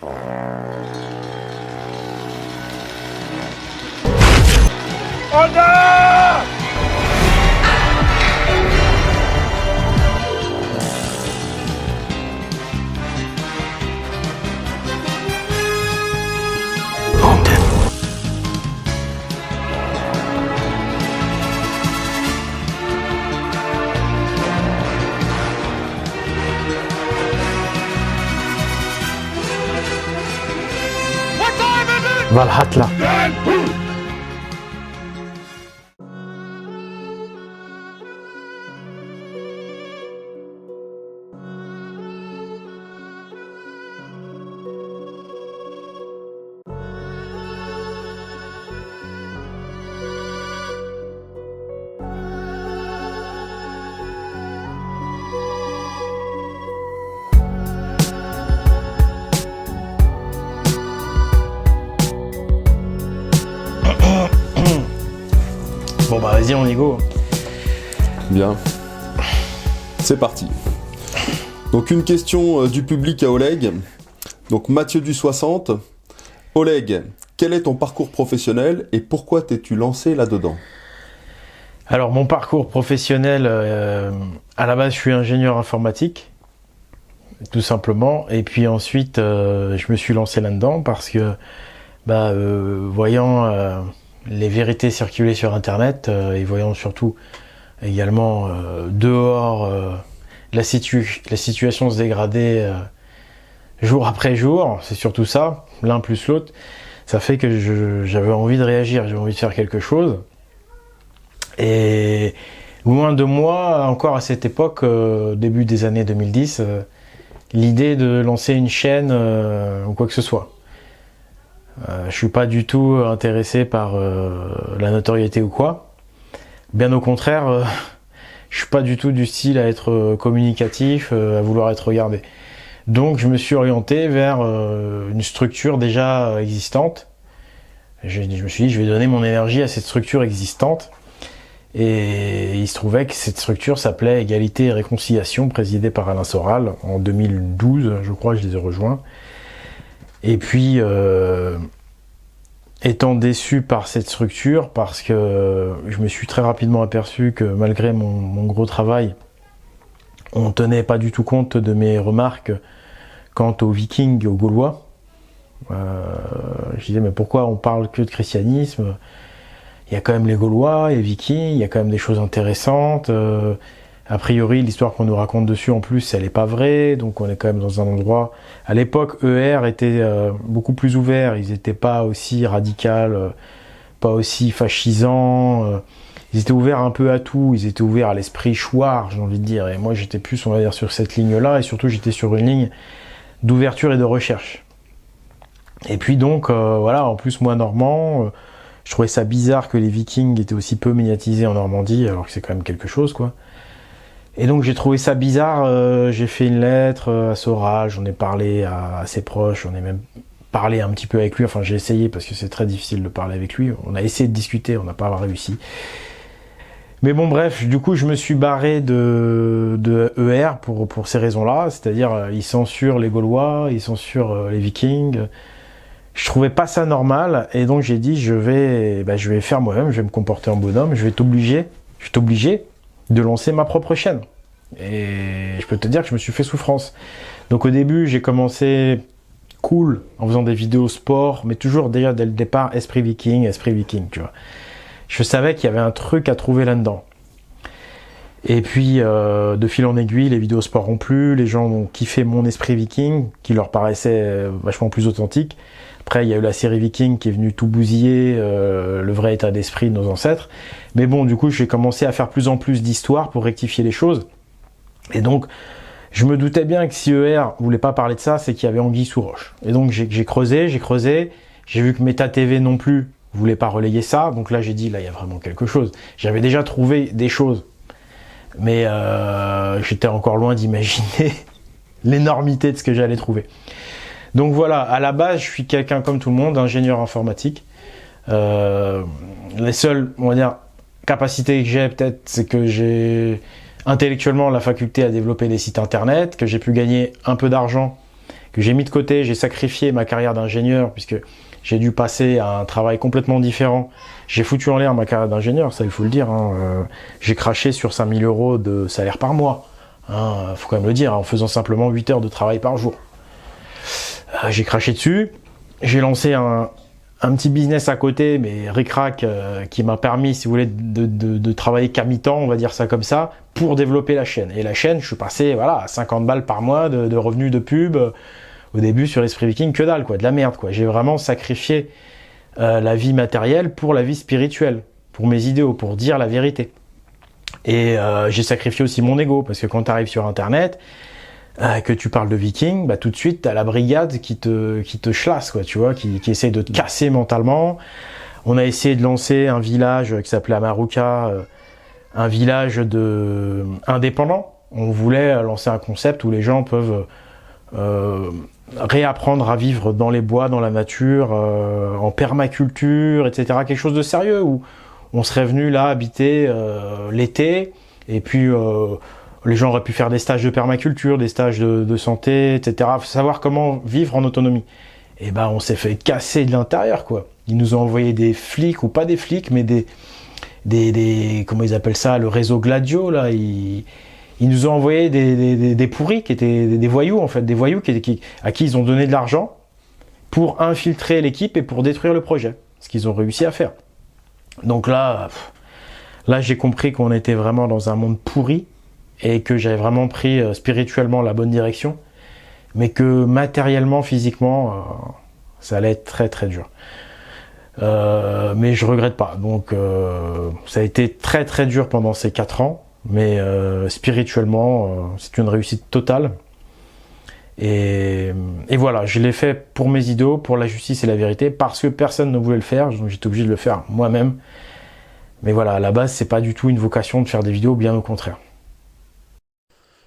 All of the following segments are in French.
Oh non! Valhalla. Bon bah vas-y, on y go. Bien. C'est parti. Donc une question du public à Oleg. Donc Mathieu du 60. Oleg, quel est ton parcours professionnel et pourquoi t'es-tu lancé là-dedans? Alors mon parcours professionnel, à la base je suis ingénieur informatique, tout simplement. Et puis ensuite je me suis lancé là-dedans parce que voyant les vérités circuler sur internet et voyant surtout également dehors la situation se dégrader jour après jour, c'est surtout ça, l'un plus l'autre, ça fait que j'avais envie de réagir, j'avais envie de faire quelque chose. Et loin de moi, encore à cette époque, début des années 2010, l'idée de lancer une chaîne ou quoi que ce soit. Je suis pas du tout intéressé par la notoriété ou quoi. Bien au contraire, je suis pas du tout du style à être communicatif, à vouloir être regardé. Donc je me suis orienté vers une structure déjà existante. Je me suis dit, je vais donner mon énergie à cette structure existante. Et il se trouvait que cette structure s'appelait Égalité et Réconciliation, présidée par Alain Soral. En 2012, je crois, je les ai rejoints. Et puis, étant déçu par cette structure, parce que je me suis très rapidement aperçu que malgré mon gros travail, on ne tenait pas du tout compte de mes remarques quant aux Vikings, aux Gaulois. Je disais, mais pourquoi on parle que de christianisme? Il y a quand même les Gaulois, les Vikings, il y a quand même des choses intéressantes. A priori, l'histoire qu'on nous raconte dessus, en plus, elle n'est pas vraie. Donc on est quand même dans un endroit... À l'époque, ER était beaucoup plus ouvert. Ils n'étaient pas aussi radicaux, pas aussi fascisants. Ils étaient ouverts un peu à tout. Ils étaient ouverts à l'esprit chouard, j'ai envie de dire. Et moi, j'étais plus, on va dire, sur cette ligne-là. Et surtout, j'étais sur une ligne d'ouverture et de recherche. Et puis donc, voilà, en plus, moi, normand... je trouvais ça bizarre que les Vikings étaient aussi peu médiatisés en Normandie, alors que c'est quand même quelque chose, quoi. Et donc j'ai trouvé ça bizarre, j'ai fait une lettre à Soral, j'en ai parlé à ses proches, j'en ai même parlé un petit peu avec lui, enfin j'ai essayé parce que c'est très difficile de parler avec lui, on a essayé de discuter, on n'a pas réussi. Mais bon bref, du coup je me suis barré de ER pour ces raisons-là, c'est-à-dire ils censurent les Gaulois, ils censurent les Vikings. Je trouvais pas ça normal, et donc j'ai dit je vais faire moi-même, je vais me comporter en bonhomme, je vais t'obliger de lancer ma propre chaîne. Et je peux te dire que je me suis fait souffrance. Donc au début, j'ai commencé cool, en faisant des vidéos sport, mais toujours déjà dès le départ, esprit viking, tu vois. Je savais qu'il y avait un truc à trouver là-dedans. Et puis, de fil en aiguille, les vidéos sport ont plu, les gens ont kiffé mon esprit viking, qui leur paraissait vachement plus authentique. Après, il y a eu la série Viking qui est venue tout bousiller le vrai état d'esprit de nos ancêtres. Mais bon, du coup, j'ai commencé à faire plus en plus d'histoires pour rectifier les choses. Et donc, je me doutais bien que si ER voulait pas parler de ça, c'est qu'il y avait anguille sous roche. Et donc, j'ai creusé. J'ai vu que Meta TV non plus voulait pas relayer ça. Donc là, j'ai dit, là, il y a vraiment quelque chose. J'avais déjà trouvé des choses. Mais j'étais encore loin d'imaginer l'énormité de ce que j'allais trouver. Donc voilà, à la base, je suis quelqu'un comme tout le monde, ingénieur informatique. Les seules, on va dire, capacités que j'ai peut-être, c'est que j'ai intellectuellement la faculté à développer des sites internet, que j'ai pu gagner un peu d'argent que j'ai mis de côté. J'ai sacrifié ma carrière d'ingénieur puisque j'ai dû passer à un travail complètement différent. J'ai foutu en l'air ma carrière d'ingénieur, ça il faut le dire. J'ai craché sur 5 000 € de salaire par mois. Faut quand même le dire, en faisant simplement 8 heures de travail par jour. J'ai craché dessus. J'ai lancé un petit business à côté, mais ric-rac, qui m'a permis, si vous voulez, de travailler qu'à mi-temps, on va dire ça comme ça, pour développer la chaîne. Et la chaîne, je suis passé à 50 balles par mois de revenus de pub. Au début, sur Esprit Viking, que dalle, de la merde, J'ai vraiment sacrifié la vie matérielle pour la vie spirituelle, pour mes idéaux, pour dire la vérité. Et j'ai sacrifié aussi mon ego, parce que quand tu arrives sur Internet, que tu parles de Viking, tout de suite, t'as la brigade qui te chlasse, tu vois, qui essaie de te casser mentalement. On a essayé de lancer un village qui s'appelait Amaruka, un village indépendant. On voulait lancer un concept où les gens peuvent réapprendre à vivre dans les bois, dans la nature, en permaculture, etc. Quelque chose de sérieux où on serait venu là habiter l'été, et puis les gens auraient pu faire des stages de permaculture, des stages de santé, etc. Faut savoir comment vivre en autonomie. Et on s'est fait casser de l'intérieur, Ils nous ont envoyé des flics, ou pas des flics, mais des comment ils appellent ça, le réseau Gladio, là. Ils nous ont envoyé des pourris, qui étaient des voyous, en fait, des voyous à qui ils ont donné de l'argent pour infiltrer l'équipe et pour détruire le projet. Ce qu'ils ont réussi à faire. Donc là j'ai compris qu'on était vraiment dans un monde pourri, et que j'avais vraiment pris spirituellement la bonne direction, mais que matériellement, physiquement, ça allait être très très dur. Mais je regrette pas. Donc ça a été très très dur pendant ces 4 ans, mais spirituellement, c'est une réussite totale. Et voilà, je l'ai fait pour mes idéaux, pour la justice et la vérité, parce que personne ne voulait le faire, donc j'étais obligé de le faire moi-même. Mais voilà, à la base, c'est pas du tout une vocation de faire des vidéos, bien au contraire.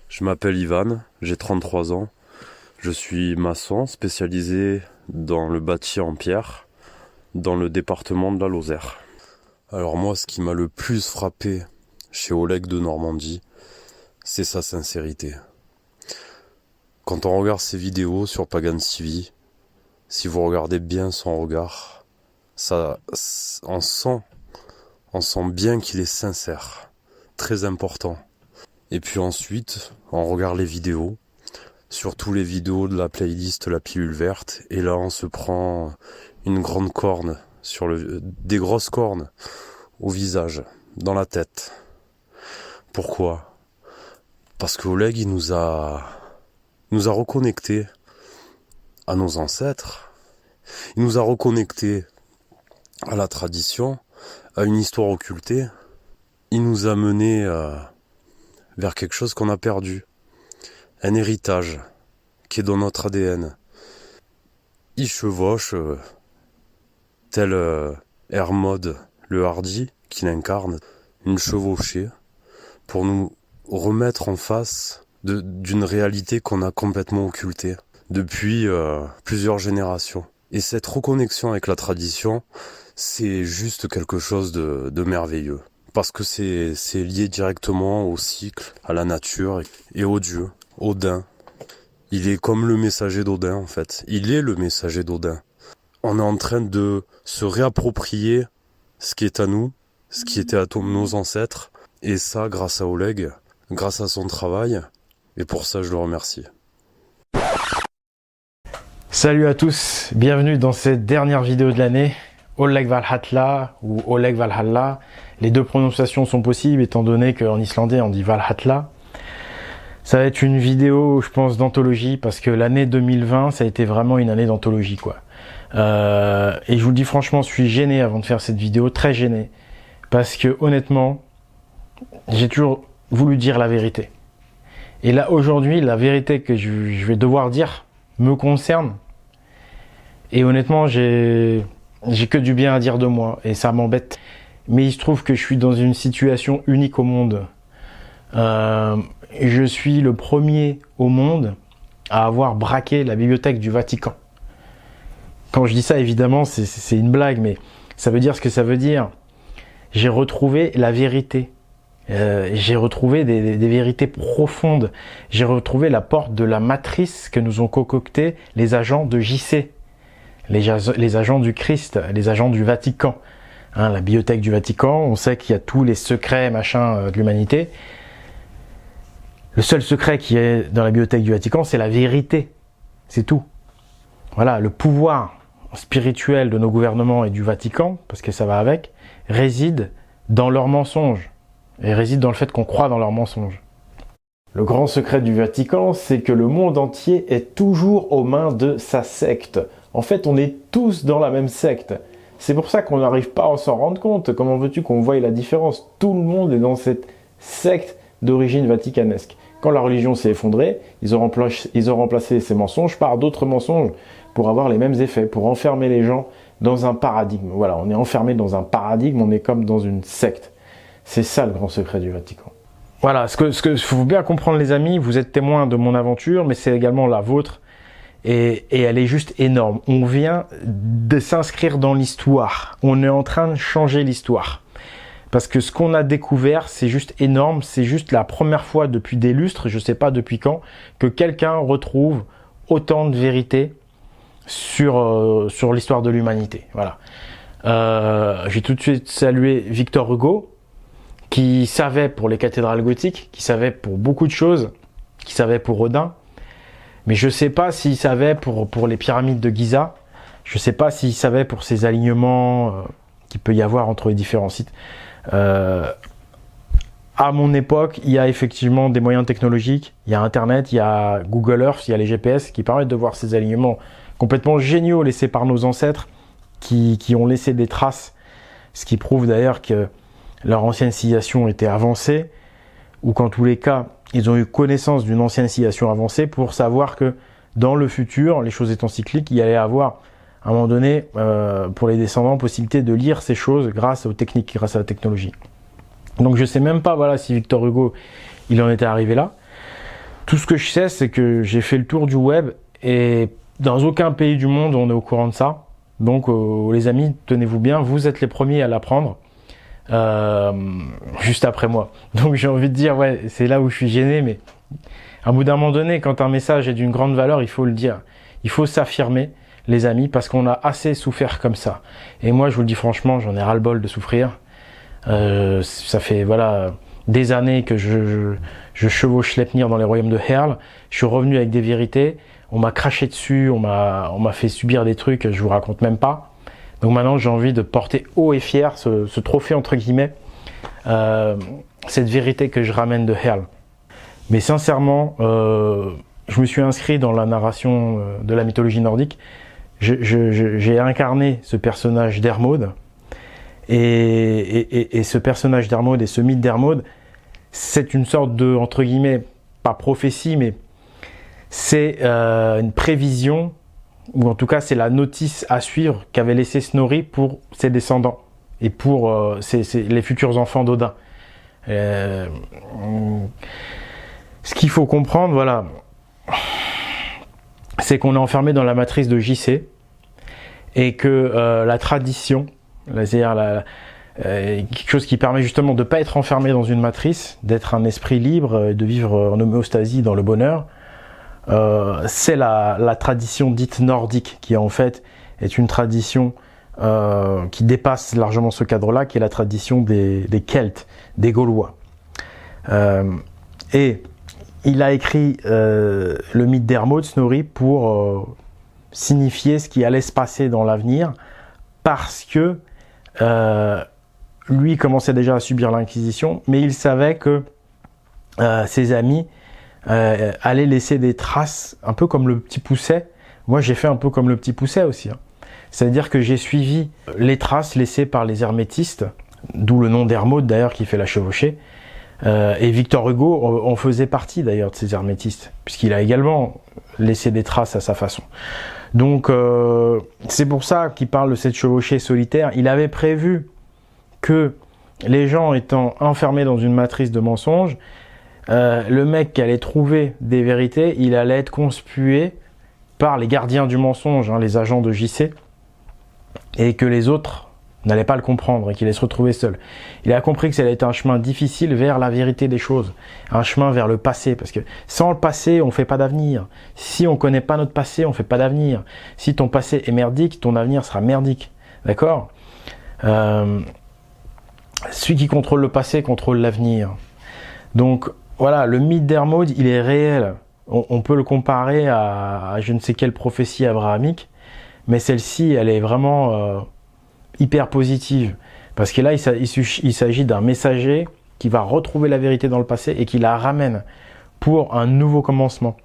Je m'appelle Ivan, j'ai 33 ans. Je suis maçon spécialisé dans le bâti en pierre, dans le département de la Lozère. Alors moi, ce qui m'a le plus frappé chez Oleg de Normandie, c'est sa sincérité. Quand on regarde ses vidéos sur Pagan TV, si vous regardez bien son regard, on sent bien qu'il est sincère, très important. Et puis ensuite, on regarde les vidéos, surtout les vidéos de la playlist La Pilule Verte, et là on se prend une grande corne, des grosses cornes au visage, dans la tête. Pourquoi ? Parce que Oleg, il nous a reconnectés à nos ancêtres, il nous a reconnectés à la tradition, à une histoire occultée, il nous a menés vers quelque chose qu'on a perdu, un héritage qui est dans notre ADN. Il chevauche tel Hermod le Hardy qu'il incarne, une chevauchée pour nous remettre en face d'une réalité qu'on a complètement occultée depuis plusieurs générations. Et cette reconnexion avec la tradition, c'est juste quelque chose de merveilleux. Parce que c'est lié directement au cycle, à la nature et au dieu, Odin. Il est comme le messager d'Odin, en fait. Il est le messager d'Odin. On est en train de se réapproprier ce qui est à nous, ce qui était à nos ancêtres. Et ça, grâce à Oleg, grâce à son travail. Et pour ça, je le remercie. Salut à tous, bienvenue dans cette dernière vidéo de l'année. Oleg Valhalla ou Oleg Valhalla, les deux prononciations sont possibles étant donné qu'en islandais on dit Valhalla. Ça va être une vidéo, je pense, d'anthologie, parce que l'année 2020, ça a été vraiment une année d'anthologie, Et je vous le dis franchement, je suis gêné avant de faire cette vidéo, très gêné, parce que honnêtement, j'ai toujours voulu dire la vérité. Et là aujourd'hui, la vérité que je vais devoir dire me concerne. Et honnêtement, j'ai que du bien à dire de moi, et ça m'embête. Mais il se trouve que je suis dans une situation unique au monde. Je suis le premier au monde à avoir braqué la bibliothèque du Vatican. Quand je dis ça, évidemment, c'est une blague, mais ça veut dire ce que ça veut dire. J'ai retrouvé la vérité J'ai retrouvé des vérités profondes. J'ai retrouvé la porte de la matrice que nous ont concocté les agents de JC, les agents du Christ, les agents du Vatican. Hein, la bibliothèque du Vatican, on sait qu'il y a tous les secrets de l'humanité. Le seul secret qui est dans la bibliothèque du Vatican, c'est la vérité. C'est tout. Voilà, le pouvoir spirituel de nos gouvernements et du Vatican, parce que ça va avec, réside dans leurs mensonges. Et réside dans le fait qu'on croit dans leurs mensonges. Le grand secret du Vatican, c'est que le monde entier est toujours aux mains de sa secte. En fait, on est tous dans la même secte. C'est pour ça qu'on n'arrive pas à s'en rendre compte. Comment veux-tu qu'on voie la différence? Tout le monde est dans cette secte d'origine vaticanesque. Quand la religion s'est effondrée, ils ont remplacé ces mensonges par d'autres mensonges pour avoir les mêmes effets, pour enfermer les gens dans un paradigme. Voilà, on est enfermé dans un paradigme, on est comme dans une secte. C'est ça le grand secret du Vatican. Voilà, ce que faut bien comprendre les amis, vous êtes témoins de mon aventure, mais c'est également la vôtre. Et elle est juste énorme. On vient de s'inscrire dans l'histoire. On est en train de changer l'histoire. Parce que ce qu'on a découvert, c'est juste énorme. C'est juste la première fois depuis des lustres, je ne sais pas depuis quand, que quelqu'un retrouve autant de vérité sur l'histoire de l'humanité. Voilà. J'ai tout de suite salué Victor Hugo, qui savait pour les cathédrales gothiques, qui savait pour beaucoup de choses, qui savait pour Odin. Mais je ne sais pas s'il savait pour les pyramides de Giza. Je ne sais pas s'il savait pour ces alignements qu'il peut y avoir entre les différents sites. À mon époque, il y a effectivement des moyens technologiques. Il y a Internet, il y a Google Earth, il y a les GPS qui permettent de voir ces alignements complètement géniaux laissés par nos ancêtres qui ont laissé des traces. Ce qui prouve d'ailleurs que leur ancienne civilisation était avancée, ou qu'en tous les cas, ils ont eu connaissance d'une ancienne civilisation avancée pour savoir que dans le futur, les choses étant cycliques, il y allait avoir, à un moment donné, pour les descendants, possibilité de lire ces choses grâce aux techniques, grâce à la technologie. Donc je ne sais même pas voilà, si Victor Hugo, il en était arrivé là. Tout ce que je sais, c'est que j'ai fait le tour du web et dans aucun pays du monde, on est au courant de ça. Donc les amis, tenez-vous bien, vous êtes les premiers à l'apprendre. Juste après moi. Donc j'ai envie de dire, ouais, c'est là où je suis gêné, mais à bout d'un moment donné, quand un message est d'une grande valeur, il faut le dire. Il faut s'affirmer, les amis, parce qu'on a assez souffert comme ça. Et moi, je vous le dis franchement, j'en ai ras-le-bol de souffrir. Ça fait, voilà, des années que je chevauche Sleipnir dans les royaumes de Herl. Je suis revenu avec des vérités. On m'a craché dessus, on m'a fait subir des trucs, je vous raconte même pas. Donc maintenant, j'ai envie de porter haut et fier ce trophée, entre guillemets, cette vérité que je ramène de Herl. Mais sincèrement, je me suis inscrit dans la narration de la mythologie nordique. J'ai incarné ce personnage d'Hermod. Et ce personnage d'Hermod et ce mythe d'Hermod, c'est une sorte de, entre guillemets, pas prophétie, mais c'est une prévision, ou en tout cas c'est la notice à suivre qu'avait laissé Snorri pour ses descendants et pour les futurs enfants d'Odin. Ce qu'il faut comprendre, voilà, c'est qu'on est enfermé dans la matrice de JC et que la tradition, c'est-à-dire quelque chose qui permet justement de ne pas être enfermé dans une matrice, d'être un esprit libre, de vivre en homéostasie dans le bonheur, c'est la tradition dite nordique, qui en fait est une tradition qui dépasse largement ce cadre-là, qui est la tradition des Celtes, des Gaulois. Et il a écrit le mythe d'Hermod, Snorri, pour signifier ce qui allait se passer dans l'avenir, parce que lui commençait déjà à subir l'Inquisition, mais il savait que ses amis allaient laisser des traces, un peu comme le Petit Poucet. Moi, j'ai fait un peu comme le Petit Poucet aussi. Hein. C'est-à-dire que j'ai suivi les traces laissées par les hermétistes, d'où le nom d'Hermod d'ailleurs qui fait la chevauchée. Et Victor Hugo en faisait partie d'ailleurs de ces hermétistes, puisqu'il a également laissé des traces à sa façon. Donc c'est pour ça qu'il parle de cette chevauchée solitaire. Il avait prévu que les gens étant enfermés dans une matrice de mensonges, le mec qui allait trouver des vérités, il allait être conspué par les gardiens du mensonge, hein, les agents de JC, et que les autres n'allait pas le comprendre et qu'il allait se retrouver seul. Il a compris que ça allait être un chemin difficile vers la vérité des choses, un chemin vers le passé, parce que sans le passé, on fait pas d'avenir. Si on connaît pas notre passé, on fait pas d'avenir. Si ton passé est merdique, ton avenir sera merdique. D'accord ? Celui qui contrôle le passé contrôle l'avenir. Donc voilà, le mythe d'Hermod, il est réel. On peut le comparer à je ne sais quelle prophétie abrahamique, mais celle-ci, elle est vraiment hyper positive. Parce que là, il s'agit d'un messager qui va retrouver la vérité dans le passé et qui la ramène pour un nouveau commencement.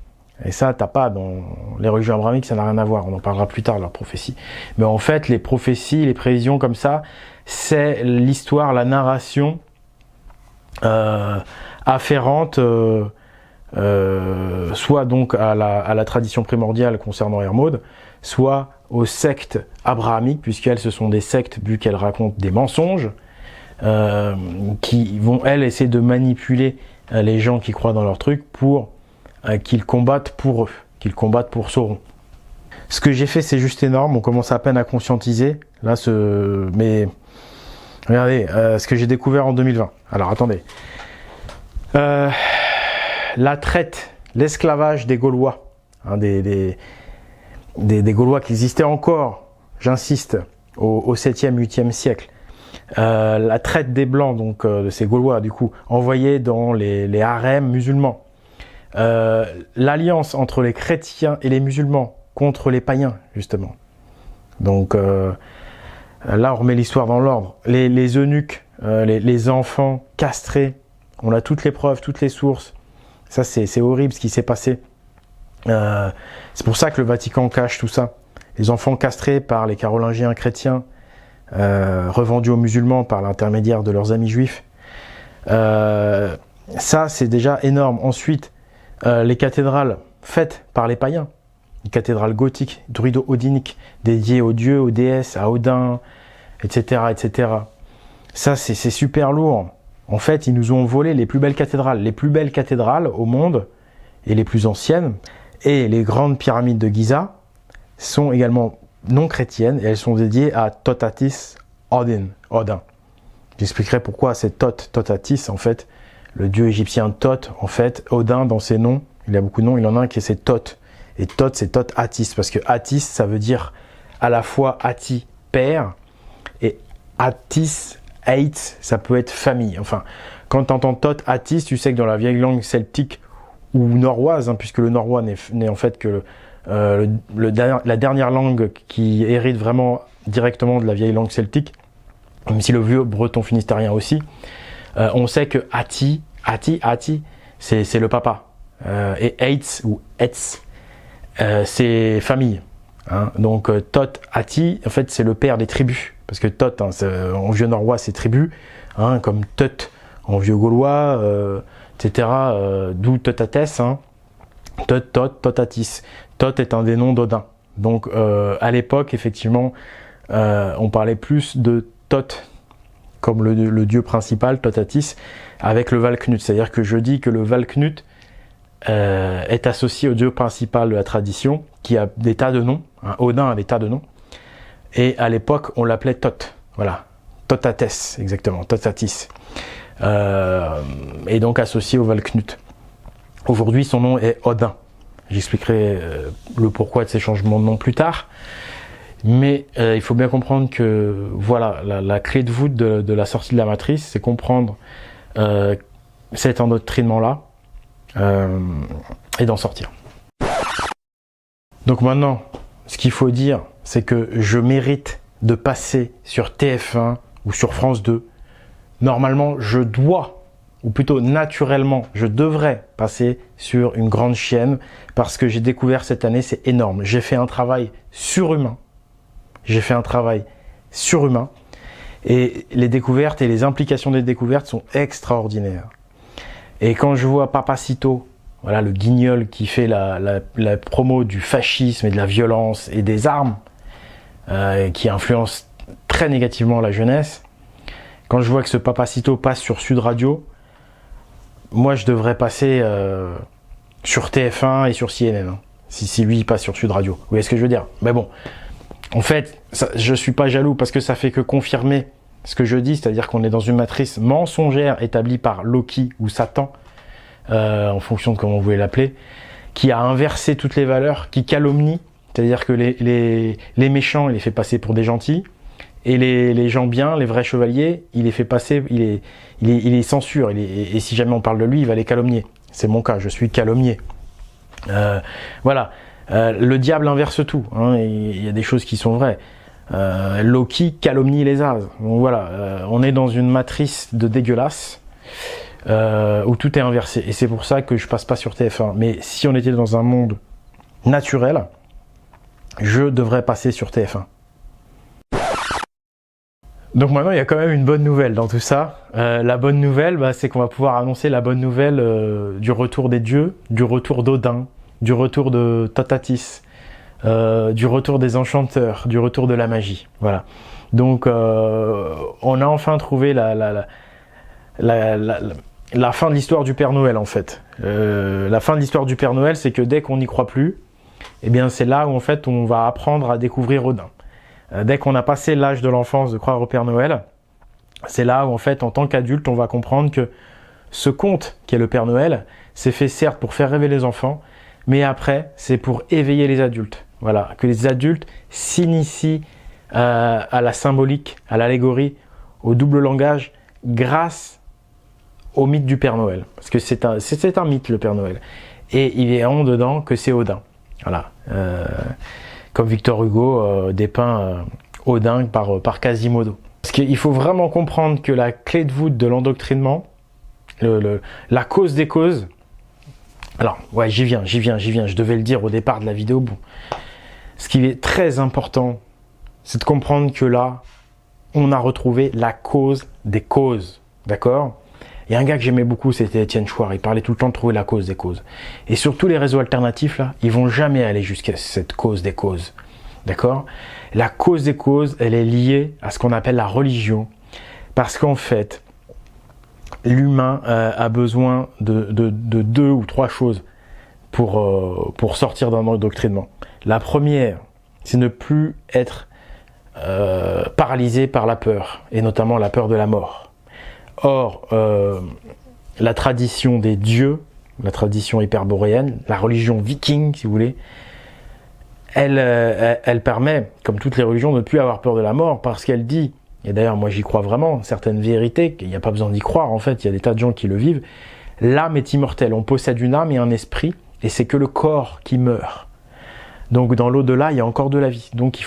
Et ça, t'as pas dans les religions abrahamiques, ça n'a rien à voir. On en parlera plus tard de leurs prophéties. Mais en fait, les prophéties, les prévisions comme ça, c'est l'histoire, la narration afférente, soit donc à la tradition primordiale concernant Hermod, soit aux sectes abrahamiques, puisqu'elles, ce sont des sectes, vu qu'elles racontent des mensonges, qui vont, elles, essayer de manipuler les gens qui croient dans leur truc pour qu'ils combattent pour eux, qu'ils combattent pour Sauron. Ce que j'ai fait, c'est juste énorme, on commence à peine à conscientiser. Là, mais regardez, ce que j'ai découvert en 2020. Alors, attendez. La traite, l'esclavage des Gaulois, hein, des Gaulois qui existaient encore, j'insiste, au 7e, 8e siècle. La traite des Blancs, donc de ces Gaulois, du coup, envoyés dans les harems musulmans. L'alliance entre les chrétiens et les musulmans contre les païens, justement. Donc là, on remet l'histoire dans l'ordre. Les eunuques, les enfants castrés, on a toutes les preuves, toutes les sources. Ça, c'est horrible ce qui s'est passé. C'est pour ça que le Vatican cache tout ça. Les enfants castrés par les Carolingiens chrétiens, revendus aux musulmans par l'intermédiaire de leurs amis juifs. Ça, c'est déjà énorme. Ensuite, les cathédrales faites par les païens, les cathédrales gothiques, druido-odiniques, dédiées aux dieux, aux déesses, à Odin, etc., etc. Ça, c'est super lourd. En fait, ils nous ont volé les plus belles cathédrales au monde, et les plus anciennes, et les grandes pyramides de Giza sont également non chrétiennes, et elles sont dédiées à Totatis Odin. J'expliquerai pourquoi c'est Totatis, en fait, le dieu égyptien Thoth, en fait, Odin, dans ses noms, il a beaucoup de noms, il en a un qui c'est Thoth. Et Thoth, c'est Thoth Atis, parce que Atis, ça veut dire à la fois Ati, père, et Atis, Ait, ça peut être famille. Enfin, quand tu entends Thoth Atis, tu sais que dans la vieille langue celtique ou norroise, hein, puisque le norrois n'est en fait que la dernière langue qui hérite vraiment directement de la vieille langue celtique, même si le vieux breton finistérien aussi, on sait que Ati, c'est le papa. Et Eitz ou Etz, c'est famille. Hein. Donc Thoth Ati, en fait, c'est le père des tribus. Parce que Thoth, hein, en vieux norrois, c'est tribu. Hein, comme Thoth en vieux gaulois, etc. D'où Thotates. Hein. Thotatis. Thoth est un des noms d'Odin. Donc à l'époque, effectivement, on parlait plus de Thoth comme le dieu principal, Thotatis, avec le Valknut. C'est-à-dire que je dis que le Valknut est associé au dieu principal de la tradition, qui a des tas de noms. Hein, Odin a des tas de noms. Et à l'époque, on l'appelait Thoth. Voilà. Thotates, exactement. Thotatis. Et donc associé au Valknut. Aujourd'hui, son nom est Odin. J'expliquerai le pourquoi de ces changements de nom plus tard. Mais il faut bien comprendre que voilà, la clé de voûte de la sortie de la matrice, c'est comprendre cet endoctrinement-là et d'en sortir. Donc maintenant, ce qu'il faut dire, c'est que je mérite de passer sur TF1 ou sur France 2. Normalement, je dois, ou plutôt naturellement, je devrais passer sur une grande chaîne parce que j'ai découvert cette année, c'est énorme. J'ai fait un travail surhumain. Et les découvertes et les implications des découvertes sont extraordinaires. Et quand je vois Papacito, voilà le guignol qui fait la promo du fascisme et de la violence et des armes, qui influence très négativement la jeunesse, quand je vois que ce Papacito passe sur Sud Radio, moi je devrais passer sur TF1 et sur CNN, hein, si lui il passe sur Sud Radio. Vous voyez ce que je veux dire? Mais bon, En fait, je suis pas jaloux parce que ça fait que confirmer ce que je dis, c'est-à-dire qu'on est dans une matrice mensongère établie par Loki ou Satan, en fonction de comment vous voulez l'appeler, qui a inversé toutes les valeurs, qui calomnie, c'est-à-dire que les méchants, il les fait passer pour des gentils, et les gens bien, les vrais chevaliers, il les fait passer, il les censure, et si jamais on parle de lui, il va les calomnier. C'est mon cas, je suis calomnié. Voilà, le diable inverse tout, hein, il y a des choses qui sont vraies. Loki calomnie les as. Donc voilà, on est dans une matrice de dégueulasse où tout est inversé. Et c'est pour ça que je passe pas sur TF1. Mais si on était dans un monde naturel, je devrais passer sur TF1. Donc maintenant, il y a quand même une bonne nouvelle dans tout ça. La bonne nouvelle, c'est qu'on va pouvoir annoncer la bonne nouvelle du retour des dieux, du retour d'Odin, du retour de Totatis, du retour des enchanteurs, du retour de la magie. Voilà. Donc, on a enfin trouvé la fin de l'histoire du Père Noël, en fait. La fin de l'histoire du Père Noël, c'est que dès qu'on n'y croit plus, eh bien, c'est là où, en fait, on va apprendre à découvrir Odin. Dès qu'on a passé l'âge de l'enfance de croire au Père Noël, c'est là où, en fait, en tant qu'adulte, on va comprendre que ce conte, qui est le Père Noël, c'est fait certes pour faire rêver les enfants, mais après, c'est pour éveiller les adultes. Voilà, que les adultes s'initient à la symbolique, à l'allégorie, au double langage, grâce au mythe du Père Noël. Parce que c'est un mythe, le Père Noël. Et il est en dedans que c'est Odin. Voilà. Comme Victor Hugo dépeint Odin par Quasimodo. Parce qu'il faut vraiment comprendre que la clé de voûte de l'endoctrinement, la cause des causes, alors, ouais, j'y viens, je devais le dire au départ de la vidéo. Bon. Ce qui est très important, c'est de comprendre que là, on a retrouvé la cause des causes, d'accord? Il y a un gars que j'aimais beaucoup, c'était Étienne Chouard, il parlait tout le temps de trouver la cause des causes. Et sur tous les réseaux alternatifs, là, ils vont jamais aller jusqu'à cette cause des causes, d'accord? La cause des causes, elle est liée à ce qu'on appelle la religion, parce qu'en fait, l'humain a besoin de 2 ou 3 choses pour sortir d'un endoctrinement. La première, c'est ne plus être paralysé par la peur, et notamment la peur de la mort. Or, la tradition des dieux, la tradition hyperboréenne, la religion viking, si vous voulez, elle permet, comme toutes les religions, de ne plus avoir peur de la mort, parce qu'elle dit, et d'ailleurs moi j'y crois vraiment, certaines vérités, qu'il n'y a pas besoin d'y croire, en fait, il y a des tas de gens qui le vivent, l'âme est immortelle, on possède une âme et un esprit, et c'est que le corps qui meurt. Donc dans l'au-delà, il y a encore de la vie. Donc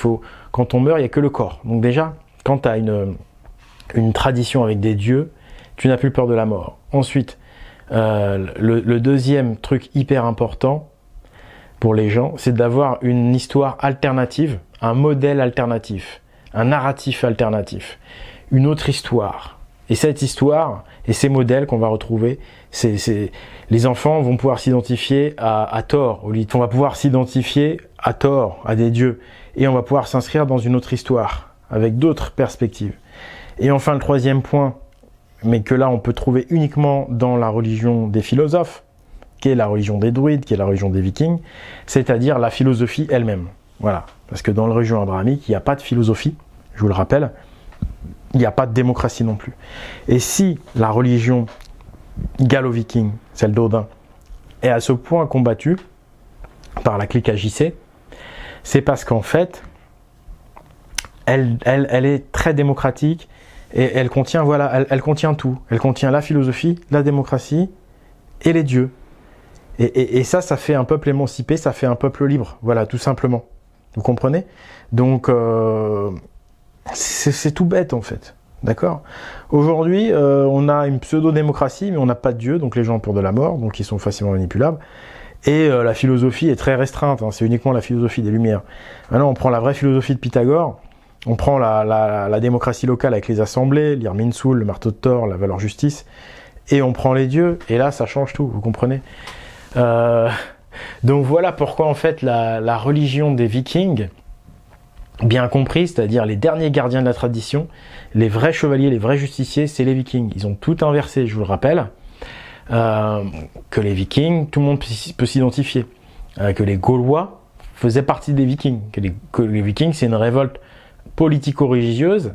quand on meurt, il n'y a que le corps. Donc déjà, quand tu as une tradition avec des dieux, tu n'as plus peur de la mort. Ensuite, le deuxième truc hyper important pour les gens, c'est d'avoir une histoire alternative, un modèle alternatif, un narratif alternatif, une autre histoire. Et cette histoire et ces modèles qu'on va retrouver, les enfants vont pouvoir s'identifier à Thor. On va pouvoir s'identifier à Thor, à des dieux. Et on va pouvoir s'inscrire dans une autre histoire, avec d'autres perspectives. Et enfin, le troisième point, mais que là on peut trouver uniquement dans la religion des philosophes, qui est la religion des druides, qui est la religion des vikings, c'est-à-dire la philosophie elle-même. Voilà. Parce que dans la religion abrahamique, il n'y a pas de philosophie, je vous le rappelle, il n'y a pas de démocratie non plus. Et si la religion gallo-viking, celle d'Odin, est à ce point combattue par la clique AJC, c'est parce qu'en fait, elle est très démocratique et elle contient, elle contient tout. Elle contient la philosophie, la démocratie et les dieux. Et ça fait un peuple émancipé, ça fait un peuple libre. Voilà, tout simplement. Vous comprenez? Donc, c'est tout bête en fait. D'accord? Aujourd'hui, on a une pseudo-démocratie, mais on n'a pas de Dieu, donc les gens ont peur de la mort, donc ils sont facilement manipulables. Et la philosophie est très restreinte, hein, c'est uniquement la philosophie des Lumières. Maintenant, on prend la vraie philosophie de Pythagore, on prend la démocratie locale avec les assemblées, l'Irminsul, le marteau de Thor, la valeur justice, et on prend les dieux, et là, ça change tout, vous comprenez? Donc voilà pourquoi, en fait, la religion des Vikings, bien compris, c'est-à-dire les derniers gardiens de la tradition, les vrais chevaliers, les vrais justiciers, c'est les Vikings. Ils ont tout inversé, je vous le rappelle. Que les Vikings, tout le monde peut s'identifier. Que les Gaulois faisait partie des Vikings. Que les Vikings, c'est une révolte politico-religieuse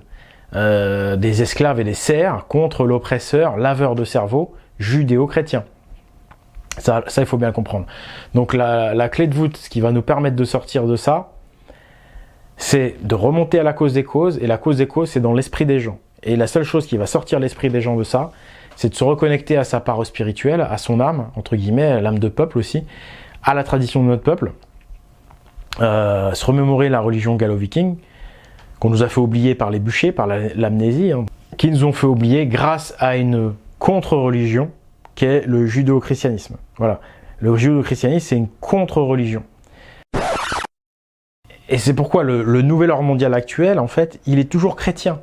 des esclaves et des serfs contre l'oppresseur, laveur de cerveau, judéo-chrétien. Ça, il faut bien comprendre. Donc la clé de voûte, ce qui va nous permettre de sortir de ça, c'est de remonter à la cause des causes, et la cause des causes, c'est dans l'esprit des gens. Et la seule chose qui va sortir l'esprit des gens de ça, c'est de se reconnecter à sa part spirituelle, à son âme, entre guillemets, à l'âme de peuple aussi, à la tradition de notre peuple, se remémorer la religion gallo-viking, qu'on nous a fait oublier par les bûchers, par l'amnésie, hein, qui nous ont fait oublier grâce à une contre-religion, qui est le judéo-christianisme. Voilà. Le judéo-christianisme, c'est une contre-religion. Et c'est pourquoi le nouvel ordre mondial actuel, en fait, il est toujours chrétien.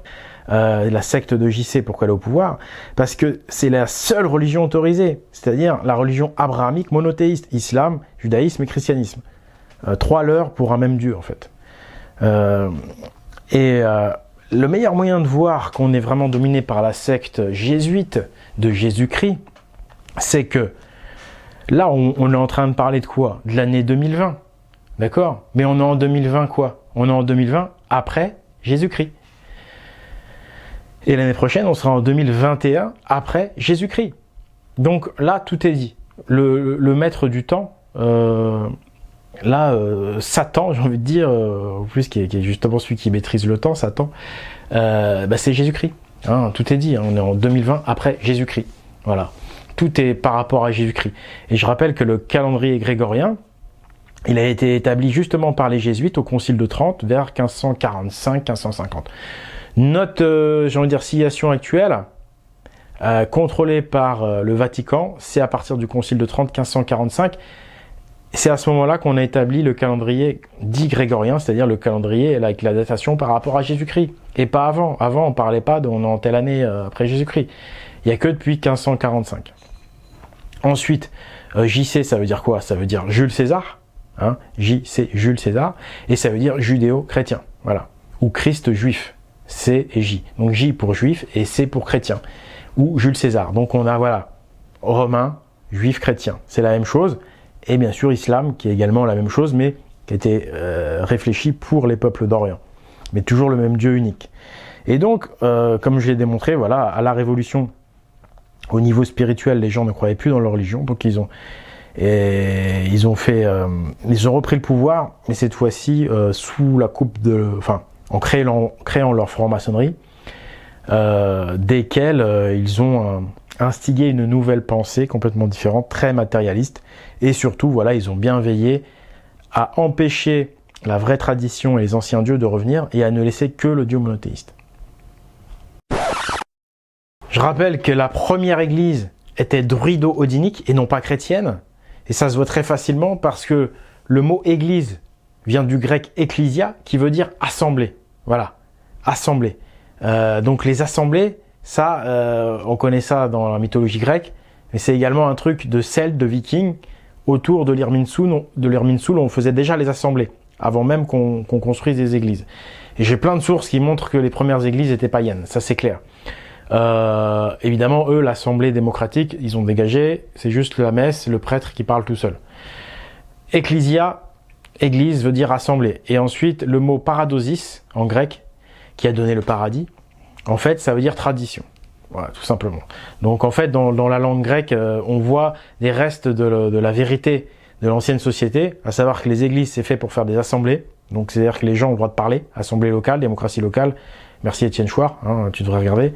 La secte de JC, pourquoi elle est au pouvoir? Parce que c'est la seule religion autorisée, c'est-à-dire la religion abrahamique monothéiste, islam, judaïsme et christianisme. 3 leurres pour un même Dieu, en fait. Le meilleur moyen de voir qu'on est vraiment dominé par la secte jésuite de Jésus-Christ, c'est que là, on est en train de parler de quoi? De l'année 2020, d'accord? Mais on est en 2020 quoi? On est en 2020 après Jésus-Christ. Et l'année prochaine, on sera en 2021 après Jésus-Christ. Donc là, tout est dit. Le maître du temps, Satan, j'ai envie de dire, en plus qui est justement celui qui maîtrise le temps, Satan, c'est Jésus-Christ. Hein, tout est dit, hein, on est en 2020 après Jésus-Christ. Voilà. Tout est par rapport à Jésus-Christ. Et je rappelle que le calendrier grégorien, il a été établi justement par les jésuites au Concile de Trente vers 1545-1550. Notre, j'ai envie de dire, civilisation actuelle, contrôlée par le Vatican, c'est à partir du Concile de Trente 1545. C'est à ce moment-là qu'on a établi le calendrier dit grégorien, c'est-à-dire le calendrier avec la datation par rapport à Jésus-Christ. Et pas avant. Avant, on parlait pas de on est en telle année après Jésus-Christ. Il n'y a que depuis 1545. Ensuite, JC, ça veut dire quoi? Ça veut dire Jules César. Hein, JC, Jules César. Et ça veut dire judéo-chrétien. Voilà. Ou Christ juif. C et J. Donc J pour juif et C pour chrétien. Ou Jules César. Donc on a, voilà, romain, juif, chrétien. C'est la même chose. Et bien sûr, islam, qui est également la même chose, mais qui a été réfléchi pour les peuples d'Orient. Mais toujours le même Dieu unique. Et donc, comme je l'ai démontré, voilà, à la Révolution, au niveau spirituel, les gens ne croyaient plus dans leur religion, donc ils ont repris le pouvoir, mais cette fois-ci sous la coupe en créant leur franc-maçonnerie, desquels ils ont instigé une nouvelle pensée complètement différente, très matérialiste, et surtout, voilà, ils ont bien veillé à empêcher la vraie tradition et les anciens dieux de revenir et à ne laisser que le Dieu monothéiste. Je rappelle que la première église était druido-odinique et non pas chrétienne. Et ça se voit très facilement parce que le mot église vient du grec ecclesia qui veut dire assemblée. Voilà, assemblée. Donc les assemblées, ça, on connaît ça dans la mythologie grecque, mais c'est également un truc de Celtes, de Vikings, autour de l'Irminsul, où on faisait déjà les assemblées, avant même qu'on construise des églises. Et j'ai plein de sources qui montrent que les premières églises étaient païennes, ça c'est clair. Évidemment, eux, l'assemblée démocratique, ils ont dégagé, c'est juste la messe, le prêtre qui parle tout seul. Ecclesia, église veut dire assemblée. Et ensuite, le mot paradosis, en grec, qui a donné le paradis, en fait, ça veut dire tradition. Voilà, tout simplement. Donc, en fait, dans la langue grecque, on voit des restes de la vérité de l'ancienne société, à savoir que les églises, c'est fait pour faire des assemblées. Donc, c'est-à-dire que les gens ont le droit de parler, assemblée locale, démocratie locale. Merci Étienne Chouard, hein, tu devrais regarder.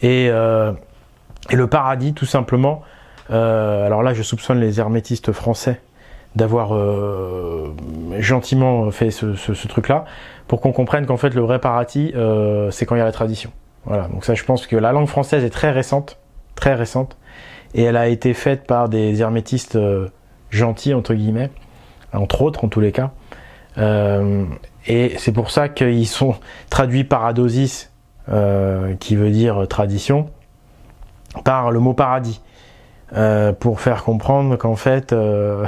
Et le paradis, tout simplement, alors là, je soupçonne les hermétistes français d'avoir gentiment fait ce truc-là, pour qu'on comprenne qu'en fait, le vrai paradis, c'est quand il y a la tradition. Voilà, donc ça, je pense que la langue française est très récente, et elle a été faite par des hermétistes gentils, entre guillemets, entre autres, en tous les cas. Et c'est pour ça qu'ils sont traduits paradosis, qui veut dire tradition, par le mot paradis, pour faire comprendre qu'en fait, le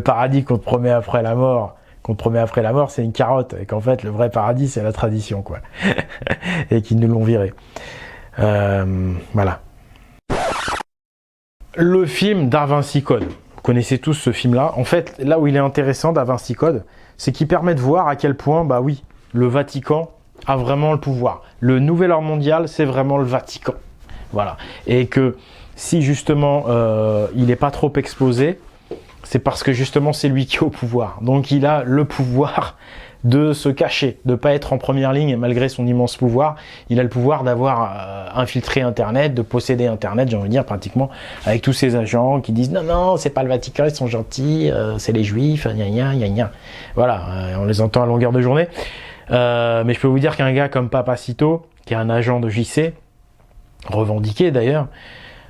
paradis qu'on te promet après la mort, c'est une carotte, et qu'en fait, le vrai paradis, c'est la tradition, quoi. Et qu'ils nous l'ont viré. Voilà. Le film Da Vinci Code. connaissez tous ce film-là. En fait, là où il est intéressant Da Vinci Code, c'est qu'il permet de voir à quel point, bah oui, le Vatican a vraiment le pouvoir. Le nouvel ordre mondial, c'est vraiment le Vatican. Voilà. Et que si justement il n'est pas trop exposé, c'est parce que justement c'est lui qui est au pouvoir. Donc il a le pouvoir de se cacher, de ne pas être en première ligne malgré son immense pouvoir. Il a le pouvoir d'avoir infiltré Internet, de posséder Internet, j'ai envie de dire pratiquement, avec tous ces agents qui disent non, c'est pas le Vatican, ils sont gentils, c'est les Juifs, gna gna gna gna. Voilà, on les entend à longueur de journée. Mais je peux vous dire qu'un gars comme Papacito, qui est un agent de JC, revendiqué d'ailleurs,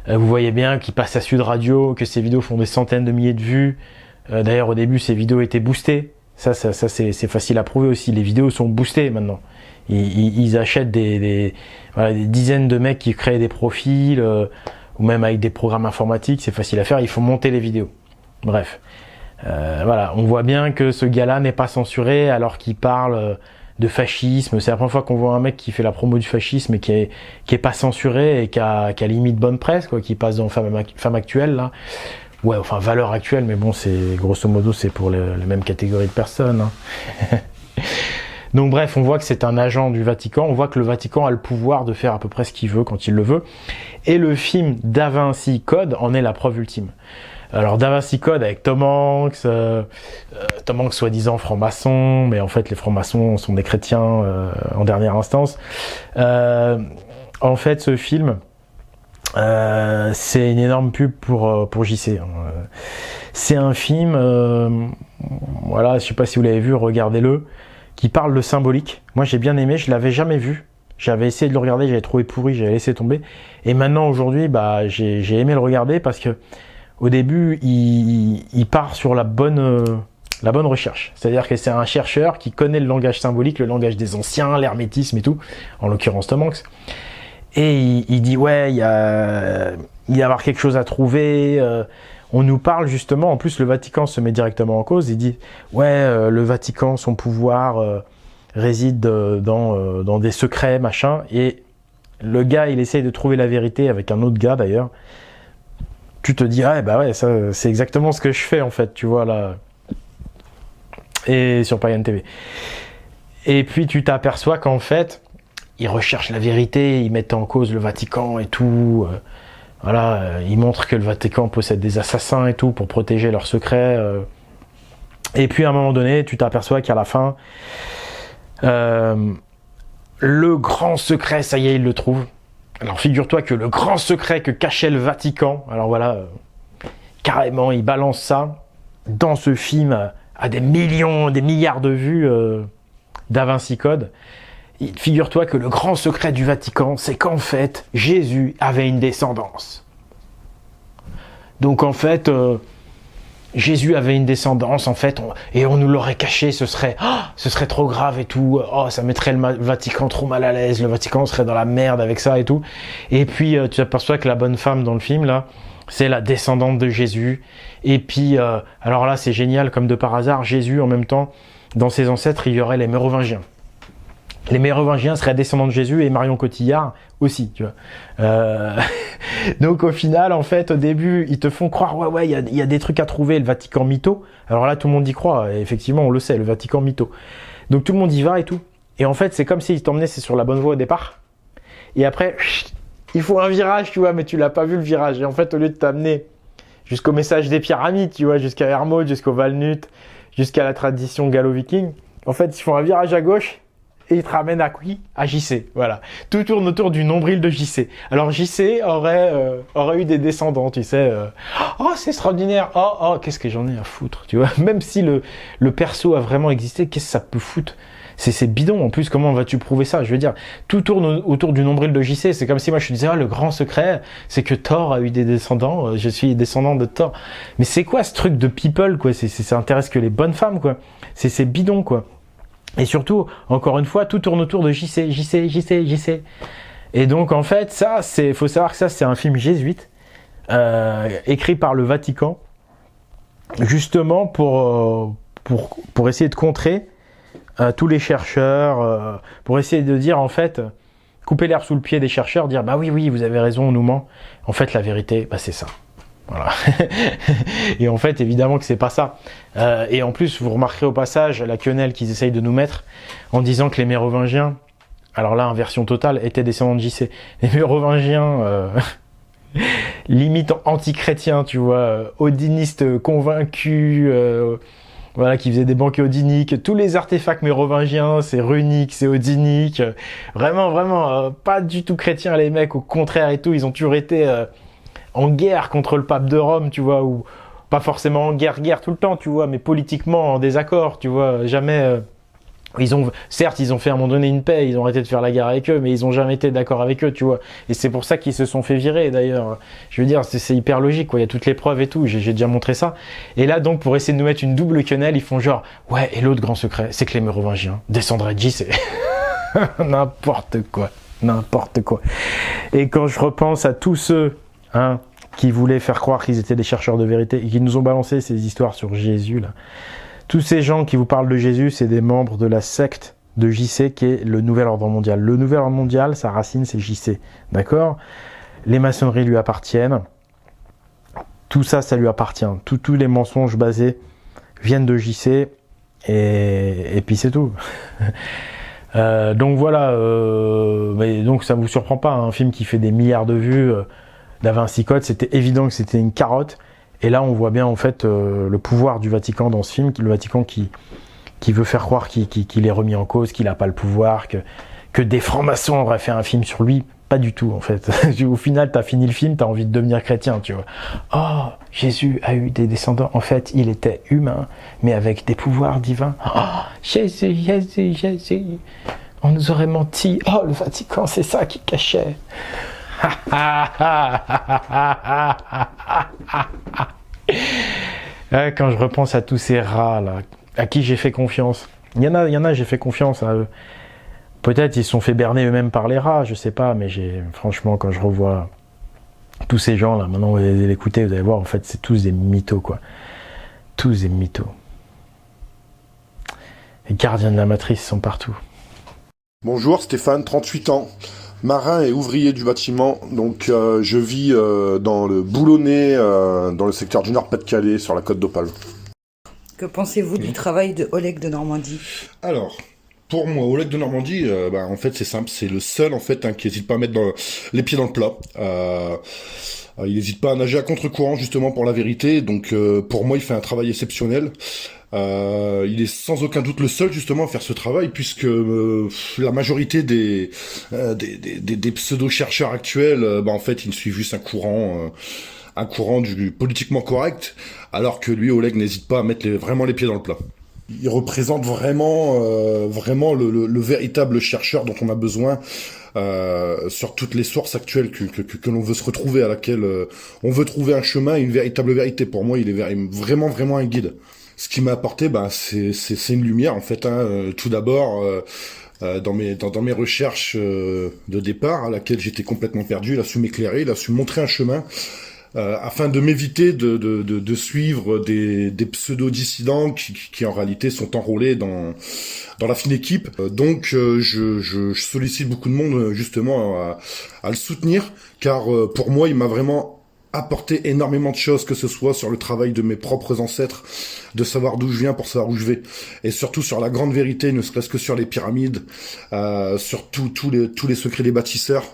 vous voyez bien qu'il passe à Sud Radio, que ses vidéos font des centaines de milliers de vues. D'ailleurs, au début, ses vidéos étaient boostées. Ça c'est facile à prouver aussi. Les vidéos sont boostées maintenant. Ils achètent des dizaines de mecs qui créent des profils, ou même avec des programmes informatiques, c'est facile à faire. Il faut monter les vidéos. Bref. Voilà, on voit bien que ce gars-là n'est pas censuré alors qu'il parle de fascisme. C'est la première fois qu'on voit un mec qui fait la promo du fascisme et qui est pas censuré et qui a limite bonne presse, quoi, qui passe dans Femme Actuelle, là. Ouais, enfin, Valeurs Actuelles, mais bon, c'est, grosso modo, c'est pour les mêmes catégories de personnes, hein. Donc bref, on voit que c'est un agent du Vatican, on voit que le Vatican a le pouvoir de faire à peu près ce qu'il veut quand il le veut. Et le film Da Vinci Code en est la preuve ultime. Alors Da Vinci Code avec Tom Hanks, soi-disant franc-maçon, mais en fait les francs-maçons sont des chrétiens en dernière instance. En fait, ce film, c'est une énorme pub pour JC. C'est un film, voilà, je sais pas si vous l'avez vu, regardez-le, qui parle de symbolique. Moi j'ai bien aimé, je l'avais jamais vu. J'avais essayé de le regarder, j'avais trouvé pourri, j'avais laissé tomber. Et maintenant aujourd'hui, bah j'ai aimé le regarder parce que au début, il part sur la bonne recherche. C'est-à-dire que c'est un chercheur qui connaît le langage symbolique, le langage des anciens, l'hermétisme et tout, en l'occurrence Tom Hanks. Et il dit, ouais, il va y avoir quelque chose à trouver. On nous parle justement, en plus le Vatican se met directement en cause, il dit, ouais, le Vatican, son pouvoir réside dans des secrets, machin. Et le gars, il essaye de trouver la vérité avec un autre gars d'ailleurs. Tu te dis, ah bah ouais, ça c'est exactement ce que je fais en fait, tu vois là. Et sur Pagan TV. Et puis tu t'aperçois qu'en fait, ils recherchent la vérité, ils mettent en cause le Vatican et tout. Voilà, ils montrent que le Vatican possède des assassins et tout pour protéger leurs secrets. Et puis à un moment donné, tu t'aperçois qu'à la fin, le grand secret, ça y est, ils le trouvent. Alors figure-toi que le grand secret que cachait le Vatican, alors voilà, carrément il balance ça dans ce film à des millions, des milliards de vues Da Vinci Code. Figure-toi que le grand secret du Vatican, c'est qu'en fait, Jésus avait une descendance. Donc en fait, Jésus avait une descendance, en fait, et on nous l'aurait caché, ce serait trop grave et tout, ça mettrait le Vatican trop mal à l'aise, le Vatican serait dans la merde avec ça et tout. Et puis, tu t'aperçois que la bonne femme dans le film, là, c'est la descendante de Jésus. Et puis, alors là, c'est génial, comme de par hasard, Jésus, en même temps, dans ses ancêtres, il y aurait les Mérovingiens. Les Mérovingiens seraient descendants de Jésus et Marion Cotillard aussi, tu vois. Donc au final, en fait, au début, ils te font croire, ouais, il y a des trucs à trouver, le Vatican mytho. Alors là, tout le monde y croit, et effectivement, on le sait, le Vatican mytho. Donc tout le monde y va et tout. Et en fait, c'est comme s'ils t'emmenaient, c'est sur la bonne voie au départ. Et après, il faut un virage, tu vois, mais tu l'as pas vu le virage. Et en fait, au lieu de t'amener jusqu'au message des pyramides, tu vois, jusqu'à Hermod, jusqu'au Valnut, jusqu'à la tradition gallo-viking, en fait, ils font un virage à gauche. Et il te ramène à qui? À JC, voilà. Tout tourne autour du nombril de JC. Alors JC aurait eu des descendants, tu sais. Oh, c'est extraordinaire. Oh, qu'est-ce que j'en ai à foutre, tu vois. Même si le perso a vraiment existé, qu'est-ce que ça peut foutre? C'est bidon. En plus, comment vas-tu prouver ça? Je veux dire, tout tourne autour du nombril de JC. C'est comme si moi je te disais, le grand secret, c'est que Thor a eu des descendants. Je suis descendant de Thor. Mais c'est quoi ce truc de people, quoi? Ça intéresse que les bonnes femmes, quoi. C'est bidon, quoi. Et surtout, encore une fois, tout tourne autour de JC. Et donc, en fait, faut savoir que ça, c'est un film jésuite, écrit par le Vatican, justement pour essayer de contrer tous les chercheurs, pour essayer de dire, en fait, couper l'herbe sous le pied des chercheurs, dire, bah oui, vous avez raison, on nous ment. En fait, la vérité, bah c'est ça. Voilà. Et en fait, évidemment que c'est pas ça. Et en plus, vous remarquerez au passage la quenelle qu'ils essayent de nous mettre en disant que les Mérovingiens, alors là, inversion totale, étaient descendants de JC. Les Mérovingiens, limite anti-chrétiens, tu vois, odinistes convaincus, voilà, qui faisaient des banquets odiniques. Tous les artefacts mérovingiens, c'est runique, c'est odinique. Vraiment, pas du tout chrétiens, les mecs, au contraire et tout. Ils ont toujours été en guerre contre le pape de Rome, tu vois, ou pas forcément en guerre tout le temps, tu vois, mais politiquement en désaccord, tu vois, jamais... certes, ils ont fait à un moment donné une paix, ils ont arrêté de faire la guerre avec eux, mais ils ont jamais été d'accord avec eux, tu vois. Et c'est pour ça qu'ils se sont fait virer, d'ailleurs. Je veux dire, c'est hyper logique, quoi. Il y a toutes les preuves et tout. J'ai déjà montré ça. Et là, donc, pour essayer de nous mettre une double quenelle, ils font genre, ouais, et l'autre grand secret, c'est que les Mérovingiens descendraient de JC. N'importe quoi. Et quand je repense à tous ceux, qui voulaient faire croire qu'ils étaient des chercheurs de vérité et qui nous ont balancé ces histoires sur Jésus, là. Tous ces gens qui vous parlent de Jésus, c'est des membres de la secte de JC qui est le Nouvel Ordre Mondial. Le Nouvel Ordre Mondial, sa racine, c'est JC. D'accord ? Les maçonneries lui appartiennent. Tout ça, ça lui appartient. Tous les mensonges basés viennent de JC. Et puis c'est tout. Donc voilà. Mais donc ça ne vous surprend pas. Un film qui fait des milliards de vues Da Vinci Code, c'était évident que c'était une carotte. Et là, on voit bien en fait le pouvoir du Vatican dans ce film, le Vatican qui veut faire croire qu'il est remis en cause, qu'il n'a pas le pouvoir, que des francs-maçons auraient fait un film sur lui. Pas du tout en fait. Au final, t'as fini le film, t'as envie de devenir chrétien, tu vois. Oh, Jésus a eu des descendants. En fait, il était humain, mais avec des pouvoirs divins. Oh, Jésus. On nous aurait menti. Oh, le Vatican, c'est ça qui cachait. Quand je repense à tous ces rats là, à qui j'ai fait confiance. Il y en a, j'ai fait confiance à eux. Peut-être ils se sont fait berner eux-mêmes par les rats, je sais pas, mais franchement, quand je revois tous ces gens là, maintenant vous allez l'écouter, vous allez voir, en fait, c'est tous des mythos, quoi. Tous des mythos. Les gardiens de la matrice sont partout. Bonjour, Stéphane, 38 ans. Marin et ouvrier du bâtiment, donc je vis dans le Boulonnais, dans le secteur du Nord-Pas-de-Calais, sur la côte d'Opale. Que pensez-vous du travail de Oleg de Normandie ? Alors, pour moi, Oleg de Normandie, en fait c'est simple, c'est le seul en fait qui n'hésite pas à mettre les pieds dans le plat. Il n'hésite pas à nager à contre-courant justement pour la vérité, donc pour moi il fait un travail exceptionnel. Il est sans aucun doute le seul justement à faire ce travail, puisque la majorité des pseudo-chercheurs actuels, en fait, ils ne suivent juste un courant du politiquement correct, alors que lui, Oleg, n'hésite pas à mettre vraiment les pieds dans le plat. Il représente vraiment le véritable chercheur dont on a besoin sur toutes les sources actuelles que l'on veut se retrouver, à laquelle on veut trouver un chemin et une véritable vérité. Pour moi, il est vraiment un guide. Ce qui m'a apporté, c'est une lumière en fait. Tout d'abord, dans mes recherches de départ, à laquelle j'étais complètement perdu, il a su m'éclairer, il a su montrer un chemin afin de m'éviter de suivre des pseudo-dissidents qui en réalité sont enrôlés dans la fine équipe. Donc je sollicite beaucoup de monde justement à le soutenir, car pour moi il m'a vraiment apporté énormément de choses, que ce soit sur le travail de mes propres ancêtres, de savoir d'où je viens pour savoir où je vais, et surtout sur la grande vérité, ne serait-ce que sur les pyramides, sur tous les secrets des bâtisseurs.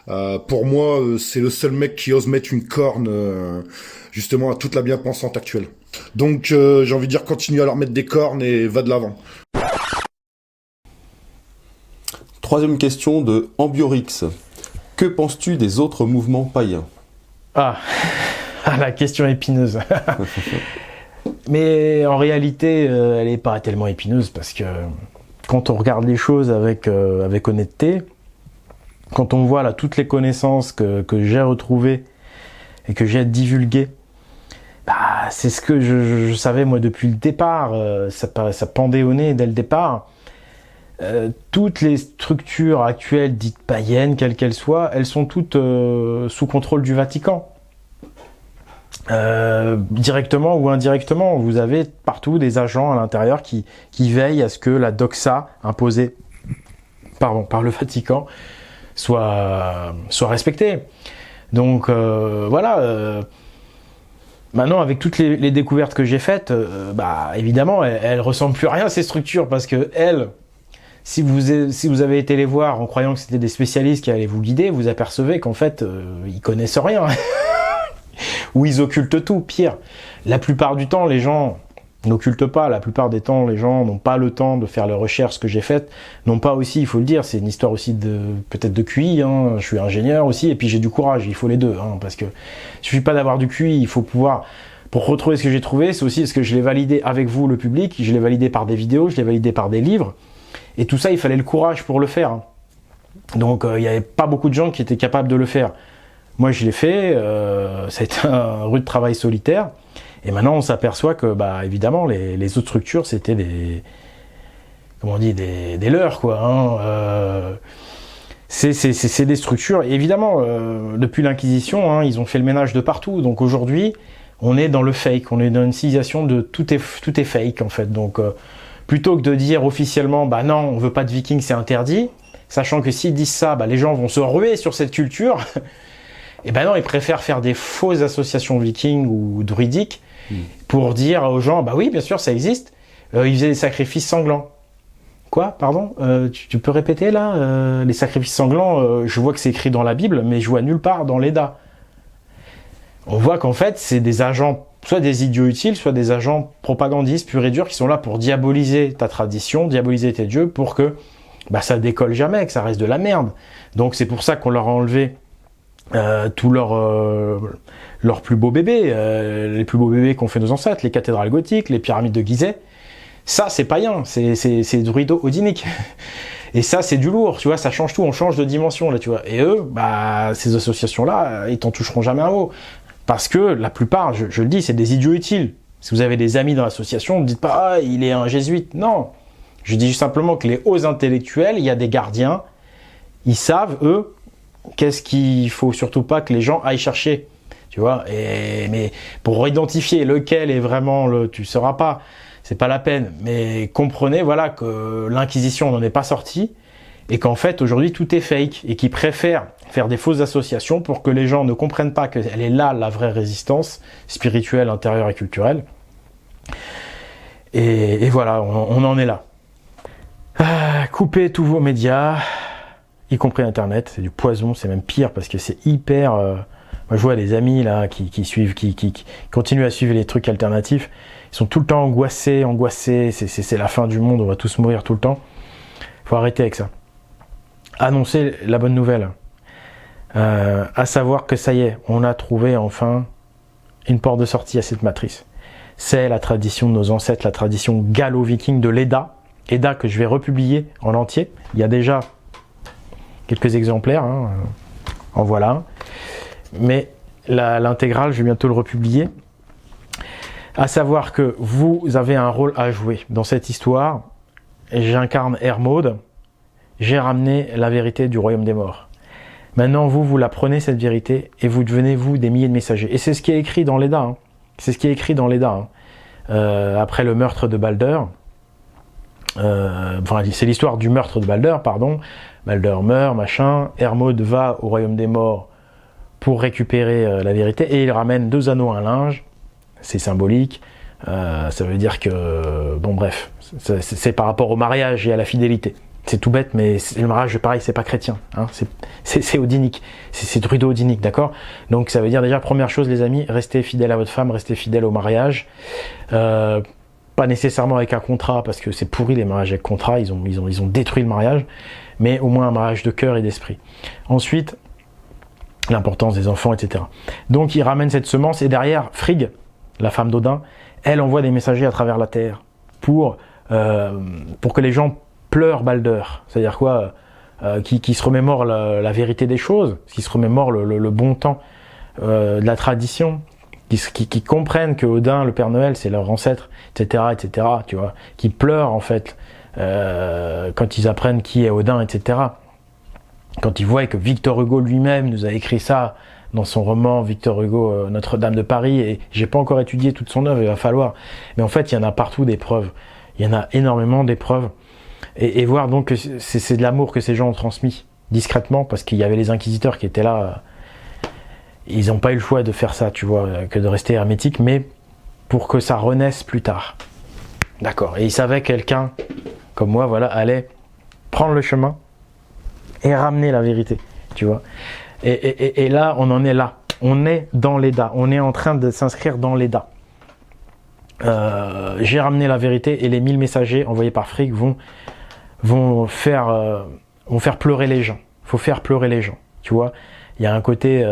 Pour moi, c'est le seul mec qui ose mettre une corne justement à toute la bien-pensante actuelle. Donc j'ai envie de dire, continue à leur mettre des cornes et va de l'avant. Troisième question de Ambiorix. Que penses-tu des autres mouvements païens ? La question épineuse. Mais en réalité, elle n'est pas tellement épineuse, parce que quand on regarde les choses avec honnêteté, quand on voit là toutes les connaissances que j'ai retrouvées et que j'ai divulguées, c'est ce que je savais moi depuis le départ. Ça pendait au nez dès le départ. Toutes les structures actuelles dites païennes, quelles qu'elles soient, elles sont toutes sous contrôle du Vatican. Directement ou indirectement, vous avez partout des agents à l'intérieur qui veillent à ce que la doxa imposée par le Vatican soit respectée. Donc voilà, Maintenant, avec toutes les découvertes que j'ai faites, bah évidemment, elles ressemblent plus à rien ces structures parce que elles, si vous avez été les voir en croyant que c'était des spécialistes qui allaient vous guider, vous apercevez qu'en fait, ils connaissent rien ou ils occultent tout. Pire, la plupart du temps, les gens n'occultent pas. La plupart des temps, les gens n'ont pas le temps de faire les recherches que j'ai faites, n'ont pas aussi, il faut le dire, c'est une histoire aussi de peut-être de QI. Hein. Je suis ingénieur aussi, et puis j'ai du courage. Il faut les deux, hein, parce que il suffit pas d'avoir du QI, il faut pouvoir. Pour retrouver ce que j'ai trouvé, c'est aussi parce que je l'ai validé avec vous, le public. Je l'ai validé par des vidéos, je l'ai validé par des livres, et tout ça, il fallait le courage pour le faire. Hein. Donc, il y avait pas beaucoup de gens qui étaient capables de le faire. Moi, je l'ai fait. Ça a été un rude travail solitaire. Et maintenant, on s'aperçoit que, bah, évidemment, les autres structures, c'était comment on dit, des leurres, quoi. Hein. C'est des structures. Et évidemment, depuis l'Inquisition, hein, ils ont fait le ménage de partout. Donc aujourd'hui, on est dans le fake. On est dans une civilisation de tout est fake, en fait. Donc, plutôt que de dire officiellement, bah non, on veut pas de Vikings, c'est interdit, sachant que s'ils disent ça, bah, les gens vont se ruer sur cette culture. Et ben non, ils préfèrent faire des fausses associations vikings ou druidiques pour dire aux gens, bah oui, bien sûr, ça existe. Ils faisaient des sacrifices sanglants. Quoi, pardon, tu peux répéter là les sacrifices sanglants, je vois que c'est écrit dans la Bible, mais je vois nulle part dans l'Eda. On voit qu'en fait, c'est des agents, soit des idiots utiles, soit des agents propagandistes purs et durs qui sont là pour diaboliser ta tradition, diaboliser tes dieux, pour que bah, ça décolle jamais, que ça reste de la merde. Donc c'est pour ça qu'on leur a enlevé tous leurs plus beaux bébés, les plus beaux bébés qu'ont fait nos ancêtres, les cathédrales gothiques, les pyramides de Gizeh. Ça, c'est païen, c'est druido-odinique. Et ça, c'est du lourd, tu vois, ça change tout, on change de dimension, là, tu vois. Et eux, bah, ces associations-là, ils t'en toucheront jamais un mot. Parce que la plupart, je le dis, c'est des idiots utiles. Si vous avez des amis dans l'association, ne dites pas, ah, il est un jésuite. Non. Je dis simplement que les hauts intellectuels, il y a des gardiens, ils savent, eux, qu'est-ce qu'il faut surtout pas que les gens aillent chercher, tu vois. Mais pour identifier lequel est vraiment tu sauras pas, c'est pas la peine. Mais comprenez, voilà, que l'Inquisition n'en est pas sortie et qu'en fait aujourd'hui tout est fake et qu'ils préfèrent faire des fausses associations pour que les gens ne comprennent pas qu'elle est là la vraie résistance spirituelle, intérieure et culturelle. Et voilà, on en est là. Coupez tous vos médias, y compris Internet, c'est du poison, c'est même pire parce que c'est hyper... Moi je vois des amis là qui suivent, qui continuent à suivre les trucs alternatifs, ils sont tout le temps angoissés, c'est la fin du monde, on va tous mourir tout le temps. Faut arrêter avec ça. Annoncer la bonne nouvelle, à savoir que ça y est, on a trouvé enfin une porte de sortie à cette matrice. C'est la tradition de nos ancêtres, la tradition gallo-viking de l'Eda, Eda que je vais republier en entier. Il y a déjà quelques exemplaires, hein, en voilà un. Mais l'intégrale, je vais bientôt le republier. À savoir que vous avez un rôle à jouer dans cette histoire. J'incarne Hermod. J'ai ramené la vérité du royaume des morts. Maintenant, vous la prenez cette vérité et vous devenez, vous, des milliers de messagers. Et c'est ce qui est écrit dans l'Eda. Hein. C'est ce qui est écrit dans l'Eda. Hein. Après le meurtre de Balder. Enfin, c'est l'histoire du meurtre de Balder, pardon. Balder meurt, machin. Hermod va au royaume des morts pour récupérer la vérité et il ramène 2 anneaux à un linge. C'est symbolique. Ça veut dire que, bon bref, c'est par rapport au mariage et à la fidélité. C'est tout bête, mais le mariage, pareil, c'est pas chrétien. Hein, c'est odinique. C'est druido-odinique, d'accord? Donc ça veut dire déjà, première chose, les amis, restez fidèles à votre femme, restez fidèles au mariage. Pas nécessairement avec un contrat, parce que c'est pourri les mariages avec contrat, ils ont détruit le mariage, mais au moins un mariage de cœur et d'esprit. Ensuite, l'importance des enfants, etc. Donc il ramène cette semence, et derrière, Frigg, la femme d'Odin, elle envoie des messagers à travers la terre pour que les gens pleurent Balder. C'est-à-dire quoi? Qui se remémorent la vérité des choses, qui se remémorent le bon temps de la tradition, qui comprennent que Odin, le Père Noël, c'est leur ancêtre, etc., tu vois, qui pleurent en fait quand ils apprennent qui est Odin, etc. Quand ils voient que Victor Hugo lui-même nous a écrit ça dans son roman Victor Hugo, Notre-Dame de Paris, et j'ai pas encore étudié toute son œuvre, il va falloir. Mais en fait, il y en a partout des preuves. Il y en a énormément des preuves. Et voir donc que c'est de l'amour que ces gens ont transmis discrètement, parce qu'il y avait les inquisiteurs qui étaient là. Ils n'ont pas eu le choix de faire ça, tu vois, que de rester hermétique, mais pour que ça renaisse plus tard. D'accord. Et ils savaient que quelqu'un, comme moi, voilà, allait prendre le chemin et ramener la vérité, tu vois. Et là, on en est là. On est dans l'EDA. On est en train de s'inscrire dans l'EDA. J'ai ramené la vérité et les 1000 messagers envoyés par Frick vont faire pleurer les gens. Il faut faire pleurer les gens, tu vois. Il y a un côté,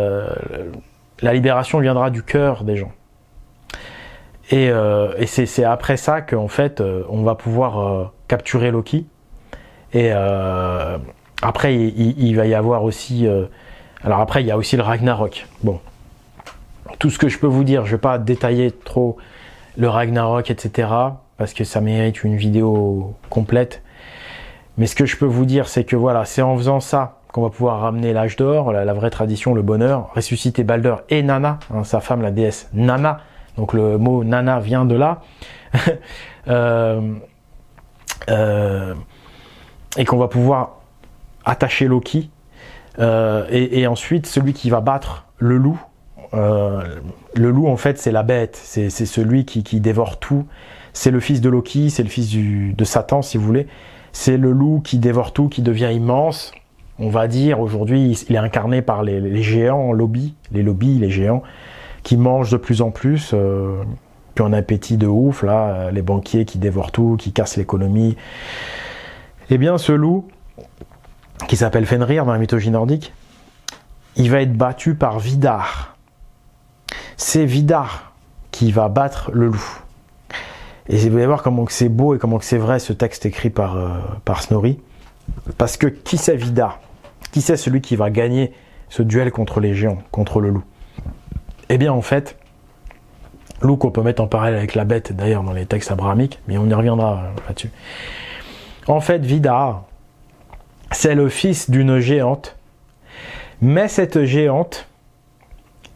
la libération viendra du cœur des gens. Et c'est après ça qu'en fait, on va pouvoir capturer Loki. Et après, il va y avoir aussi... alors après, il y a aussi le Ragnarok. Bon, tout ce que je peux vous dire, je ne vais pas détailler trop le Ragnarok, etc. Parce que ça mérite une vidéo complète. Mais ce que je peux vous dire, c'est que voilà, c'est en faisant ça qu'on va pouvoir ramener l'âge d'or, la vraie tradition, le bonheur, ressusciter Balder et Nana, hein, sa femme, la déesse Nana. Donc le mot Nana vient de là. Et qu'on va pouvoir attacher Loki. Et ensuite, celui qui va battre le loup. Le loup, en fait, c'est la bête. C'est celui qui dévore tout. C'est le fils de Loki, c'est le fils de Satan, si vous voulez. C'est le loup qui dévore tout, qui devient immense. On va dire, aujourd'hui, il est incarné par les géants, les géants, qui mangent de plus en plus, qui ont un appétit de ouf, là, les banquiers qui dévorent tout, qui cassent l'économie. Eh bien, ce loup, qui s'appelle Fenrir dans la mythologie nordique, il va être battu par Vidar. C'est Vidar qui va battre le loup. Et vous allez voir comment que c'est beau et comment que c'est vrai ce texte écrit par Snorri. Parce que qui c'est Vidar? Qui c'est celui qui va gagner ce duel contre les géants, contre le loup? Eh bien en fait, loup qu'on peut mettre en parallèle avec la bête d'ailleurs dans les textes abrahamiques, mais on y reviendra là-dessus. En fait, Vidar, c'est le fils d'une géante, mais cette géante,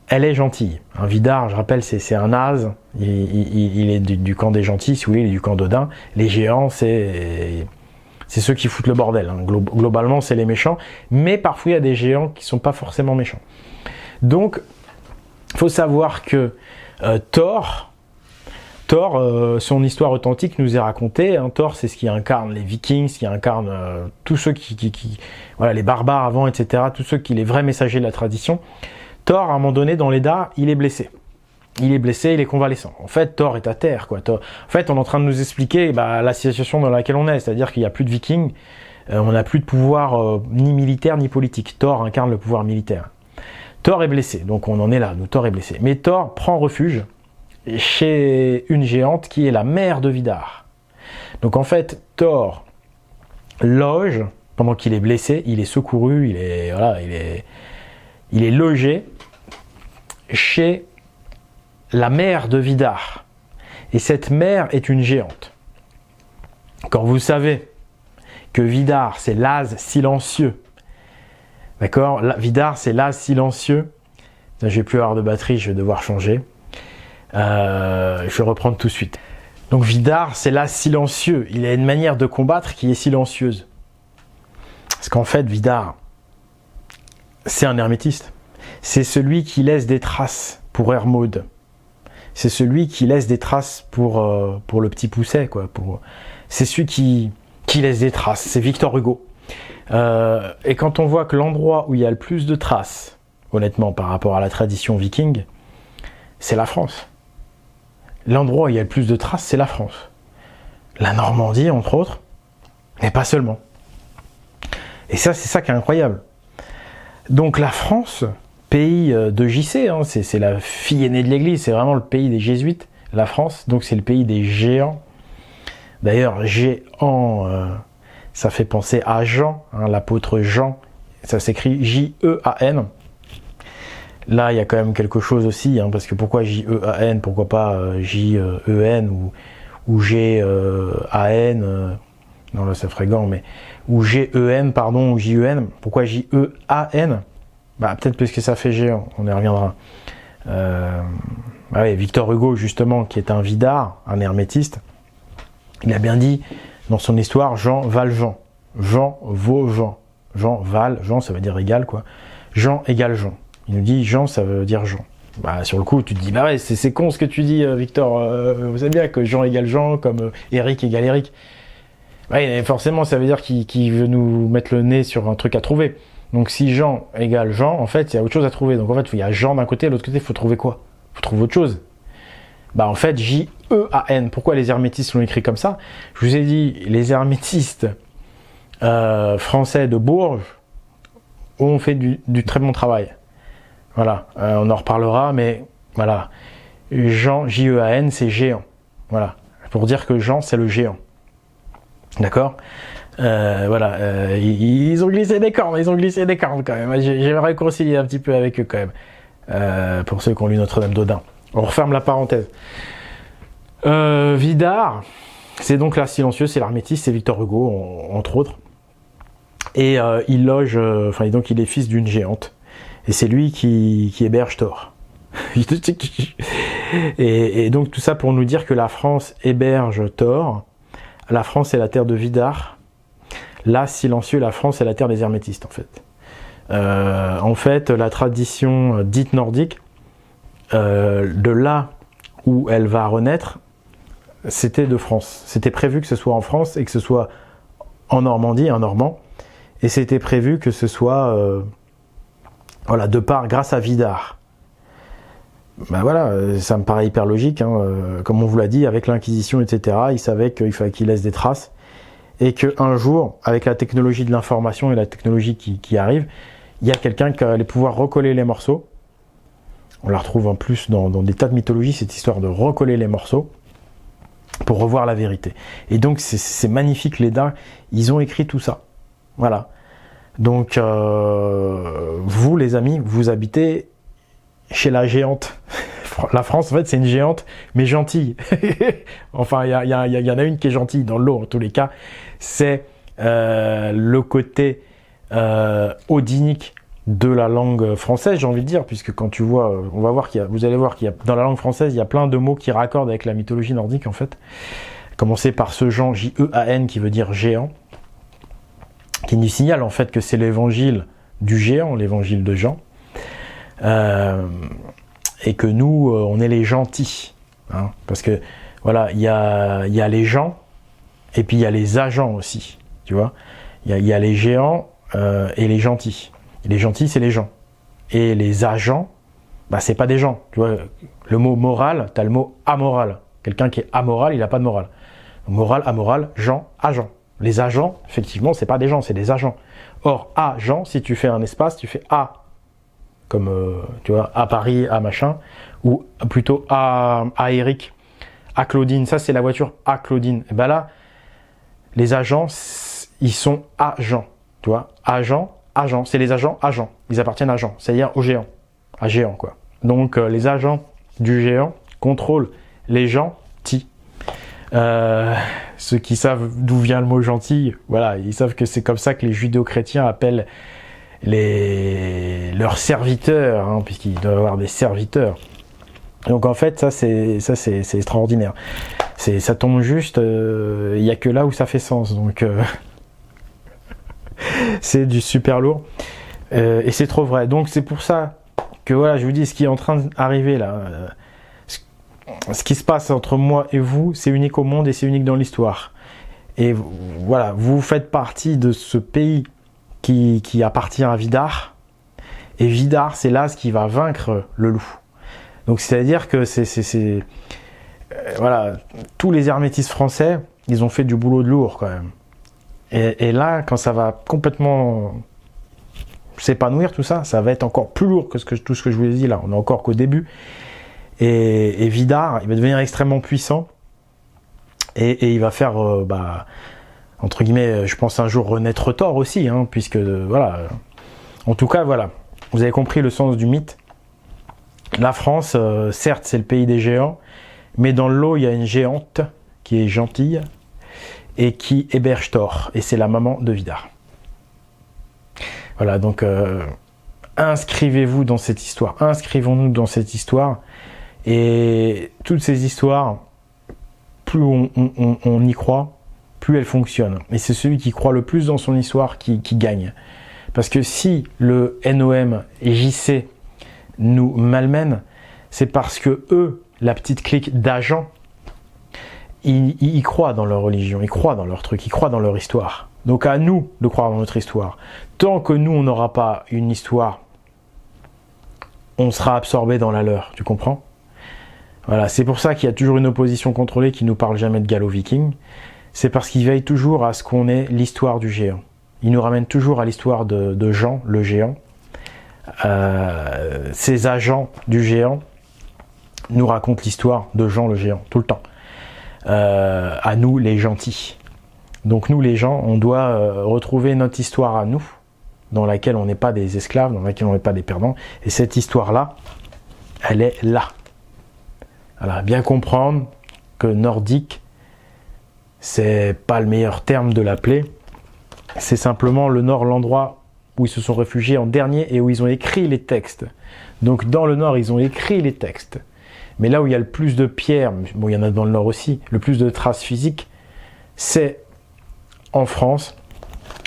elle est gentille. Un Vidar, je rappelle, c'est un Nase, il est du camp des gentils, si vous voulez, il est du camp d'Odin. Les géants, c'est ceux qui foutent le bordel. Hein. Globalement, c'est les méchants, mais parfois il y a des géants qui ne sont pas forcément méchants. Donc, il faut savoir que Thor, son histoire authentique nous est racontée. Hein. Thor, c'est ce qui incarne les Vikings, ce qui incarne tous ceux voilà, les barbares avant, etc. Tous ceux qui les vrais messagers de la tradition. Thor, à un moment donné, dans l'Edda, il est blessé. Il est blessé, il est convalescent. En fait, Thor est à terre, quoi. En fait, on est en train de nous expliquer la situation dans laquelle on est. C'est-à-dire qu'il n'y a plus de Vikings, on n'a plus de pouvoir ni militaire ni politique. Thor incarne le pouvoir militaire. Thor est blessé, donc on en est là, Thor est blessé. Mais Thor prend refuge chez une géante qui est la mère de Vidar. Donc en fait, Thor loge, pendant qu'il est blessé, il est secouru, il est logé chez la mère de Vidar. Et cette mère est une géante. Quand vous savez que Vidar, c'est l'ase silencieux, d'accord, Vidar, c'est l'as silencieux. Je vais plus avoir de batterie, je vais devoir changer. Je vais reprendre tout de suite. Donc Vidar, c'est l'as silencieux. Il a une manière de combattre qui est silencieuse. Parce qu'en fait, Vidar, c'est un hermétiste. C'est celui qui laisse des traces pour Hermod. C'est celui qui laisse des traces pour le petit Pousset, quoi. C'est celui qui laisse des traces. C'est Victor Hugo. Et quand on voit que l'endroit où il y a le plus de traces, honnêtement, par rapport à la tradition viking, c'est la France. L'endroit où il y a le plus de traces, c'est la France. La Normandie, entre autres, mais pas seulement. Et ça, c'est ça qui est incroyable. Donc la France, pays de JC, hein, c'est la fille aînée de l'Église, c'est vraiment le pays des jésuites, la France, donc c'est le pays des géants. D'ailleurs, géant, ça fait penser à Jean, hein, l'apôtre Jean, ça s'écrit J-E-A-N. Là, il y a quand même quelque chose aussi, hein, parce que pourquoi J-E-A-N, pourquoi pas J-E-N ou G-A-N, non là ça ferait gant, mais ou G-E-N, pardon, ou J-E-N, pourquoi J-E-A-N? Bah peut-être parce que ça fait géant, on y reviendra. Oui, Victor Hugo, justement, qui est un Vidar, un hermétiste, il a bien dit dans son histoire, Jean Valjean. Jean vaut Jean. Jean Val, Jean ça veut dire égal, quoi. Jean égale Jean. Il nous dit Jean, ça veut dire Jean. Bah, sur le coup, tu te dis, bah ouais, c'est con ce que tu dis, Victor. Vous savez bien que Jean égale Jean, comme Eric égale Eric. Ouais, forcément, ça veut dire qu'il veut nous mettre le nez sur un truc à trouver. Donc, si Jean égale Jean, en fait, il y a autre chose à trouver. Donc, en fait, il y a Jean d'un côté, de l'autre côté, il faut trouver quoi? Il faut trouver autre chose. Bah, en fait, J-E-A-N. Pourquoi les hermétistes l'ont écrit comme ça? Je vous ai dit, les hermétistes français de Bourges ont fait du très bon travail. Voilà, on en reparlera, mais voilà. Jean, J-E-A-N, c'est géant. Voilà, pour dire que Jean, c'est le géant. D'accord. Voilà, ils ont glissé des cornes, quand même. J'ai réconcilié un petit peu avec eux quand même. Pour ceux qui ont lu Notre-Dame d'Odin. On referme la parenthèse. Vidar, c'est donc la silencieuse, c'est l'hermétiste, c'est Victor Hugo, entre autres. Et il loge, donc il est fils d'une géante. Et c'est lui qui héberge Thor. et donc tout ça pour nous dire que la France héberge Thor. La France est la terre de Vidar. Là, silencieux, la France est la terre des hermétistes, en fait. La tradition dite nordique, de là où elle va renaître, c'était de France. C'était prévu que ce soit en France et que ce soit en Normandie, un Normand. Et c'était prévu que ce soit... grâce à Vidar. Ben voilà, ça me paraît hyper logique, comme on vous l'a dit, avec l'Inquisition, etc., il savait qu'il fallait qu'il laisse des traces, et qu'un jour, avec la technologie de l'information et la technologie qui arrive, il y a quelqu'un qui allait pouvoir recoller les morceaux. On la retrouve en plus dans des tas de mythologies, cette histoire de recoller les morceaux, pour revoir la vérité. Et donc, c'est magnifique, les Dains, ils ont écrit tout ça. Voilà. Donc, vous, les amis, vous habitez chez la géante. La France, en fait, c'est une géante, mais gentille. Enfin, il y en a une qui est gentille dans l'eau, en tous les cas. C'est le côté odinique de la langue française, j'ai envie de dire, puisque quand tu vois, vous allez voir qu'il y a, dans la langue française, il y a plein de mots qui raccordent avec la mythologie nordique, en fait. Commencer par ce Jean, J-E-A-N, qui veut dire géant, qui nous signale en fait que c'est l'évangile du géant, l'évangile de Jean, et que nous, on est les gentils, parce que voilà, il y a les gens, et puis il y a les agents aussi, tu vois, il y a les géants et les gentils. Et les gentils, c'est les gens, et les agents, bah c'est pas des gens, tu vois. Le mot moral, t'as le mot amoral. Quelqu'un qui est amoral, il a pas de morale. Moral, amoral, gens, agents. Les agents, effectivement, c'est pas des gens, c'est des agents. Or, agent, si tu fais un espace, tu fais A, comme, tu vois, à Paris, à machin, ou plutôt à Eric, à Claudine, ça c'est la voiture à Claudine. Et ben là, les agents, ils sont agents, tu vois, agents, c'est les agents, ils appartiennent à Jean, c'est-à-dire au géant, à géant, quoi. Donc, les agents du géant contrôlent les gentils. Ceux qui savent d'où vient le mot gentil, voilà, ils savent que c'est comme ça que les judéo-chrétiens appellent leurs serviteurs, puisqu'ils doivent avoir des serviteurs. Donc en fait, ça c'est extraordinaire. Ça tombe juste, il n'y a que là où ça fait sens. Donc c'est du super lourd. Et c'est trop vrai. Donc c'est pour ça que voilà, je vous dis, ce qui est en train d'arriver là, ce qui se passe entre moi et vous, c'est unique au monde et c'est unique dans l'histoire. Et voilà, vous faites partie de ce pays qui appartient à Vidar. Et Vidar, c'est l'as qui va vaincre le loup. Donc c'est-à-dire que voilà, tous les hermétistes français, ils ont fait du boulot de lourd quand même. Et là, quand ça va complètement s'épanouir, tout ça, ça va être encore plus lourd que tout ce que je vous ai dit là. On est encore qu'au début. Et Vidar, il va devenir extrêmement puissant. Et il va faire, entre guillemets, je pense un jour renaître Thor aussi, puisque, voilà. En tout cas, voilà. Vous avez compris le sens du mythe. La France, certes, c'est le pays des géants, mais dans l'eau, il y a une géante qui est gentille et qui héberge Thor. Et c'est la maman de Vidar. Voilà, donc, inscrivez-vous dans cette histoire. Inscrivons-nous dans cette histoire. Et toutes ces histoires, plus on y croit, plus elles fonctionnent. Et c'est celui qui croit le plus dans son histoire qui gagne. Parce que si le NOM et JC nous malmènent, c'est parce que eux, la petite clique d'agents, ils croient dans leur religion, ils croient dans leur truc, ils croient dans leur histoire. Donc à nous de croire dans notre histoire. Tant que nous, on n'aura pas une histoire, on sera absorbé dans la leur, tu comprends? Voilà, c'est pour ça qu'il y a toujours une opposition contrôlée qui nous parle jamais de gallo-viking. C'est parce qu'ils veillent toujours à ce qu'on ait l'histoire du géant. Ils nous ramènent toujours à l'histoire de Jean, le géant. Ces agents du géant nous racontent l'histoire de Jean le géant, tout le temps. À nous, les gentils. Donc nous, les gens, on doit retrouver notre histoire à nous, dans laquelle on n'est pas des esclaves, dans laquelle on n'est pas des perdants. Et cette histoire-là, elle est là. Alors, bien comprendre que nordique, c'est pas le meilleur terme de l'appeler. C'est simplement le nord, l'endroit où ils se sont réfugiés en dernier et où ils ont écrit les textes. Donc dans le nord, ils ont écrit les textes. Mais là où il y a le plus de pierres, bon, il y en a dans le nord aussi, le plus de traces physiques, c'est en France,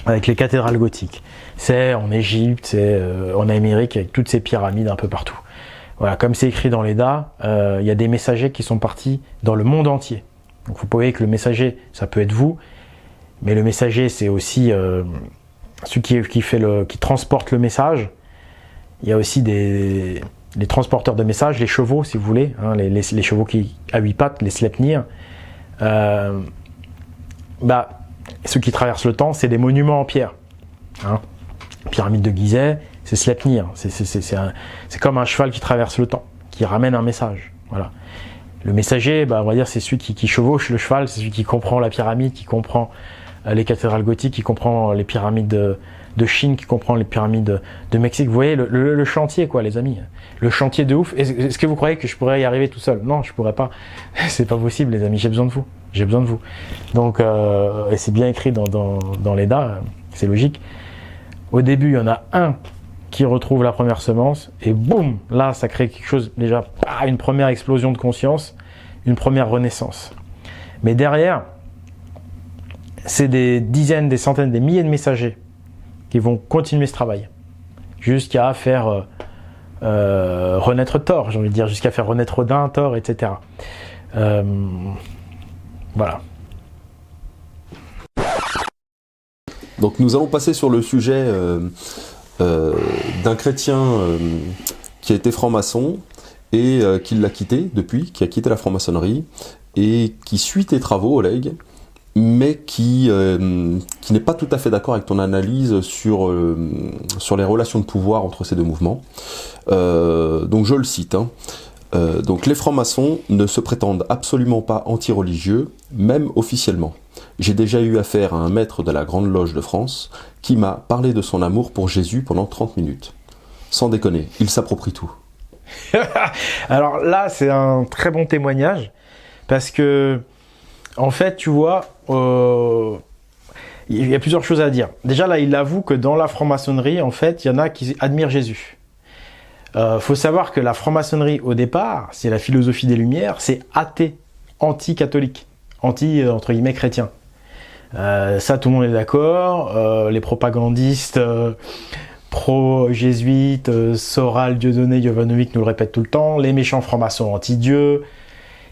avec les cathédrales gothiques. C'est en Égypte, c'est en Amérique, avec toutes ces pyramides un peu partout. Voilà, comme c'est écrit dans l'Eda, il y a des messagers qui sont partis dans le monde entier. Donc vous pouvez que le messager, ça peut être vous, mais le messager, c'est aussi celui qui transporte le message. Il y a aussi les transporteurs de messages, les chevaux, si vous voulez, hein, les chevaux à 8 pattes, les Sleipnir. Ceux qui traversent le temps, c'est des monuments en pierre. Hein. Pyramide de Gizeh, c'est Sleipnir. C'est comme un cheval qui traverse le temps, qui ramène un message. Voilà. Le messager, on va dire, c'est celui qui chevauche le cheval, c'est celui qui comprend la pyramide, qui comprend les cathédrales gothiques, qui comprend les pyramides de Chine, qui comprend les pyramides de Mexique. Vous voyez, le chantier, quoi, les amis. Le chantier de ouf. Est-ce que vous croyez que je pourrais y arriver tout seul? Non, je pourrais pas. C'est pas possible, les amis. J'ai besoin de vous. J'ai besoin de vous. Donc, et c'est bien écrit dans l'EDA, c'est logique. Au début, il y en a un qui retrouve la première semence, et boum, là, ça crée quelque chose, déjà, une première explosion de conscience, une première renaissance. Mais derrière, c'est des dizaines, des centaines, des milliers de messagers qui vont continuer ce travail, jusqu'à faire renaître Thor, j'ai envie de dire, jusqu'à faire renaître Odin, Thor, etc. Voilà. Donc nous allons passer sur le sujet d'un chrétien qui a été franc-maçon et qui l'a quitté depuis, qui a quitté la franc-maçonnerie et qui suit tes travaux, Oleg, mais qui n'est pas tout à fait d'accord avec ton analyse sur les relations de pouvoir entre ces deux mouvements. Donc je le cite. Donc les francs-maçons ne se prétendent absolument pas anti-religieux, même officiellement. J'ai déjà eu affaire à un maître de la Grande Loge de France qui m'a parlé de son amour pour Jésus pendant 30 minutes. Sans déconner, il s'approprie tout. Alors là, c'est un très bon témoignage, parce que, en fait, tu vois, il y a plusieurs choses à dire. Déjà, là, il avoue que dans la franc-maçonnerie, en fait, il y en a qui admirent Jésus. Faut savoir que la franc-maçonnerie, au départ, c'est la philosophie des Lumières, c'est athée, anti-catholique, anti, entre guillemets, chrétien. Ça, tout le monde est d'accord. Les propagandistes pro-jésuites, Soral, Dieudonné, Jovanovic nous le répètent tout le temps. Les méchants francs-maçons anti-Dieu.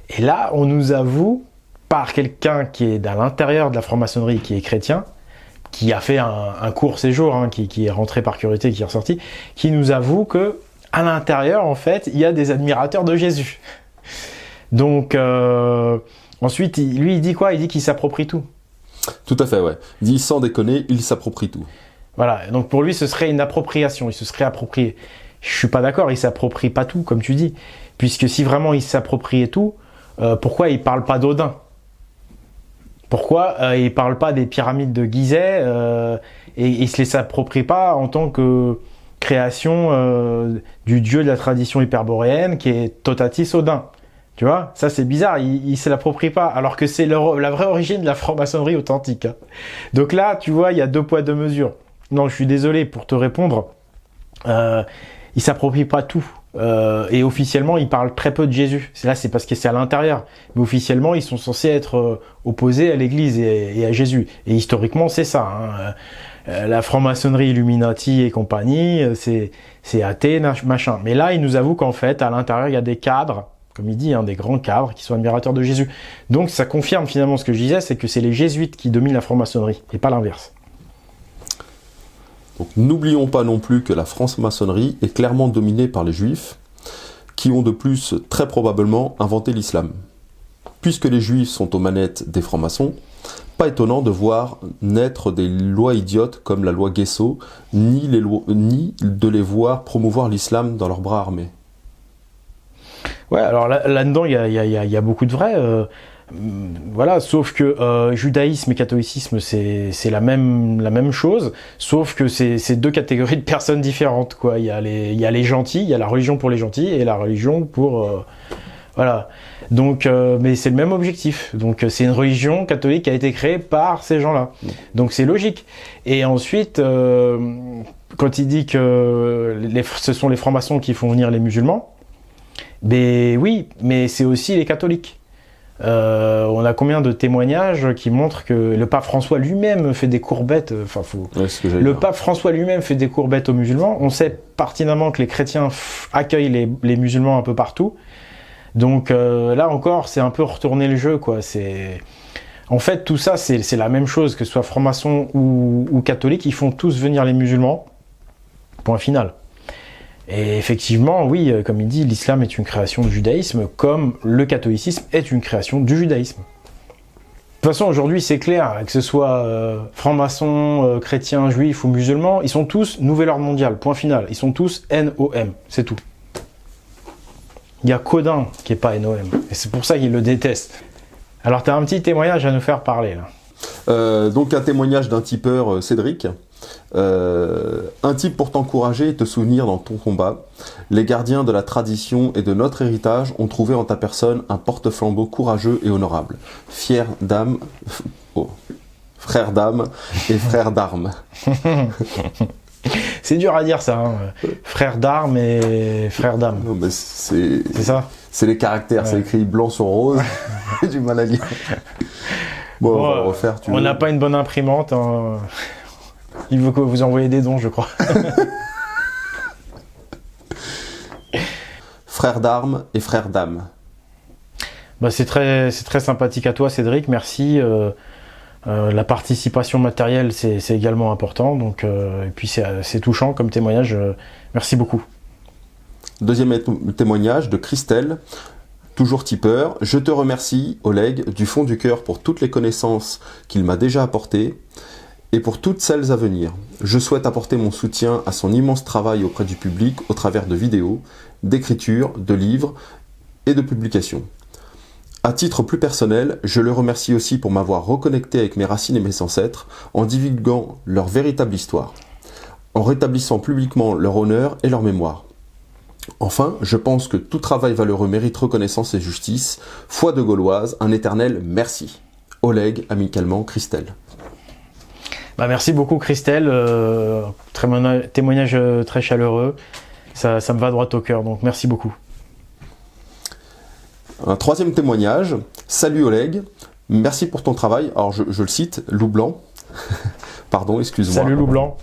Et là, on nous avoue, par quelqu'un qui est à l'intérieur de la franc-maçonnerie, qui est chrétien, qui a fait un court séjour, hein, qui est rentré par curiosité, qui est ressorti, qui nous avoue que à l'intérieur, en fait, il y a des admirateurs de Jésus. Donc, ensuite, lui, il dit quoi? Il dit qu'il s'approprie tout. Tout à fait, ouais. Il dit, sans déconner, il s'approprie tout. Voilà, donc pour lui, ce serait une appropriation, il se serait approprié. Je suis pas d'accord, il s'approprie pas tout, comme tu dis. Puisque si vraiment il s'appropriait tout, pourquoi il parle pas d'Odin? Pourquoi il parle pas des pyramides de Gizeh et il se les approprie pas en tant que création du dieu de la tradition hyperboréenne qui est Totatis Odin? Tu vois, ça c'est bizarre, il se l'approprie pas, alors que c'est la vraie origine de la franc-maçonnerie authentique. Hein. Donc là, tu vois, il y a deux poids, deux mesures. Non, je suis désolé pour te répondre. Il s'approprie pas tout. Et officiellement, il parle très peu de Jésus. Là, c'est parce que c'est à l'intérieur. Mais officiellement, ils sont censés être opposés à l'Église et à Jésus. Et historiquement, c'est ça. Hein. la franc-maçonnerie, Illuminati et compagnie, c'est athée, machin. Mais là, il nous avoue qu'en fait, à l'intérieur, il y a des cadres, comme il dit, des grands cadres qui sont admirateurs de Jésus. Donc ça confirme finalement ce que je disais, c'est que c'est les jésuites qui dominent la franc-maçonnerie, et pas l'inverse. Donc n'oublions pas non plus que la franc-maçonnerie est clairement dominée par les juifs, qui ont de plus très probablement inventé l'islam. Puisque les juifs sont aux manettes des francs-maçons, pas étonnant de voir naître des lois idiotes comme la loi Guesso, ni de les voir promouvoir l'islam dans leurs bras armés. Ouais, alors là-dedans, il y a beaucoup de vrai. Voilà, sauf que judaïsme et catholicisme, c'est la même chose, sauf que c'est deux catégories de personnes différentes, quoi. Il y a les gentils, il y a la religion pour les gentils et la religion pour... voilà. Donc, mais c'est le même objectif. Donc, c'est une religion catholique qui a été créée par ces gens-là. Donc, c'est logique. Et ensuite, quand il dit que ce sont les francs-maçons qui font venir les musulmans, ben oui, mais c'est aussi les catholiques. On a combien de témoignages qui montrent que le pape François lui-même fait des courbettes. Le pape François lui-même fait des courbettes aux musulmans. On sait pertinemment que les chrétiens accueillent les musulmans un peu partout. Donc là encore, c'est un peu retourner le jeu, quoi. En fait, tout ça, c'est la même chose, que ce soit franc-maçon ou catholique, ils font tous venir les musulmans. Point final. Et effectivement, oui, comme il dit, l'islam est une création du judaïsme, comme le catholicisme est une création du judaïsme. De toute façon, aujourd'hui, c'est clair, que ce soit franc-maçon, chrétien, juif ou musulman, ils sont tous nouvel ordre mondial, point final. Ils sont tous NOM, c'est tout. Il y a Codin qui est pas NOM, et c'est pour ça qu'il le déteste. Alors, tu as un petit témoignage à nous faire parler, là. Donc, un témoignage d'un tipeur, Cédric. Un type pour t'encourager et te soutenir dans ton combat. Les gardiens de la tradition et de notre héritage ont trouvé en ta personne un porte-flambeau courageux et honorable. Frère d'âme et frère d'armes. C'est dur à dire ça, hein. Frère d'armes et frère d'âme. Non, mais c'est ça. C'est les caractères, ouais. C'est écrit blanc sur rose. J'ai du mal à lire. Bon, on va refaire. On n'a pas une bonne imprimante. Hein. Il veut que vous envoyez des dons, je crois. Frère d'armes et frère d'âme. Bah, c'est très sympathique à toi, Cédric. Merci. La participation matérielle, c'est également important. Donc, et puis c'est touchant comme témoignage. Merci beaucoup. Deuxième témoignage de Christelle, toujours tipeur. Je te remercie, Oleg, du fond du cœur pour toutes les connaissances qu'il m'a déjà apportées et pour toutes celles à venir. Je souhaite apporter mon soutien à son immense travail auprès du public au travers de vidéos, d'écritures, de livres et de publications. À titre plus personnel, je le remercie aussi pour m'avoir reconnecté avec mes racines et mes ancêtres en divulguant leur véritable histoire, en rétablissant publiquement leur honneur et leur mémoire. Enfin, je pense que tout travail valeureux mérite reconnaissance et justice. Foi de Gauloise, un éternel merci. Oleg, amicalement, Christelle. Bah, merci beaucoup, Christelle. Témoignage très chaleureux. Ça me va droit au cœur, donc merci beaucoup. Un troisième témoignage. Salut Oleg, merci pour ton travail. Alors je le cite, Loup Blanc. Pardon, excuse-moi. Salut Loup Blanc.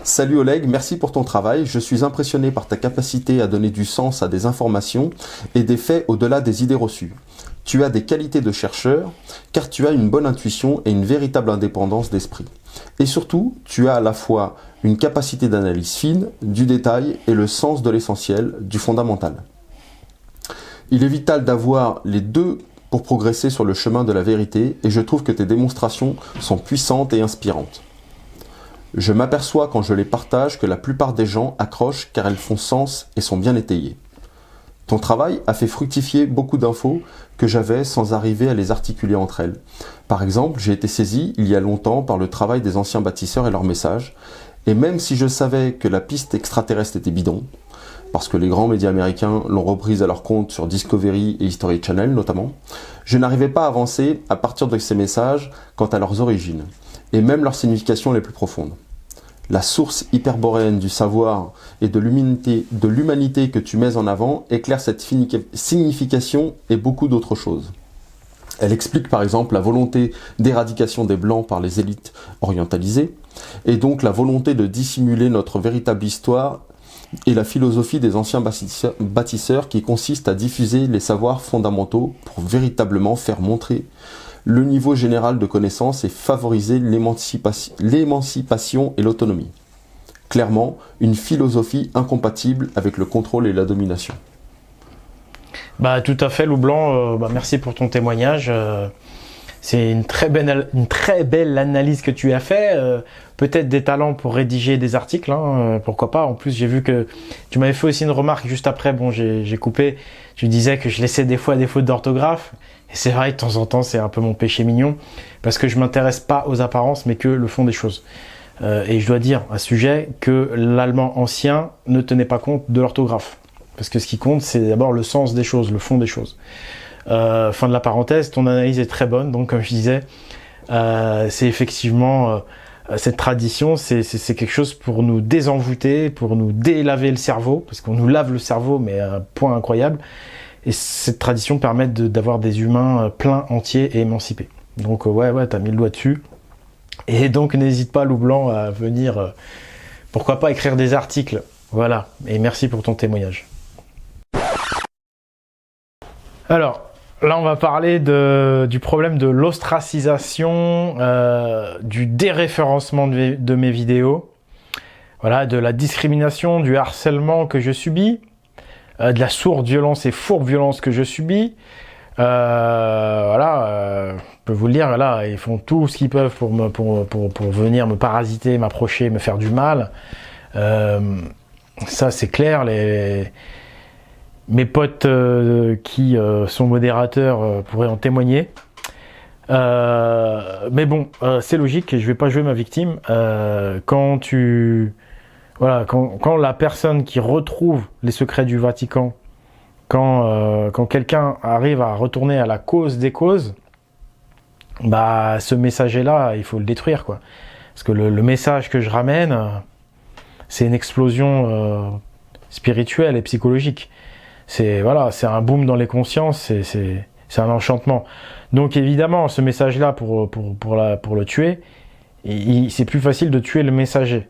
Salut Oleg, merci pour ton travail. Je suis impressionné par ta capacité à donner du sens à des informations et des faits au-delà des idées reçues. Tu as des qualités de chercheur, car tu as une bonne intuition et une véritable indépendance d'esprit. Et surtout, tu as à la fois une capacité d'analyse fine, du détail et le sens de l'essentiel, du fondamental. Il est vital d'avoir les deux pour progresser sur le chemin de la vérité, et je trouve que tes démonstrations sont puissantes et inspirantes. Je m'aperçois quand je les partage que la plupart des gens accrochent car elles font sens et sont bien étayées. Ton travail a fait fructifier beaucoup d'infos que j'avais sans arriver à les articuler entre elles. Par exemple, j'ai été saisi il y a longtemps par le travail des anciens bâtisseurs et leurs messages, et même si je savais que la piste extraterrestre était bidon, parce que les grands médias américains l'ont reprise à leur compte sur Discovery et History Channel notamment, je n'arrivais pas à avancer à partir de ces messages quant à leurs origines, et même leurs significations les plus profondes. La source hyperboréenne du savoir et de l'humanité que tu mets en avant éclaire cette signification et beaucoup d'autres choses. Elle explique par exemple la volonté d'éradication des Blancs par les élites orientalisées, et donc la volonté de dissimuler notre véritable histoire et la philosophie des anciens bâtisseurs qui consiste à diffuser les savoirs fondamentaux pour véritablement faire montrer le niveau général de connaissance et favoriser l'émancipation et l'autonomie. Clairement, une philosophie incompatible avec le contrôle et la domination. Bah tout à fait, Loup Blanc, merci pour ton témoignage. C'est une très belle analyse que tu as fait. Peut-être des talents pour rédiger des articles, hein, pourquoi pas. En plus, j'ai vu que tu m'avais fait aussi une remarque juste après. Bon, j'ai coupé. Tu disais que je laissais des fois des fautes d'orthographe. Et c'est vrai, de temps en temps, c'est un peu mon péché mignon. Parce que je m'intéresse pas aux apparences, mais que le fond des choses. Et je dois dire à ce sujet que l'allemand ancien ne tenait pas compte de l'orthographe. Parce que ce qui compte, c'est d'abord le sens des choses, le fond des choses. Fin de la parenthèse, ton analyse est très bonne. Donc, comme je disais, c'est effectivement cette tradition, c'est quelque chose pour nous désenvoûter, pour nous délaver le cerveau, parce qu'on nous lave le cerveau, mais à un point incroyable. Et cette tradition permet d'avoir des humains pleins, entiers et émancipés. Donc, ouais, t'as mis le doigt dessus. Et donc, n'hésite pas, Loup Blanc, à venir, pourquoi pas, écrire des articles. Voilà. Et merci pour ton témoignage. Alors, là, on va parler du problème de l'ostracisation, du déréférencement de mes vidéos, voilà, de la discrimination, du harcèlement que je subis, de la sourde violence et fourbe violence que je subis. Je peux vous le dire, là, ils font tout ce qu'ils peuvent pour venir me parasiter, m'approcher, me faire du mal. Ça, c'est clair. Mes potes qui sont modérateurs pourraient en témoigner. Mais bon, c'est logique et je vais pas jouer ma victime. Quand la personne qui retrouve les secrets du Vatican, quand quelqu'un arrive à retourner à la cause des causes, bah ce messager-là, il faut le détruire, quoi. Parce que le message que je ramène, c'est une explosion spirituelle et psychologique. C'est un boom dans les consciences, c'est un enchantement. Donc évidemment, ce message-là, pour le tuer, c'est plus facile de tuer le messager.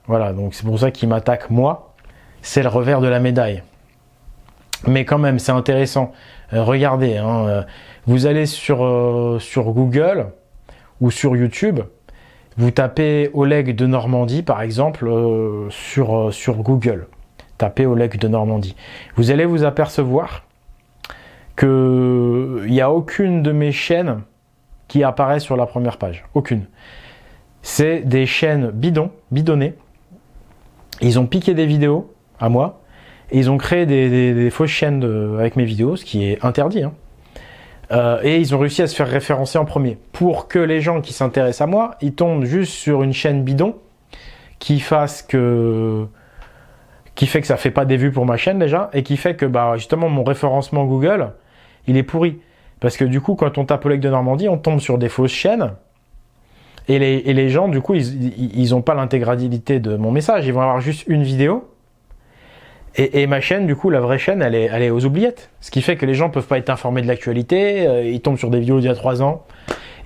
Voilà, donc c'est pour ça qu'il m'attaque moi. C'est le revers de la médaille. Mais quand même, c'est intéressant. Regardez, vous allez sur Google ou sur YouTube, vous tapez Oleg de Normandie, par exemple, sur Google. Tapez Oleg de Normandie. Vous allez vous apercevoir qu'il n'y a aucune de mes chaînes qui apparaît sur la première page. Aucune. C'est des chaînes bidonnées. Ils ont piqué des vidéos à moi et ils ont créé des fausses chaînes avec mes vidéos, ce qui est interdit. Et ils ont réussi à se faire référencer en premier. Pour que les gens qui s'intéressent à moi, ils tombent juste sur une chaîne bidon qui fait que ça fait pas des vues pour ma chaîne déjà, et qui fait que justement mon référencement Google, il est pourri. Parce que du coup, quand on tape Oleg de Normandie, on tombe sur des fausses chaînes, et les gens, du coup, ils ont pas l'intégralité de mon message, ils vont avoir juste une vidéo, et ma chaîne, du coup, la vraie chaîne, elle est aux oubliettes. Ce qui fait que les gens peuvent pas être informés de l'actualité, ils tombent sur des vidéos d'il y a 3 ans,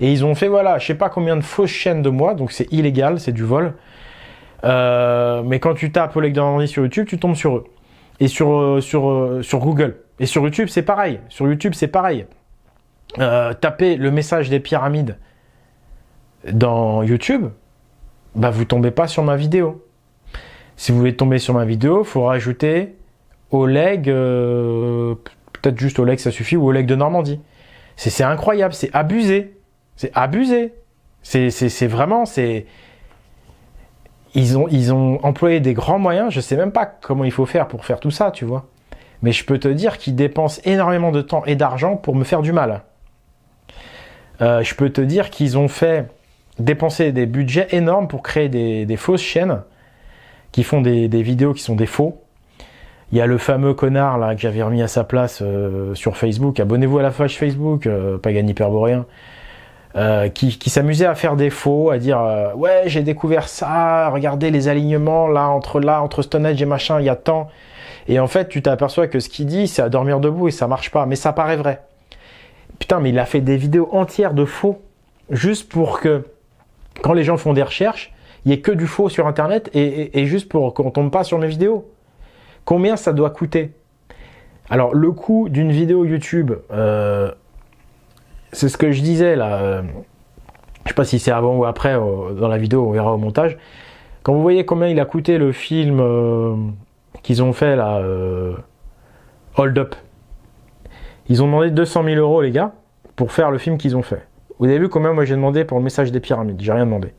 et ils ont fait, je sais pas combien de fausses chaînes de moi, donc c'est illégal, c'est du vol. Mais quand tu tapes Oleg de Normandie sur YouTube, tu tombes sur eux. Et sur Google. Et sur YouTube, c'est pareil. Tapez le message des pyramides dans YouTube, vous tombez pas sur ma vidéo. Si vous voulez tomber sur ma vidéo, il faut rajouter Oleg, peut-être juste Oleg, ça suffit, ou Oleg de Normandie. C'est incroyable, c'est abusé. C'est vraiment, ils ont employé des grands moyens, je sais même pas comment il faut faire pour faire tout ça, tu vois. Mais je peux te dire qu'ils dépensent énormément de temps et d'argent pour me faire du mal. Je peux te dire qu'ils ont fait dépenser des budgets énormes pour créer des fausses chaînes qui font des vidéos qui sont des faux. Il y a le fameux connard là que j'avais remis à sa place sur Facebook. Abonnez-vous à la page Facebook, Pagan Hyperboréen. Qui s'amusait à faire des faux, à dire ouais, j'ai découvert ça, regardez les alignements entre Stonehenge et machin, il y a tant. Et en fait, tu t'aperçois que ce qu'il dit, c'est à dormir debout et ça marche pas, mais ça paraît vrai. Putain, mais il a fait des vidéos entières de faux juste pour que quand les gens font des recherches, il n'y ait que du faux sur Internet et juste pour qu'on tombe pas sur mes vidéos. Combien ça doit coûter? Alors, le coût d'une vidéo YouTube, c'est ce que je disais là. Je sais pas si c'est avant ou après dans la vidéo, on verra au montage. Quand vous voyez combien il a coûté le film qu'ils ont fait là, Hold Up, ils ont demandé 200 000 € les gars pour faire le film qu'ils ont fait. Vous avez vu combien moi j'ai demandé pour le message des pyramides? J'ai rien demandé.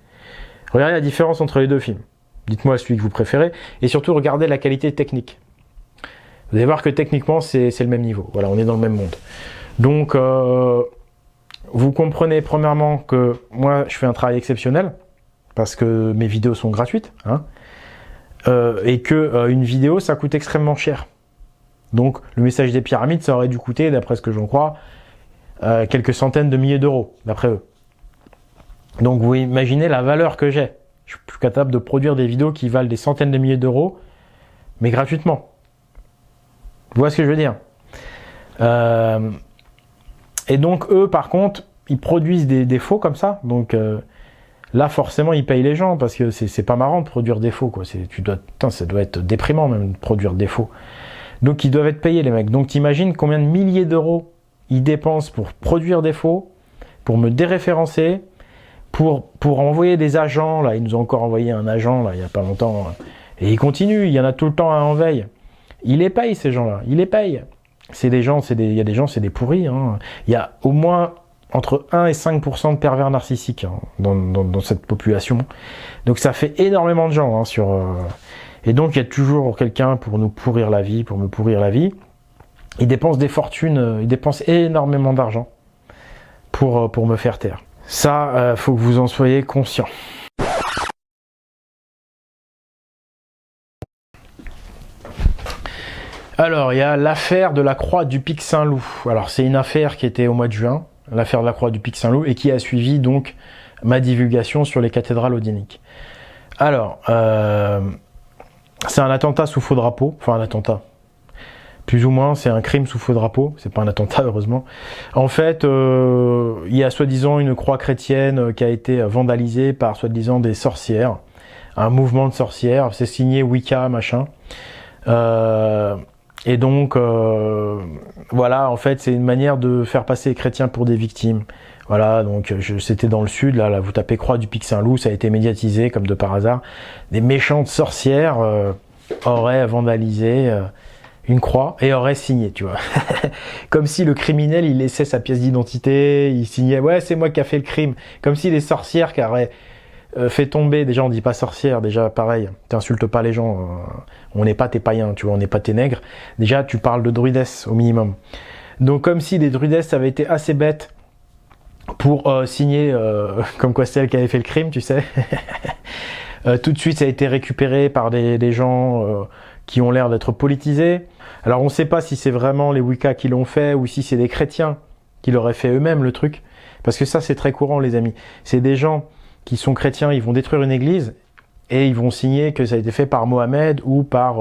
Regardez la différence entre les deux films. Dites-moi celui que vous préférez et surtout regardez la qualité technique. Vous allez voir que techniquement c'est le même niveau. Voilà, on est dans le même monde. Donc vous comprenez premièrement que moi je fais un travail exceptionnel parce que mes vidéos sont gratuites, hein, et que une vidéo ça coûte extrêmement cher. Donc le message des pyramides ça aurait dû coûter, d'après ce que j'en crois, quelques centaines de milliers d'euros, d'après eux. Donc vous imaginez la valeur que j'ai. Je suis capable de produire des vidéos qui valent des centaines de milliers d'euros, mais gratuitement. Vous voyez ce que je veux dire? Et donc eux, par contre, ils produisent des faux comme ça. Donc là, forcément, ils payent les gens parce que c'est pas marrant de produire des faux, quoi. Ça doit être déprimant même de produire des faux. Donc ils doivent être payés les mecs. Donc t'imagines combien de milliers d'euros ils dépensent pour produire des faux, pour me déréférencer, pour envoyer des agents. Là, ils nous ont encore envoyé un agent là il y a pas longtemps. Et ils continuent. Il y en a tout le temps en veille. Ils les payent ces gens-là. Ils les payent. Il y a des gens, c'est des pourris. Hein. Il y a au moins entre 1 et 5% de pervers narcissiques hein, dans cette population. Donc ça fait énormément de gens hein, et donc il y a toujours quelqu'un pour nous pourrir la vie, pour me pourrir la vie. Ils dépensent des fortunes, ils dépensent énormément d'argent pour me faire taire. Ça, faut que vous en soyez conscients. Alors, il y a l'affaire de la Croix du Pic Saint-Loup. Alors, c'est une affaire qui était au mois de juin, l'affaire de la Croix du Pic Saint-Loup, et qui a suivi donc ma divulgation sur les cathédrales odiniques. Alors, c'est un attentat sous faux drapeau, enfin un attentat. Plus ou moins, c'est un crime sous faux drapeau, c'est pas un attentat heureusement. En fait, il y a soi-disant une croix chrétienne qui a été vandalisée par soi-disant des sorcières, un mouvement de sorcières, c'est signé Wicca, machin. Et donc, voilà, en fait, c'est une manière de faire passer les chrétiens pour des victimes. Voilà, donc c'était dans le sud, là, vous tapez Croix du Pic Saint-Loup, ça a été médiatisé comme de par hasard. Des méchantes sorcières auraient vandalisé une croix et auraient signé, tu vois. Comme si le criminel, il laissait sa pièce d'identité, il signait, ouais, c'est moi qui a fait le crime. Comme si les sorcières qui auraient fait tomber, déjà on dit pas sorcière, déjà pareil, t'insultes pas les gens, on n'est pas tes païens, tu vois, on n'est pas tes nègres. Déjà tu parles de druidesse au minimum. Donc comme si les druidesses avaient été assez bêtes pour signer comme quoi c'est elle qui avait fait le crime, tu sais. Tout de suite ça a été récupéré par des gens qui ont l'air d'être politisés. Alors on ne sait pas si c'est vraiment les Wicca qui l'ont fait ou si c'est des chrétiens qui l'auraient fait eux-mêmes le truc. Parce que ça c'est très courant les amis. C'est des gens qui sont chrétiens, ils vont détruire une église et ils vont signer que ça a été fait par Mohamed ou par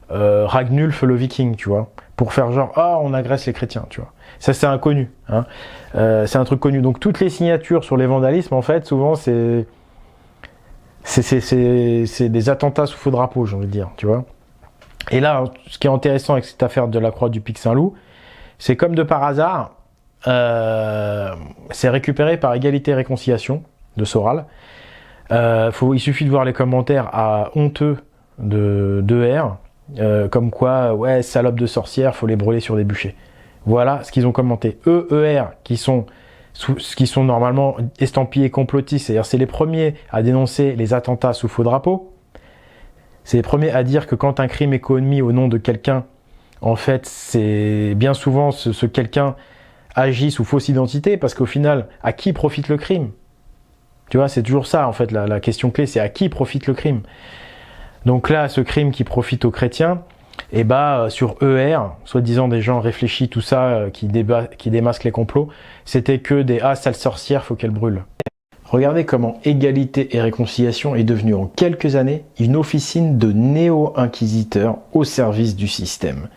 Ragnulf le Viking, tu vois. Pour faire genre, on agresse les chrétiens, tu vois. Ça c'est inconnu, hein. C'est un truc connu. Donc toutes les signatures sur les vandalismes, en fait, souvent c'est des attentats sous faux drapeau, j'ai envie de dire, tu vois. Et là, ce qui est intéressant avec cette affaire de la Croix du Pic Saint-Loup, c'est comme de par hasard, c'est récupéré par Égalité et Réconciliation de Soral. Il suffit de voir les commentaires à honteux de R, comme quoi, ouais, salope de sorcières, faut les brûler sur des bûchers. Voilà ce qu'ils ont commenté. ER, qui sont normalement estampillés complotistes, c'est-à-dire c'est les premiers à dénoncer les attentats sous faux drapeau. C'est les premiers à dire que quand un crime est commis au nom de quelqu'un, en fait, c'est bien souvent ce quelqu'un agit sous fausse identité, parce qu'au final, à qui profite le crime? Tu vois, c'est toujours ça, en fait, la question clé, c'est à qui profite le crime? Donc là, ce crime qui profite aux chrétiens, et sur ER, soi-disant des gens réfléchis, tout ça, qui démasquent les complots, c'était que des sale sorcière, faut qu'elle brûle. Regardez comment Égalité et Réconciliation est devenue en quelques années une officine de néo-inquisiteurs au service du système.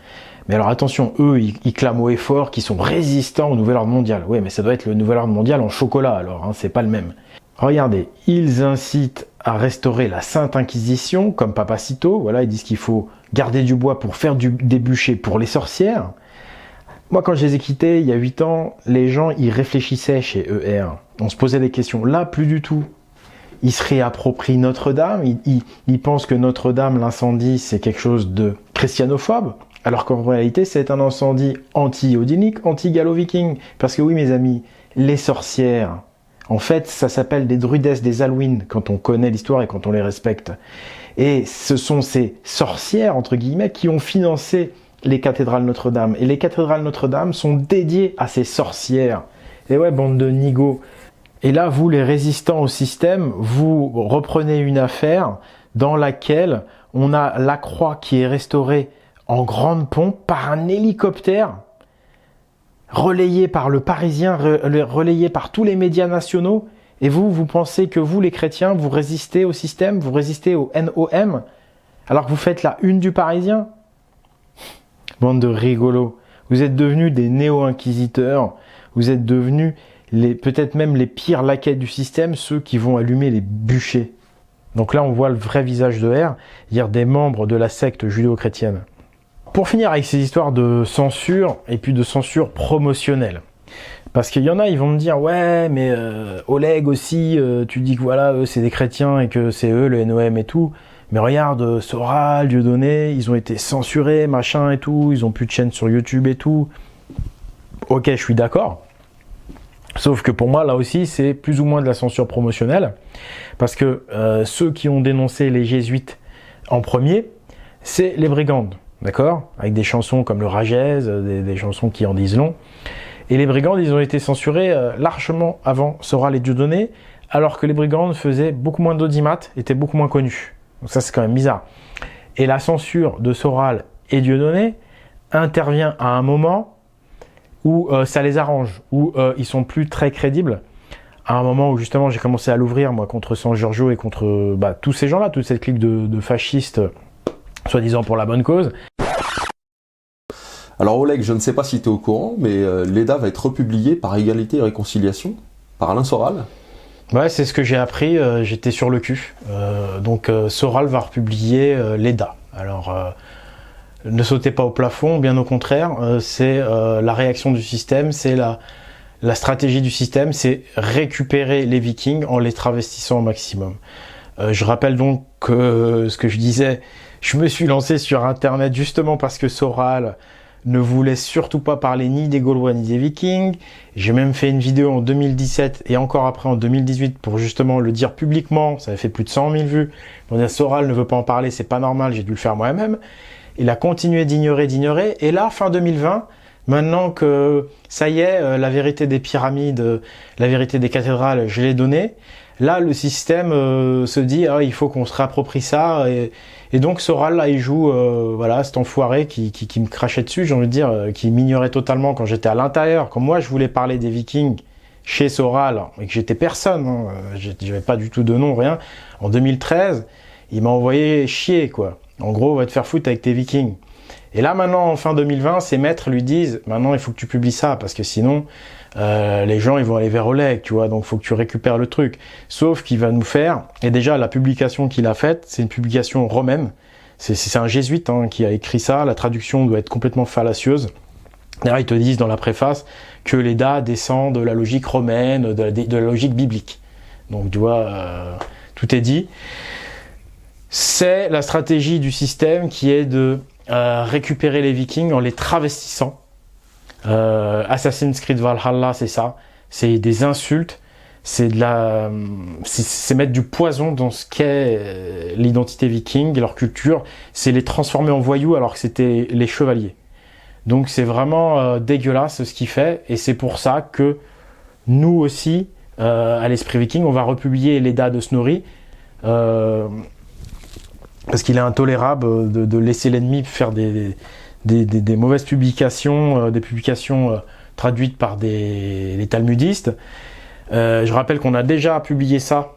Mais alors attention, eux, ils clament haut et fort qu'ils sont résistants au nouvel ordre mondial. Oui, mais ça doit être le nouvel ordre mondial en chocolat alors, hein, c'est pas le même. Regardez, ils incitent à restaurer la Sainte Inquisition, comme Papacito. Voilà, ils disent qu'il faut garder du bois pour faire des bûchers pour les sorcières. Moi, quand je les ai quittés, il y a 8 ans, les gens, ils réfléchissaient chez ER. On se posait des questions. Là, plus du tout. Ils se réapproprient Notre-Dame. Ils pensent que Notre-Dame, l'incendie, c'est quelque chose de christianophobe. Alors qu'en réalité, c'est un incendie anti-odinique, anti-gallo-viking. Parce que oui, mes amis, les sorcières, en fait, ça s'appelle des druidesses, des Alwyn, quand on connaît l'histoire et quand on les respecte. Et ce sont ces sorcières, entre guillemets, qui ont financé les cathédrales Notre-Dame. Et les cathédrales Notre-Dame sont dédiées à ces sorcières. Et ouais, bande de nigauds. Et là, vous, les résistants au système, vous reprenez une affaire dans laquelle on a la croix qui est restaurée en grande pompe par un hélicoptère, relayé par le Parisien, relayé par tous les médias nationaux. Et vous pensez que vous, les chrétiens, vous résistez au système, vous résistez au NOM, alors que vous faites la une du Parisien? Bande de rigolos. Vous êtes devenus des néo-inquisiteurs. Vous êtes devenus peut-être même les pires laquais du système, ceux qui vont allumer les bûchers. Donc là, on voit le vrai visage de R, c'est-à-dire des membres de la secte judéo-chrétienne. Pour finir avec ces histoires de censure, et puis de censure promotionnelle. Parce qu'il y en a, ils vont me dire, ouais, mais Oleg aussi, tu dis que voilà, eux, c'est des chrétiens et que c'est eux, le NOM et tout. Mais regarde, Soral, Dieudonné, ils ont été censurés, machin et tout, ils ont plus de chaîne sur YouTube et tout. Ok, je suis d'accord. Sauf que pour moi, là aussi, c'est plus ou moins de la censure promotionnelle. Parce que ceux qui ont dénoncé les jésuites en premier, c'est les brigandes, d'accord? Avec des chansons comme le Ragez, des chansons qui en disent long. Et les brigandes, ils ont été censurés largement avant Soral et Dieudonné, alors que les brigandes faisaient beaucoup moins d'audimat, étaient beaucoup moins connus. Donc ça, c'est quand même bizarre. Et la censure de Soral et Dieudonné intervient à un moment où ça les arrange, où ils sont plus très crédibles. À un moment où justement j'ai commencé à l'ouvrir, moi, contre San Giorgio et contre tous ces gens-là, toute cette clique de fascistes, soi-disant pour la bonne cause. Alors Oleg, je ne sais pas si tu es au courant, mais l'EDA va être republiée par Égalité et Réconciliation, par Alain Soral. Ouais, c'est ce que j'ai appris, j'étais sur le cul. Donc Soral va republier l'EDA. Alors, ne sautez pas au plafond, bien au contraire, c'est la réaction du système, c'est la stratégie du système, c'est récupérer les Vikings en les travestissant au maximum. Je rappelle donc que ce que je disais, je me suis lancé sur Internet justement parce que Soral ne voulait surtout pas parler ni des Gaulois ni des Vikings. J'ai même fait une vidéo en 2017 et encore après en 2018 pour justement le dire publiquement. Ça avait fait plus de 100 000 vues. On dit Soral ne veut pas en parler, c'est pas normal, j'ai dû le faire moi-même. Il a continué d'ignorer. Et là, fin 2020, maintenant que ça y est, la vérité des pyramides, la vérité des cathédrales, je l'ai donnée. Là, le système se dit, il faut qu'on se réapproprie ça. Et donc Soral, là, il joue, cet enfoiré qui me crachait dessus, j'ai envie de dire, qui m'ignorait totalement quand j'étais à l'intérieur. Quand moi, je voulais parler des Vikings chez Soral, et que j'étais personne, j'avais pas du tout de nom, rien. En 2013, il m'a envoyé chier, quoi. En gros, va te faire foutre avec tes Vikings. Et là, maintenant, en fin 2020, ses maîtres lui disent, maintenant, il faut que tu publies ça, parce que sinon, les gens, ils vont aller vers Oleg, tu vois, donc faut que tu récupères le truc. Sauf qu'il va nous faire, et déjà, la publication qu'il a faite, c'est une publication romaine. C'est un jésuite qui a écrit ça, la traduction doit être complètement fallacieuse. D'ailleurs, ils te disent dans la préface que l'EDA descend de la logique romaine, de la logique biblique. Donc, tu vois, tout est dit. C'est la stratégie du système qui est de récupérer les Vikings en les travestissant. Assassin's Creed Valhalla, c'est ça. C'est des insultes. C'est mettre du poison dans ce qu'est l'identité viking, leur culture. C'est les transformer en voyous alors que c'était les chevaliers. Donc c'est vraiment dégueulasse ce qu'il fait. Et c'est pour ça que nous aussi, à l'Esprit Viking, on va republier l'EDA de Snorri. Parce qu'il est intolérable de laisser l'ennemi faire des mauvaises publications, des publications traduites par les talmudistes. Je rappelle qu'on a déjà publié ça.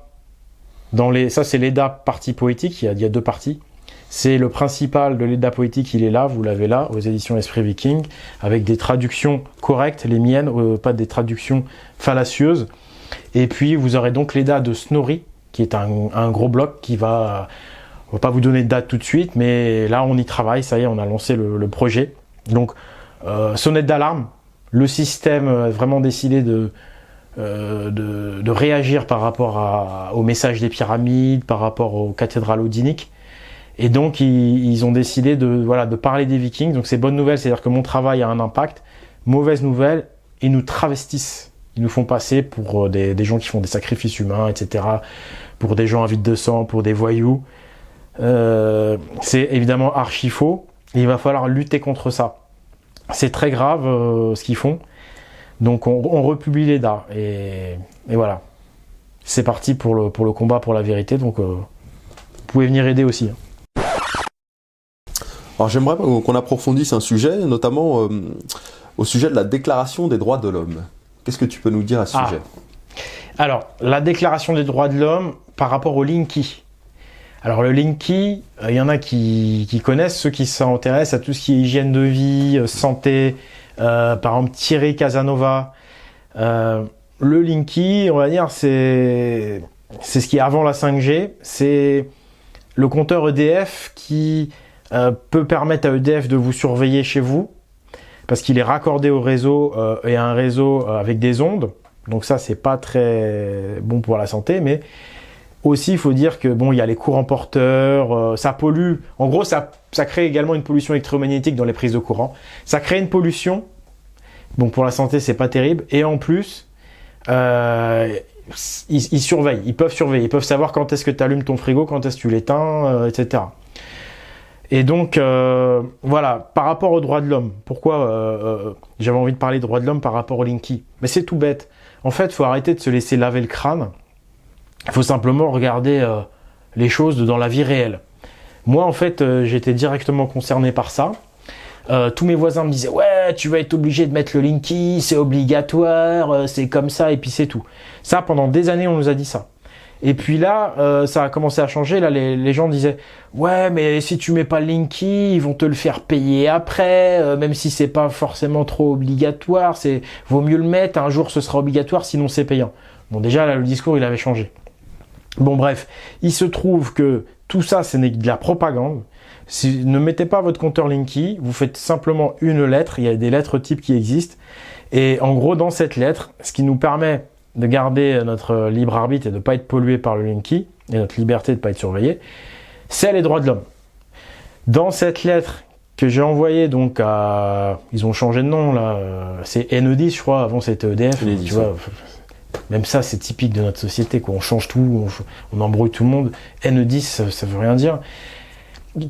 Ça, c'est l'EDA partie poétique, il y a deux parties. C'est le principal de l'EDA poétique, il est là, vous l'avez là, aux éditions Esprit Viking, avec des traductions correctes, les miennes, pas des traductions fallacieuses. Et puis, vous aurez donc l'EDA de Snorri, qui est un gros bloc qui va... On va pas vous donner de date tout de suite, mais là on y travaille, ça y est, on a lancé le projet. Donc sonnette d'alarme, le système a vraiment décidé de réagir par rapport au message des pyramides, par rapport aux cathédrales odiniques. Et donc ils ont décidé de parler des Vikings. Donc c'est bonne nouvelle, c'est-à-dire que mon travail a un impact. Mauvaise nouvelle, ils nous travestissent. Ils nous font passer pour des gens qui font des sacrifices humains, etc. Pour des gens avides de sang, pour des voyous. C'est évidemment archi faux. Et il va falloir lutter contre ça. C'est très grave ce qu'ils font. Donc on republie les dates. Et voilà. C'est parti pour le combat pour la vérité. Donc vous pouvez venir aider aussi. Alors j'aimerais qu'on approfondisse un sujet, notamment au sujet de la Déclaration des droits de l'homme. Qu'est-ce que tu peux nous dire à ce sujet ? Alors, la Déclaration des droits de l'homme par rapport au Linky. Alors le Linky, il y en a qui connaissent, ceux qui s'intéressent à tout ce qui est hygiène de vie, santé, par exemple Thierry Casanova. Le Linky, on va dire, c'est ce qui est avant la 5G, c'est le compteur EDF qui peut permettre à EDF de vous surveiller chez vous, parce qu'il est raccordé au réseau et à un réseau avec des ondes. Donc ça, c'est pas très bon pour la santé, mais aussi, il faut dire que bon, il y a les courants porteurs, ça pollue. En gros, ça crée également une pollution électromagnétique dans les prises de courant. Ça crée une pollution. Bon, pour la santé, c'est pas terrible. Et en plus, ils surveillent. Ils peuvent surveiller. Ils peuvent savoir quand est-ce que tu allumes ton frigo, quand est-ce que tu l'éteins, etc. Et donc, voilà, par rapport aux droits de l'homme, pourquoi j'avais envie de parler des droits de l'homme par rapport au Linky ? Mais c'est tout bête. En fait, il faut arrêter de se laisser laver le crâne. Il faut simplement regarder les choses dans la vie réelle. Moi, en fait, j'étais directement concerné par ça. Tous mes voisins me disaient « Ouais, tu vas être obligé de mettre le Linky, c'est obligatoire, c'est comme ça, et puis c'est tout. » Ça, pendant des années, on nous a dit ça. Et puis là, ça a commencé à changer. Là, les gens disaient « Ouais, mais si tu mets pas le Linky, ils vont te le faire payer après, même si c'est pas forcément trop obligatoire. Vaut mieux le mettre, un jour ce sera obligatoire, sinon c'est payant. » Bon, déjà, là, le discours, il avait changé. Bon, bref, il se trouve que tout ça, ce n'est de la propagande. Ne mettez pas votre compteur Linky, vous faites simplement une lettre. Il y a des lettres types qui existent. Et en gros, dans cette lettre, ce qui nous permet de garder notre libre arbitre et de ne pas être pollué par le Linky, et notre liberté de ne pas être surveillé, c'est les droits de l'homme. Dans cette lettre que j'ai envoyée donc à... Ils ont changé de nom, là. C'est NE10, je crois. Avant, c'était EDF. NE10, tu vois. Même ça, c'est typique de notre société, quoi. On change tout, on embrouille tout le monde. NE10, ça veut rien dire.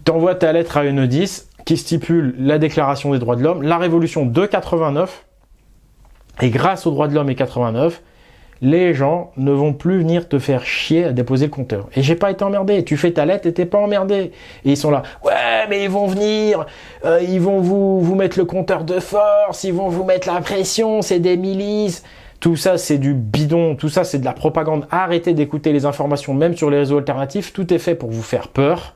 T'envoies ta lettre à NE10 qui stipule la Déclaration des droits de l'homme, la Révolution de 89. Et grâce aux droits de l'homme et 89, les gens ne vont plus venir te faire chier à déposer le compteur. Et j'ai pas été emmerdé. Tu fais ta lettre et t'es pas emmerdé. Et ils sont là. Ouais, mais ils vont venir. Ils vont vous mettre le compteur de force. Ils vont vous mettre la pression. C'est des milices. Tout ça, c'est du bidon. Tout ça, c'est de la propagande. Arrêtez d'écouter les informations, même sur les réseaux alternatifs. Tout est fait pour vous faire peur.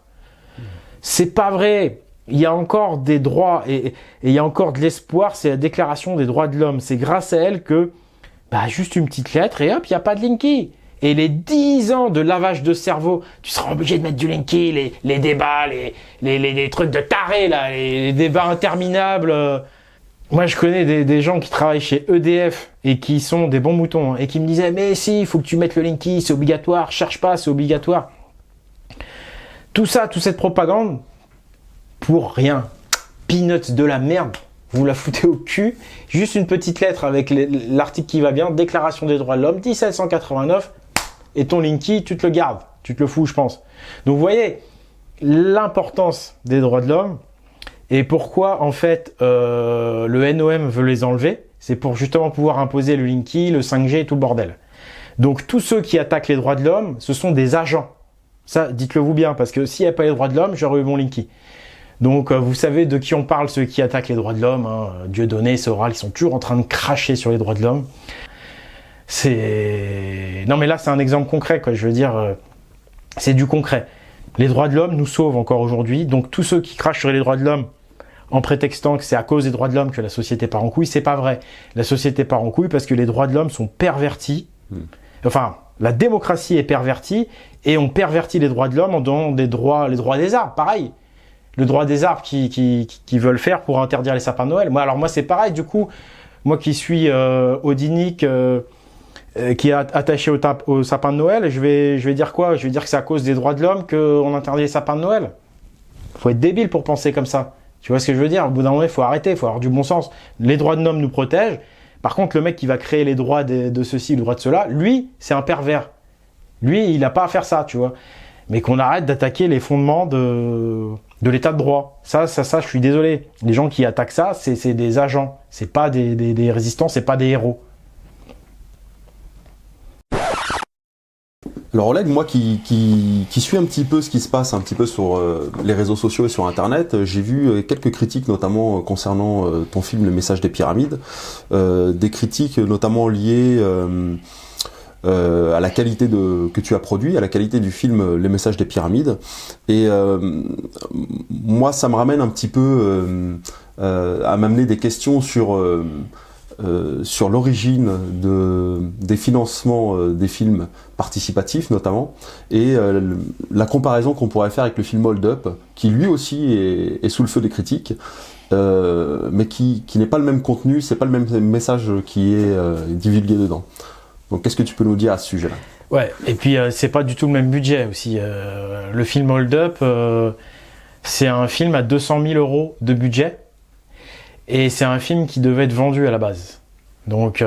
C'est pas vrai. Il y a encore des droits et il y a encore de l'espoir. C'est la Déclaration des droits de l'homme. C'est grâce à elle que, juste une petite lettre et hop, il n'y a pas de Linky. Et les 10 ans de lavage de cerveau, tu seras obligé de mettre du Linky, les débats, les trucs de tarés, là, les débats interminables. Moi, je connais des gens qui travaillent chez EDF et qui sont des bons moutons, hein, et qui me disaient « Mais si, il faut que tu mettes le Linky, c'est obligatoire, cherche pas, c'est obligatoire. » Tout ça, toute cette propagande, pour rien. Peanuts de la merde, vous la foutez au cul. Juste une petite lettre avec l'article qui va bien, Déclaration des droits de l'homme, 1789, et ton Linky, tu te le gardes, tu te le fous, je pense. Donc vous voyez l'importance des droits de l'homme. Et pourquoi, en fait, le NOM veut les enlever? C'est pour justement pouvoir imposer le Linky, le 5G et tout le bordel. Donc, tous ceux qui attaquent les droits de l'homme, ce sont des agents. Ça, dites-le vous bien, parce que s'il n'y a pas les droits de l'homme, j'aurais eu mon Linky. Donc, vous savez de qui on parle, ceux qui attaquent les droits de l'homme, hein, Dieudonné, Soral, ils sont toujours en train de cracher sur les droits de l'homme. Non, mais là, c'est un exemple concret, quoi. Je veux dire, c'est du concret. Les droits de l'homme nous sauvent encore aujourd'hui. Donc, tous ceux qui crachent sur les droits de l'homme, en prétextant que c'est à cause des droits de l'homme que la société part en couille, c'est pas vrai. La société part en couille parce que les droits de l'homme sont pervertis. Enfin, La démocratie est pervertie et on pervertit les droits de l'homme en donnant les droits des arbres. Pareil. Le droit des arbres qui veulent faire pour interdire les sapins de Noël. Moi, c'est pareil. Du coup, moi qui suis odinique, qui est attaché au sapin de Noël, je vais dire quoi? Je vais dire que c'est à cause des droits de l'homme qu'on interdit les sapins de Noël. Faut être débile pour penser comme ça. Tu vois ce que je veux dire? Au bout d'un moment, il faut arrêter, il faut avoir du bon sens. Les droits de l'homme nous protègent. Par contre, le mec qui va créer les droits de ceci, le droit de cela, lui, c'est un pervers. Lui, il n'a pas à faire ça, tu vois. Mais qu'on arrête d'attaquer les fondements de l'état de droit. Ça, je suis désolé. Les gens qui attaquent ça, c'est des agents. C'est pas des résistants, c'est pas des héros. Alors Oleg, moi qui suis un petit peu ce qui se passe un petit peu sur les réseaux sociaux et sur Internet, j'ai vu quelques critiques notamment concernant ton film Le Message des Pyramides, des critiques notamment liées à la qualité que tu as produit, à la qualité du film Les Messages des Pyramides, et moi ça me ramène un petit peu à m'amener des questions sur l'origine des financements des films participatifs notamment, et la comparaison qu'on pourrait faire avec le film Hold Up, qui lui aussi est sous le feu des critiques, mais qui n'est pas le même contenu, c'est pas le même message qui est divulgué dedans. Donc qu'est-ce que tu peux nous dire à ce sujet-là? Ouais, et puis c'est pas du tout le même budget aussi. Le film Hold Up, c'est un film à 200 000 € de budget, et c'est un film qui devait être vendu à la base. Donc,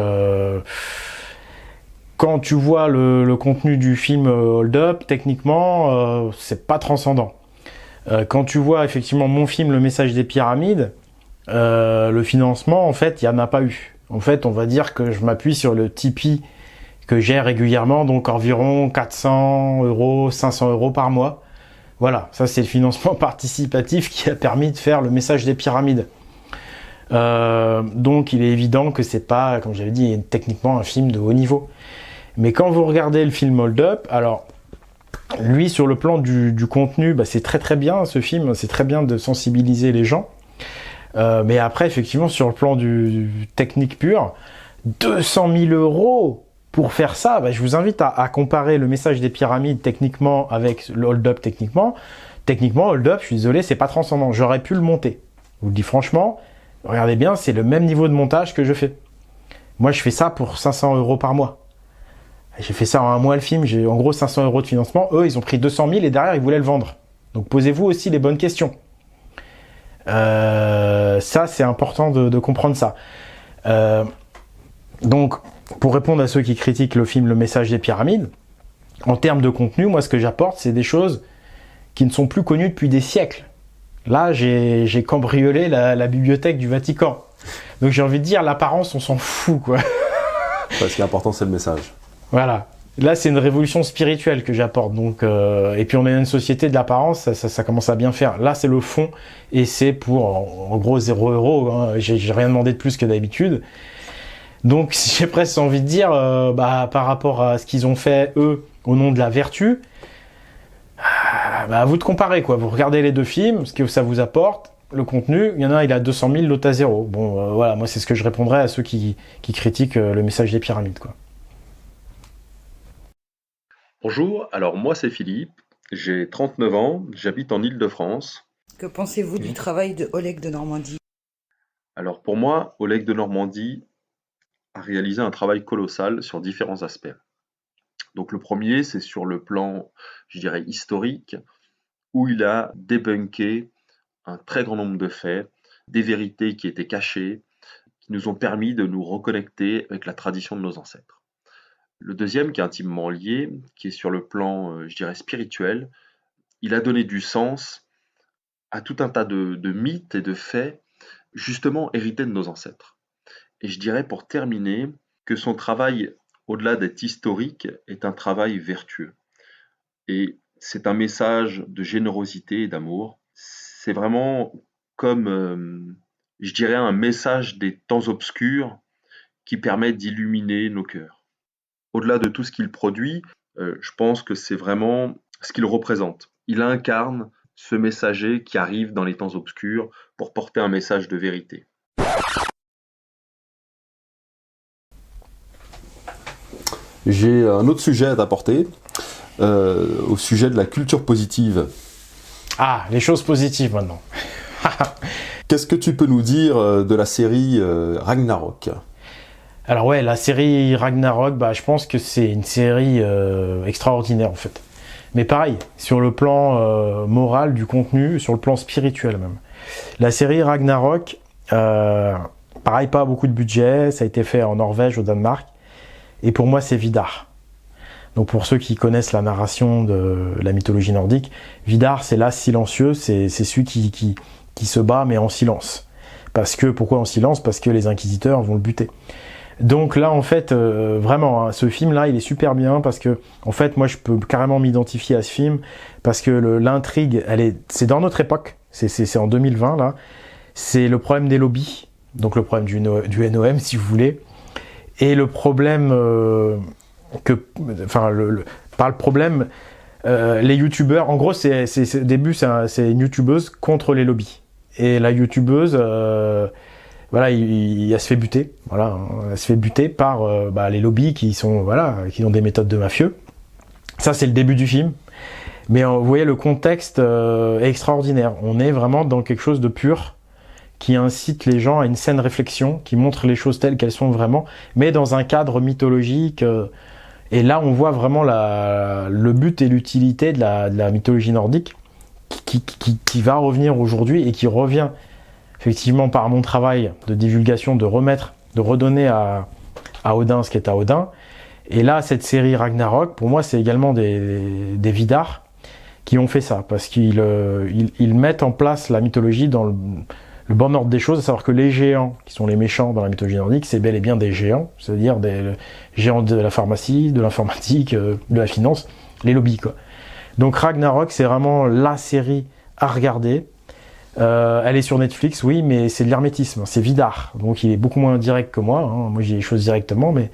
quand tu vois le contenu du film Hold Up, techniquement, c'est pas transcendant. Quand tu vois effectivement mon film Le Message des Pyramides, le financement, en fait, il n'y en a pas eu. En fait, on va dire que je m'appuie sur le Tipeee que j'ai régulièrement, donc environ 400 €, 500 € par mois. Voilà, ça c'est le financement participatif qui a permis de faire Le Message des Pyramides. Donc il est évident que c'est pas, comme j'avais dit, techniquement un film de haut niveau. Mais quand vous regardez le film Hold Up, alors lui sur le plan du contenu, c'est très très bien ce film, c'est très bien de sensibiliser les gens. Mais après effectivement sur le plan du technique pur, 200 000 € pour faire ça, je vous invite à comparer Le Message des Pyramides techniquement avec le Hold Up techniquement. Techniquement Hold Up, je suis désolé, c'est pas transcendant. J'aurais pu le monter. Je vous le dis franchement. Regardez bien, c'est le même niveau de montage que je fais. Moi, je fais ça pour 500 € par mois. J'ai fait ça en un mois le film, j'ai en gros 500 € de financement. Eux, ils ont pris 200 000 et derrière, ils voulaient le vendre. Donc, posez-vous aussi les bonnes questions. Ça, c'est important de comprendre ça. Donc, pour répondre à ceux qui critiquent le film Le Message des Pyramides, en termes de contenu, moi, ce que j'apporte, c'est des choses qui ne sont plus connues depuis des siècles. Là, j'ai cambriolé la bibliothèque du Vatican. Donc j'ai envie de dire, l'apparence, on s'en fout, quoi. Parce ce qui est important, c'est le message. Voilà. Là, c'est une révolution spirituelle que j'apporte. Donc, et puis on est une société de l'apparence, ça commence à bien faire. Là, c'est le fond, et c'est pour, en gros, 0 €. Hein. J'ai rien demandé de plus que d'habitude. Donc j'ai presque envie de dire, par rapport à ce qu'ils ont fait, eux, au nom de la vertu, à vous de comparer, quoi. Vous regardez les deux films, ce que ça vous apporte, le contenu. Il y en a un, il a 200 000, l'autre à 0. Bon, voilà, moi c'est ce que je répondrais à ceux qui critiquent Le Message des Pyramides, quoi. Bonjour, alors moi c'est Philippe, j'ai 39 ans, j'habite en Île-de-France. Que pensez-vous du travail de Oleg de Normandie? Alors pour moi, Oleg de Normandie a réalisé un travail colossal sur différents aspects. Donc le premier, c'est sur le plan, je dirais, historique, où il a débunké un très grand nombre de faits, des vérités qui étaient cachées, qui nous ont permis de nous reconnecter avec la tradition de nos ancêtres. Le deuxième, qui est intimement lié, qui est sur le plan, je dirais, spirituel, il a donné du sens à tout un tas de mythes et de faits, justement hérités de nos ancêtres. Et je dirais, pour terminer, que son travail, au-delà d'être historique, est un travail vertueux. Et c'est un message de générosité et d'amour. C'est vraiment comme, je dirais, un message des temps obscurs qui permet d'illuminer nos cœurs. Au-delà de tout ce qu'il produit, je pense que c'est vraiment ce qu'il représente. Il incarne ce messager qui arrive dans les temps obscurs pour porter un message de vérité. J'ai un autre sujet à t'apporter, au sujet de la culture positive. Ah, les choses positives maintenant. Qu'est-ce que tu peux nous dire de la série Ragnarok ? Alors ouais, la série Ragnarok, je pense que c'est une série extraordinaire en fait. Mais pareil, sur le plan moral du contenu, sur le plan spirituel même. La série Ragnarok, pareil, pas beaucoup de budget, ça a été fait en Norvège, au Danemark, et pour moi c'est Vidar. Donc pour ceux qui connaissent la narration de la mythologie nordique, Vidar c'est l'as silencieux, c'est celui qui se bat mais en silence. Pourquoi en silence ? Parce que les inquisiteurs vont le buter. Donc là en fait vraiment ce film là il est super bien parce que en fait moi je peux carrément m'identifier à ce film parce que l'intrigue c'est dans notre époque, c'est en 2020 là, c'est le problème des lobbies, donc le problème du NOM si vous voulez, et le problème les youtubeurs, en gros au début c'est une youtubeuse contre les lobbies et la youtubeuse elle se fait buter. Elle se fait buter par les lobbies qui ont des méthodes de mafieux. Ça, c'est le début du film. Mais vous voyez, le contexte est extraordinaire. On est vraiment dans quelque chose de pur qui incite les gens à une saine réflexion, qui montre les choses telles qu'elles sont vraiment, mais dans un cadre mythologique. Et là, on voit vraiment le but et l'utilité de la mythologie nordique qui va revenir aujourd'hui et qui revient effectivement par mon travail de divulgation, de redonner à Odin ce qui est à Odin. Et là, cette série Ragnarok, pour moi, c'est également des Vidar qui ont fait ça, parce qu'ils mettent en place la mythologie dans le bon ordre des choses, à savoir que les géants, qui sont les méchants dans la mythologie nordique, c'est bel et bien des géants, c'est-à-dire des géants de la pharmacie, de l'informatique, de la finance, les lobbies, quoi. Donc Ragnarok, c'est vraiment la série à regarder. Elle est sur Netflix, oui, mais c'est de l'hermétisme, c'est Vidar, donc il est beaucoup moins direct que moi. Moi j'ai les choses directement, mais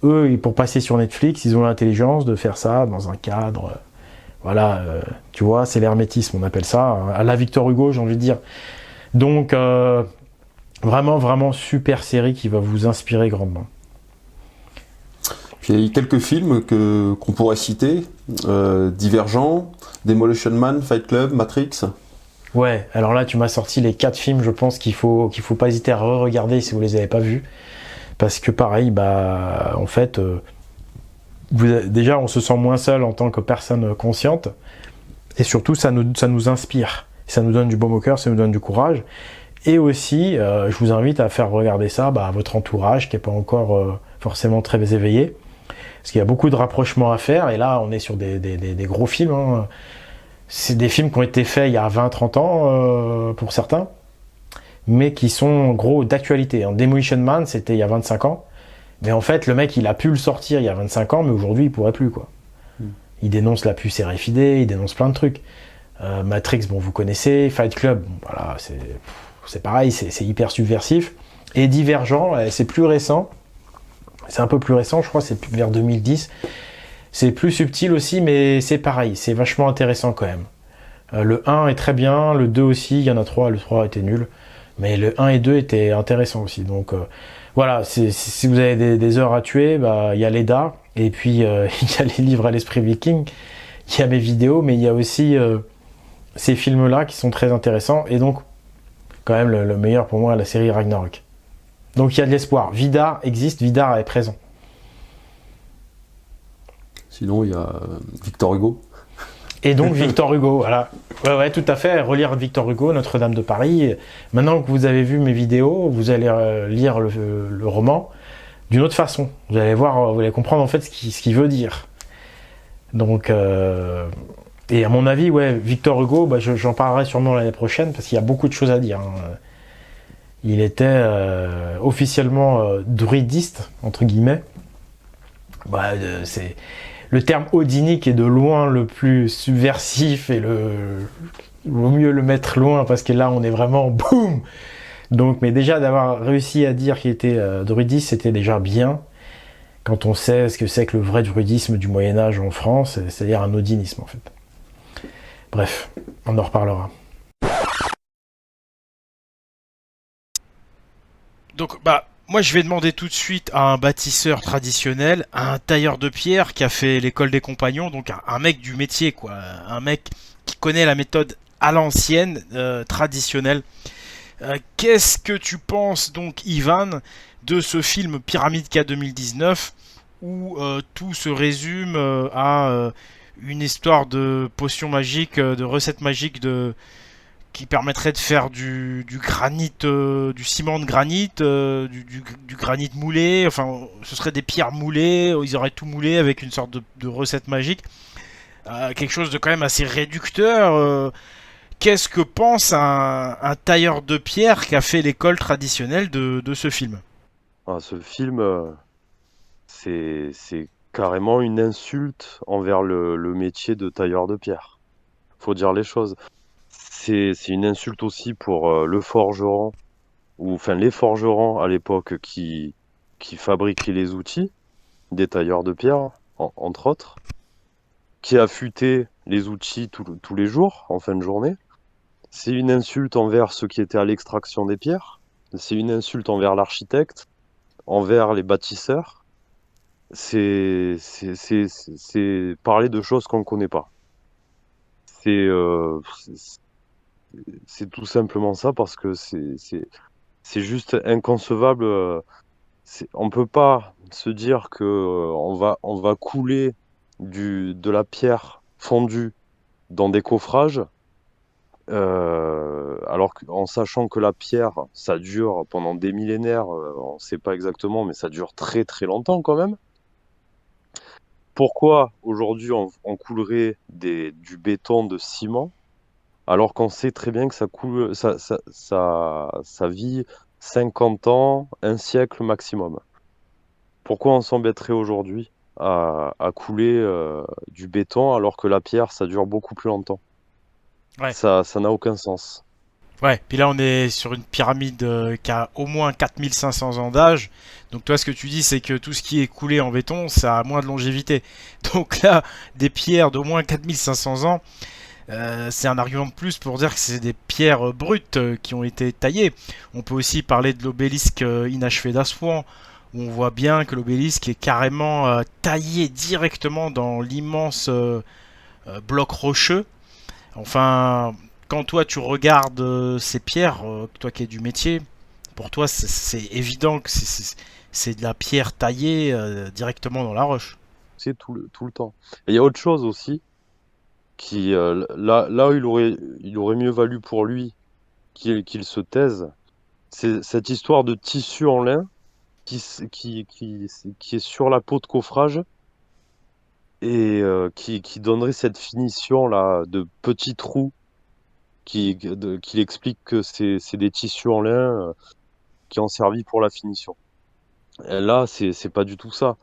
eux, pour passer sur Netflix, ils ont l'intelligence de faire ça dans un cadre, tu vois, c'est l'hermétisme, on appelle ça, à la Victor Hugo, j'ai envie de dire. Donc vraiment, vraiment super série qui va vous inspirer grandement. Puis il y a quelques films qu'on pourrait citer, Divergent, Demolition Man, Fight Club, Matrix. Ouais, alors là tu m'as sorti les 4 films, je pense qu'il faut pas hésiter à re-regarder si vous les avez pas vus, parce que pareil, en fait, déjà on se sent moins seul en tant que personne consciente, et surtout ça nous inspire, ça nous donne du baume au cœur, ça nous donne du courage, et aussi je vous invite à faire regarder ça à votre entourage qui est pas encore forcément très éveillé, parce qu'il y a beaucoup de rapprochements à faire, et là on est sur des gros films, C'est des films qui ont été faits il y a 20-30 ans pour certains, mais qui sont en gros d'actualité. Demolition Man, c'était il y a 25 ans, mais en fait le mec il a pu le sortir il y a 25 ans, mais aujourd'hui il pourrait plus, quoi. Il dénonce la puce RFID, il dénonce plein de trucs. Matrix, vous connaissez. Fight Club, c'est pareil, c'est hyper subversif. Et Divergent, c'est plus récent, c'est un peu plus récent, je crois, c'est vers 2010. C'est plus subtil aussi, mais c'est pareil, c'est vachement intéressant quand même. Le 1 est très bien, le 2 aussi, il y en a 3, le 3 était nul, mais le 1 et 2 étaient intéressants aussi. Donc si vous avez des heures à tuer, il y a l'EDA, et puis il y a les livres à l'esprit viking, il y a mes vidéos, mais il y a aussi ces films-là qui sont très intéressants, et donc quand même le meilleur pour moi, la série Ragnarok. Donc il y a de l'espoir, Vidar existe, Vidar est présent. Sinon, il y a Victor Hugo. Et donc Victor Hugo, voilà. Ouais, tout à fait. Relire Victor Hugo, Notre-Dame de Paris. Maintenant que vous avez vu mes vidéos, vous allez lire le roman d'une autre façon. Vous allez voir, vous allez comprendre en fait ce qu'il veut dire. Donc, et à mon avis, Victor Hugo, j'en parlerai sûrement l'année prochaine parce qu'il y a beaucoup de choses à dire. Il était officiellement druidiste, entre guillemets. C'est... Le terme odinique est de loin le plus subversif et il vaut mieux le mettre loin parce que là on est vraiment boum. Donc, mais déjà d'avoir réussi à dire qu'il était druidiste, c'était déjà bien. Quand on sait ce que c'est que le vrai druidisme du Moyen-Âge en France, c'est-à-dire un odinisme en fait. Bref, on en reparlera. Donc Moi, je vais demander tout de suite à un bâtisseur traditionnel, à un tailleur de pierre qui a fait l'école des compagnons, donc un mec du métier, quoi. Un mec qui connaît la méthode à l'ancienne, traditionnelle. Qu'est-ce que tu penses, donc, Ivan, de ce film Pyramide K 2019, où tout se résume à une histoire de potions magiques, de recettes magiques qui permettrait de faire du granit, du ciment de granit, du granit moulé. Enfin, ce serait des pierres moulées. Ils auraient tout moulé avec une sorte de recette magique. Quelque chose de quand même assez réducteur. Qu'est-ce que pense un tailleur de pierre qui a fait l'école traditionnelle de ce film? Ah, ce film, c'est carrément une insulte envers le métier de tailleur de pierre. Faut dire les choses. C'est une insulte aussi pour le forgeron, ou enfin les forgerons à l'époque qui fabriquaient les outils, des tailleurs de pierre, entre autres, qui affûtaient les outils tous les jours, en fin de journée. C'est une insulte envers ceux qui étaient à l'extraction des pierres. C'est une insulte envers l'architecte, envers les bâtisseurs. C'est parler de choses qu'on ne connaît pas. C'est tout simplement ça parce que c'est juste inconcevable. On peut pas se dire que on va couler de la pierre fondue dans des coffrages, en sachant que la pierre, ça dure pendant des millénaires, on ne sait pas exactement, mais ça dure très très longtemps quand même. Pourquoi aujourd'hui on coulerait du béton de ciment alors qu'on sait très bien que ça vit 50 ans, un siècle maximum? Pourquoi on s'embêterait aujourd'hui à couler du béton alors que la pierre, ça dure beaucoup plus longtemps? Ouais. Ça n'a aucun sens. Ouais, puis là on est sur une pyramide qui a au moins 4500 ans d'âge. Donc toi ce que tu dis c'est que tout ce qui est coulé en béton ça a moins de longévité. Donc là des pierres d'au moins 4500 ans, c'est un argument de plus pour dire que c'est des pierres brutes qui ont été taillées. On peut aussi parler de l'obélisque inachevé d'Assouan où on voit bien que l'obélisque est carrément taillé directement dans l'immense bloc rocheux. Enfin, quand toi tu regardes ces pierres, toi qui es du métier, pour toi c'est évident que c'est de la pierre taillée directement dans la roche. C'est tout le temps. Et il y a autre chose aussi là où il aurait mieux valu pour lui qu'il se taise. C'est cette histoire de tissu en lin qui est sur la peau de coffrage et qui donnerait cette finition là de petits trous qu'il explique que c'est des tissus en lin qui ont servi pour la finition. Et là, c'est pas du tout ça.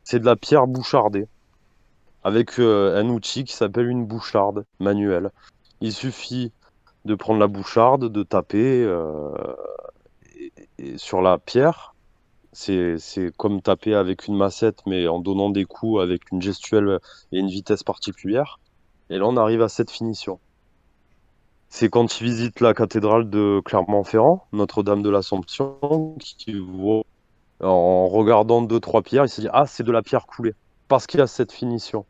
C'est de la pierre bouchardée avec un outil qui s'appelle une boucharde manuelle. Il suffit de prendre la boucharde, de taper et sur la pierre. C'est comme taper avec une massette, mais en donnant des coups avec une gestuelle et une vitesse particulière. Et là, on arrive à cette finition. C'est quand tu visites la cathédrale de Clermont-Ferrand, Notre-Dame de l'Assomption, qui voit, en regardant 2-3 pierres, il se dit « Ah, c'est de la pierre coulée », parce qu'il y a cette finition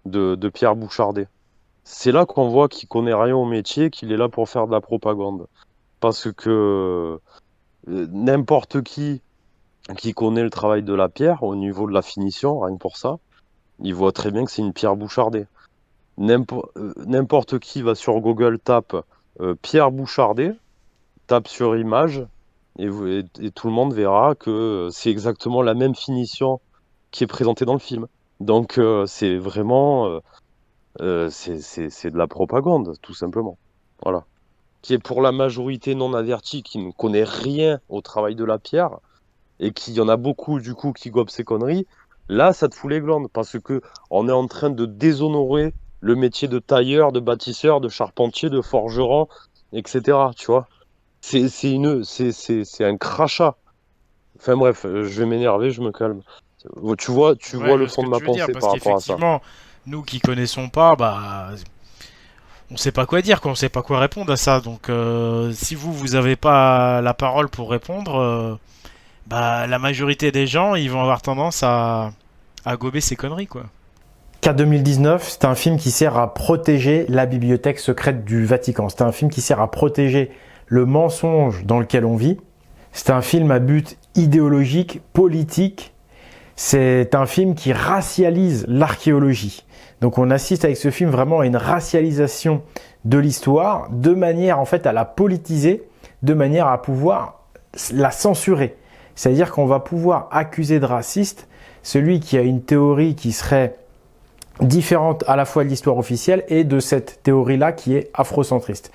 de pierre bouchardée. C'est là qu'on voit qu'il connaît rien au métier, qu'il est là pour faire de la propagande. Parce que n'importe qui connaît le travail de la pierre, au niveau de la finition, rien que pour ça, il voit très bien que c'est une pierre bouchardée. N'importe qui va sur Google, tape pierre bouchardée, tape sur image, et tout le monde verra que c'est exactement la même finition qui est présentée dans le film. Donc c'est vraiment c'est de la propagande, tout simplement. Voilà. Qui est pour la majorité non avertie, qui ne connaît rien au travail de la pierre, et qu'il y en a beaucoup du coup qui gobent ces conneries. Là, ça te fout les glandes, parce que on est en train de déshonorer le métier de tailleur, de bâtisseur, de charpentier, de forgeron, etc. Tu vois, c'est un crachat. Enfin bref, je vais m'énerver, je me calme. Tu vois le fond de ma pensée par rapport à ça. Effectivement, nous qui connaissons pas, bah, on sait pas quoi dire, on sait pas quoi répondre à ça. Donc, si vous avez pas la parole pour répondre, bah la majorité des gens, ils vont avoir tendance à gober ces conneries, quoi. K 2019, c'est un film qui sert à protéger la bibliothèque secrète du Vatican. C'est un film qui sert à protéger le mensonge dans lequel on vit. C'est un film à but idéologique, politique. C'est un film qui racialise l'archéologie. Donc on assiste avec ce film vraiment à une racialisation de l'histoire, de manière en fait à la politiser, de manière à pouvoir la censurer. C'est-à-dire qu'on va pouvoir accuser de raciste celui qui a une théorie qui serait différente à la fois de l'histoire officielle et de cette théorie-là qui est afrocentriste.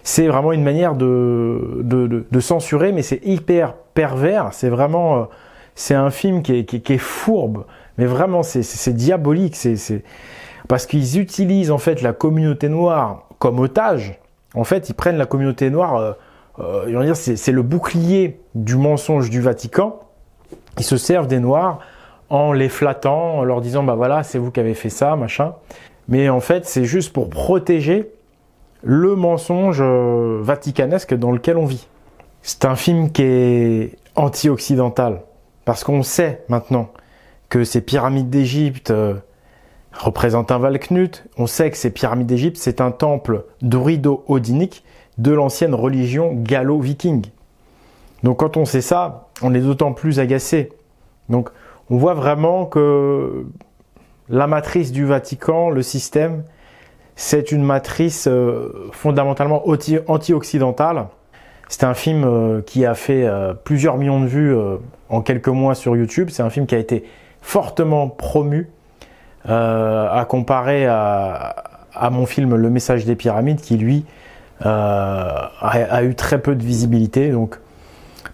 C'est vraiment une manière de censurer, mais c'est hyper pervers. C'est vraiment, c'est un film qui est fourbe, mais vraiment c'est diabolique. C'est parce qu'ils utilisent en fait la communauté noire comme otage. En fait, ils prennent la communauté noire, ils vont dire c'est le bouclier du mensonge du Vatican. Ils se servent des noirs en les flattant, en leur disant bah voilà, c'est vous qui avez fait ça, machin. Mais en fait, c'est juste pour protéger le mensonge vaticanesque dans lequel on vit. C'est un film qui est anti-occidental, parce qu'on sait maintenant que ces pyramides d'Égypte représentent un Valknut. On sait que ces pyramides d'Égypte, c'est un temple druido-odinique de l'ancienne religion gallo-viking. Donc quand on sait ça, on est d'autant plus agacé. Donc on voit vraiment que la matrice du Vatican, le système, c'est une matrice fondamentalement anti-occidentale. C'est un film qui a fait plusieurs millions de vues en quelques mois sur YouTube. C'est un film qui a été fortement promu, à comparer à mon film Le Message des Pyramides, qui lui a eu très peu de visibilité. Donc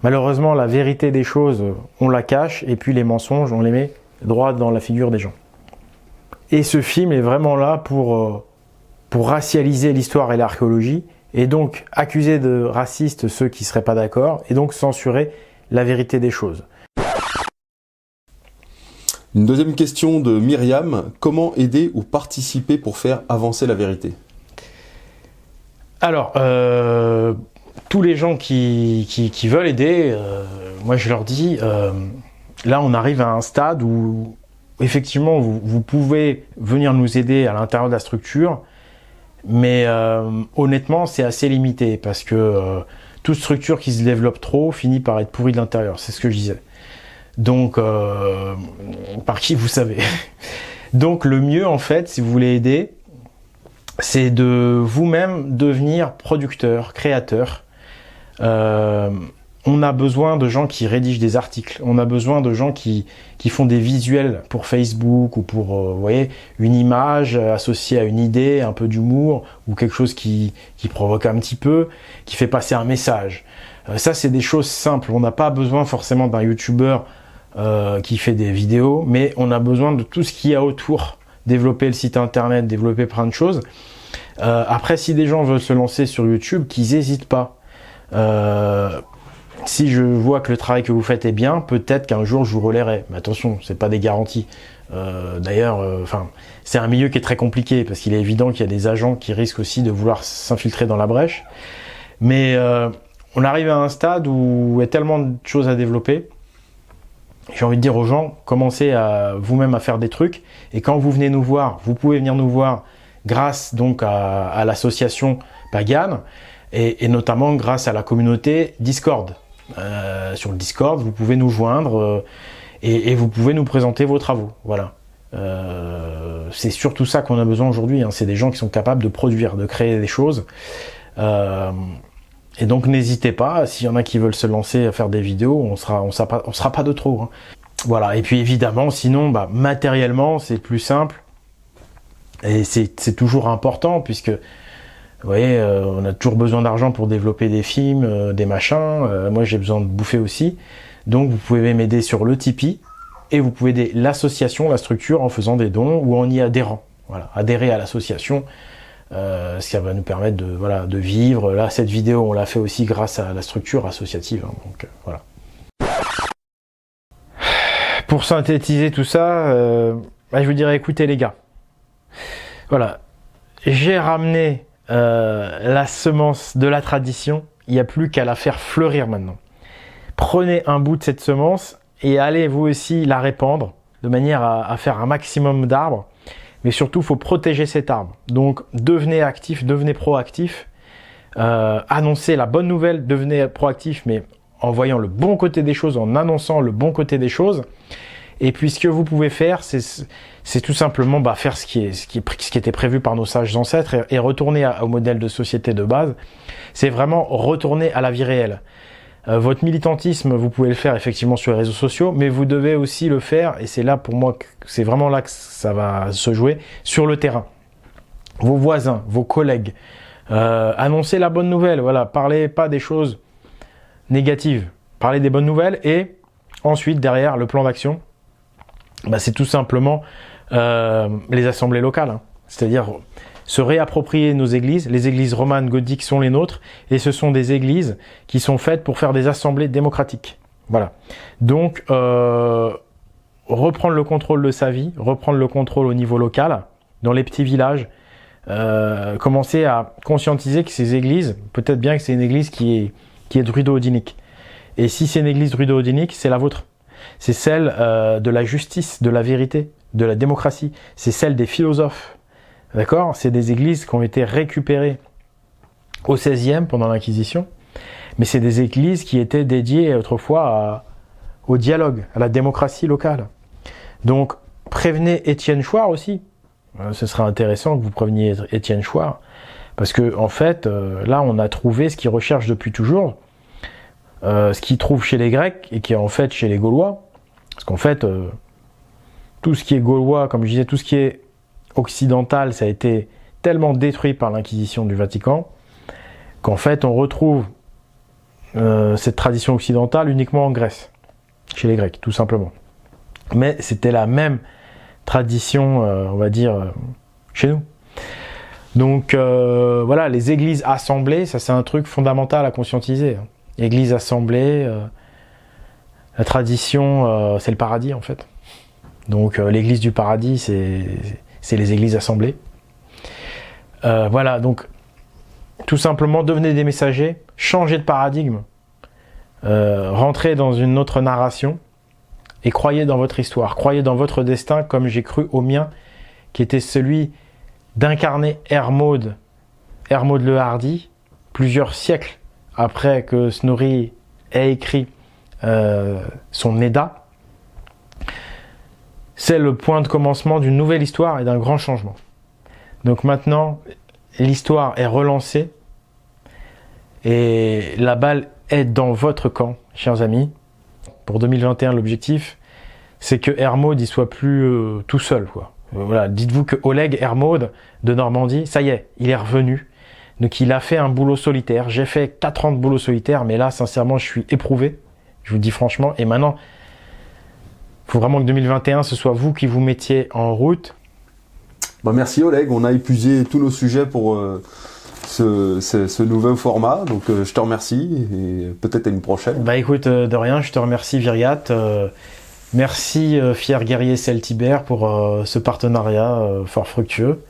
malheureusement, la vérité des choses, on la cache, et puis les mensonges, on les met droit dans la figure des gens. Et ce film est vraiment là pour racialiser l'histoire et l'archéologie, et donc accuser de racistes ceux qui ne seraient pas d'accord, et donc censurer la vérité des choses. Une deuxième question de Myriam. Comment aider ou participer pour faire avancer la vérité? Alors, tous les gens qui veulent aider, moi je leur dis, là on arrive à un stade où effectivement vous pouvez venir nous aider à l'intérieur de la structure, mais honnêtement c'est assez limité, parce que toute structure qui se développe trop finit par être pourrie de l'intérieur, c'est ce que je disais. Donc, par qui vous savez. Donc le mieux en fait, si vous voulez aider, c'est de vous-même devenir producteur, créateur. On a besoin de gens qui rédigent des articles, on a besoin de gens qui font des visuels pour Facebook ou pour, vous voyez, une image associée à une idée, un peu d'humour, ou quelque chose qui provoque un petit peu, qui fait passer un message. Ça, c'est des choses simples. On n'a pas besoin forcément d'un youtubeur qui fait des vidéos, mais on a besoin de tout ce qu'il y a autour. Développer le site internet, développer plein de choses. Après, si des gens veulent se lancer sur YouTube, qu'ils n'hésitent pas. Si je vois que le travail que vous faites est bien, peut-être qu'un jour je vous relayerai. Mais attention, c'est pas des garanties. D'ailleurs, c'est un milieu qui est très compliqué, parce qu'il est évident qu'il y a des agents qui risquent aussi de vouloir s'infiltrer dans la brèche. Mais on arrive à un stade où il y a tellement de choses à développer. J'ai envie de dire aux gens, commencez à vous-même à faire des trucs, et quand vous venez nous voir, vous pouvez venir nous voir grâce donc à l'association Pagan, et notamment grâce à la communauté Discord. Sur le Discord, vous pouvez nous joindre et vous pouvez nous présenter vos travaux. Voilà. C'est surtout ça qu'on a besoin aujourd'hui, hein. C'est des gens qui sont capables de produire, de créer des choses. Et donc n'hésitez pas, s'il y en a qui veulent se lancer à faire des vidéos, on sera pas de trop, hein. Voilà. Et puis évidemment, sinon, matériellement, c'est plus simple. Et c'est toujours important, puisque vous voyez, on a toujours besoin d'argent pour développer des films, des machins. Moi, j'ai besoin de bouffer aussi. Donc, vous pouvez m'aider sur le Tipeee, et vous pouvez aider l'association, la structure, en faisant des dons ou en y adhérant. Voilà, adhérer à l'association, ce qui va nous permettre de vivre. Là, cette vidéo, on l'a fait aussi grâce à la structure associative. Hein, donc, voilà. Pour synthétiser tout ça, je vous dirais, écoutez les gars. Voilà, j'ai ramené la semence de la tradition, il n'y a plus qu'à la faire fleurir maintenant. prenez un bout de cette semence et allez vous aussi la répandre de manière à faire un maximum d'arbres. Mais surtout, il faut protéger cet arbre. Donc, devenez actif, devenez proactif. Annoncez la bonne nouvelle, devenez proactif, mais en voyant le bon côté des choses, en annonçant le bon côté des choses. Et puis, ce que vous pouvez faire, c'est tout simplement faire ce qui était prévu par nos sages ancêtres et retourner au modèle de société de base. C'est vraiment retourner à la vie réelle. Votre militantisme, vous pouvez le faire effectivement sur les réseaux sociaux, mais vous devez aussi le faire, et c'est là pour moi, c'est vraiment là que ça va se jouer, sur le terrain. Vos voisins, vos collègues, annoncez la bonne nouvelle, voilà, parlez pas des choses négatives, parlez des bonnes nouvelles, et ensuite, derrière, le plan d'action, c'est tout simplement les assemblées locales, hein. C'est-à-dire se réapproprier nos églises. Les églises romanes gothiques sont les nôtres, et ce sont des églises qui sont faites pour faire des assemblées démocratiques. Voilà. Donc, reprendre le contrôle de sa vie, reprendre le contrôle au niveau local, dans les petits villages, commencer à conscientiser que ces églises, peut-être bien que c'est une église qui est druido-odinique. Et si c'est une église druido-odinique, c'est la vôtre. C'est celle de la justice, de la vérité, de la démocratie. C'est celle des philosophes. D'accord ? C'est des églises qui ont été récupérées au XVIe pendant l'Inquisition, mais c'est des églises qui étaient dédiées autrefois au dialogue, à la démocratie locale. Donc, prévenez Étienne Chouard aussi. Ce serait intéressant que vous préveniez Étienne Chouard, parce que en fait, là, on a trouvé ce qu'il recherche depuis toujours, ce qu'il trouve chez les Grecs et qui est en fait chez les Gaulois. Parce qu'en fait, tout ce qui est gaulois, comme je disais, tout ce qui est occidental, ça a été tellement détruit par l'Inquisition du Vatican qu'en fait on retrouve cette tradition occidentale uniquement en Grèce, chez les Grecs, tout simplement. Mais c'était la même tradition, on va dire, chez nous. Donc voilà, les églises assemblées, ça c'est un truc fondamental à conscientiser. Église assemblée, la tradition, c'est le paradis en fait. Donc l'église du paradis, c'est les églises assemblées. Voilà, donc tout simplement devenez des messagers, changez de paradigme, rentrez dans une autre narration et croyez dans votre histoire, croyez dans votre destin comme j'ai cru au mien, qui était celui d'incarner Hermod le Hardi, plusieurs siècles après que Snorri ait écrit son Edda. C'est le point de commencement d'une nouvelle histoire et d'un grand changement. Donc maintenant, l'histoire est relancée et la balle est dans votre camp, chers amis. Pour 2021, l'objectif, c'est que Hermod il soit plus tout seul, quoi. Voilà, dites-vous que Oleg Hermod de Normandie, ça y est, il est revenu. Donc il a fait un boulot solitaire. J'ai fait 4 ans de boulot solitaire, mais là, sincèrement, je suis éprouvé. Je vous dis franchement. Et maintenant, il faut vraiment que 2021, ce soit vous qui vous mettiez en route. Merci Oleg, on a épuisé tous nos sujets pour ce nouveau format, donc je te remercie et peut-être à une prochaine. Écoute, de rien, je te remercie Viriat. Merci Fier Guerrier Celtibert pour ce partenariat fort fructueux.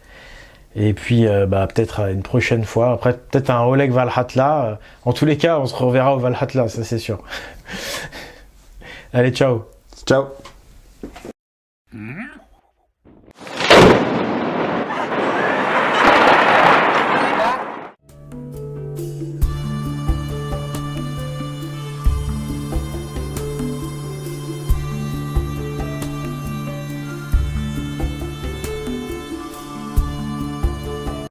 Et puis peut-être à une prochaine fois, après peut-être un Oleg Valhalla. En tous les cas, on se reverra au Valhalla, ça c'est sûr. Allez, ciao. Ciao.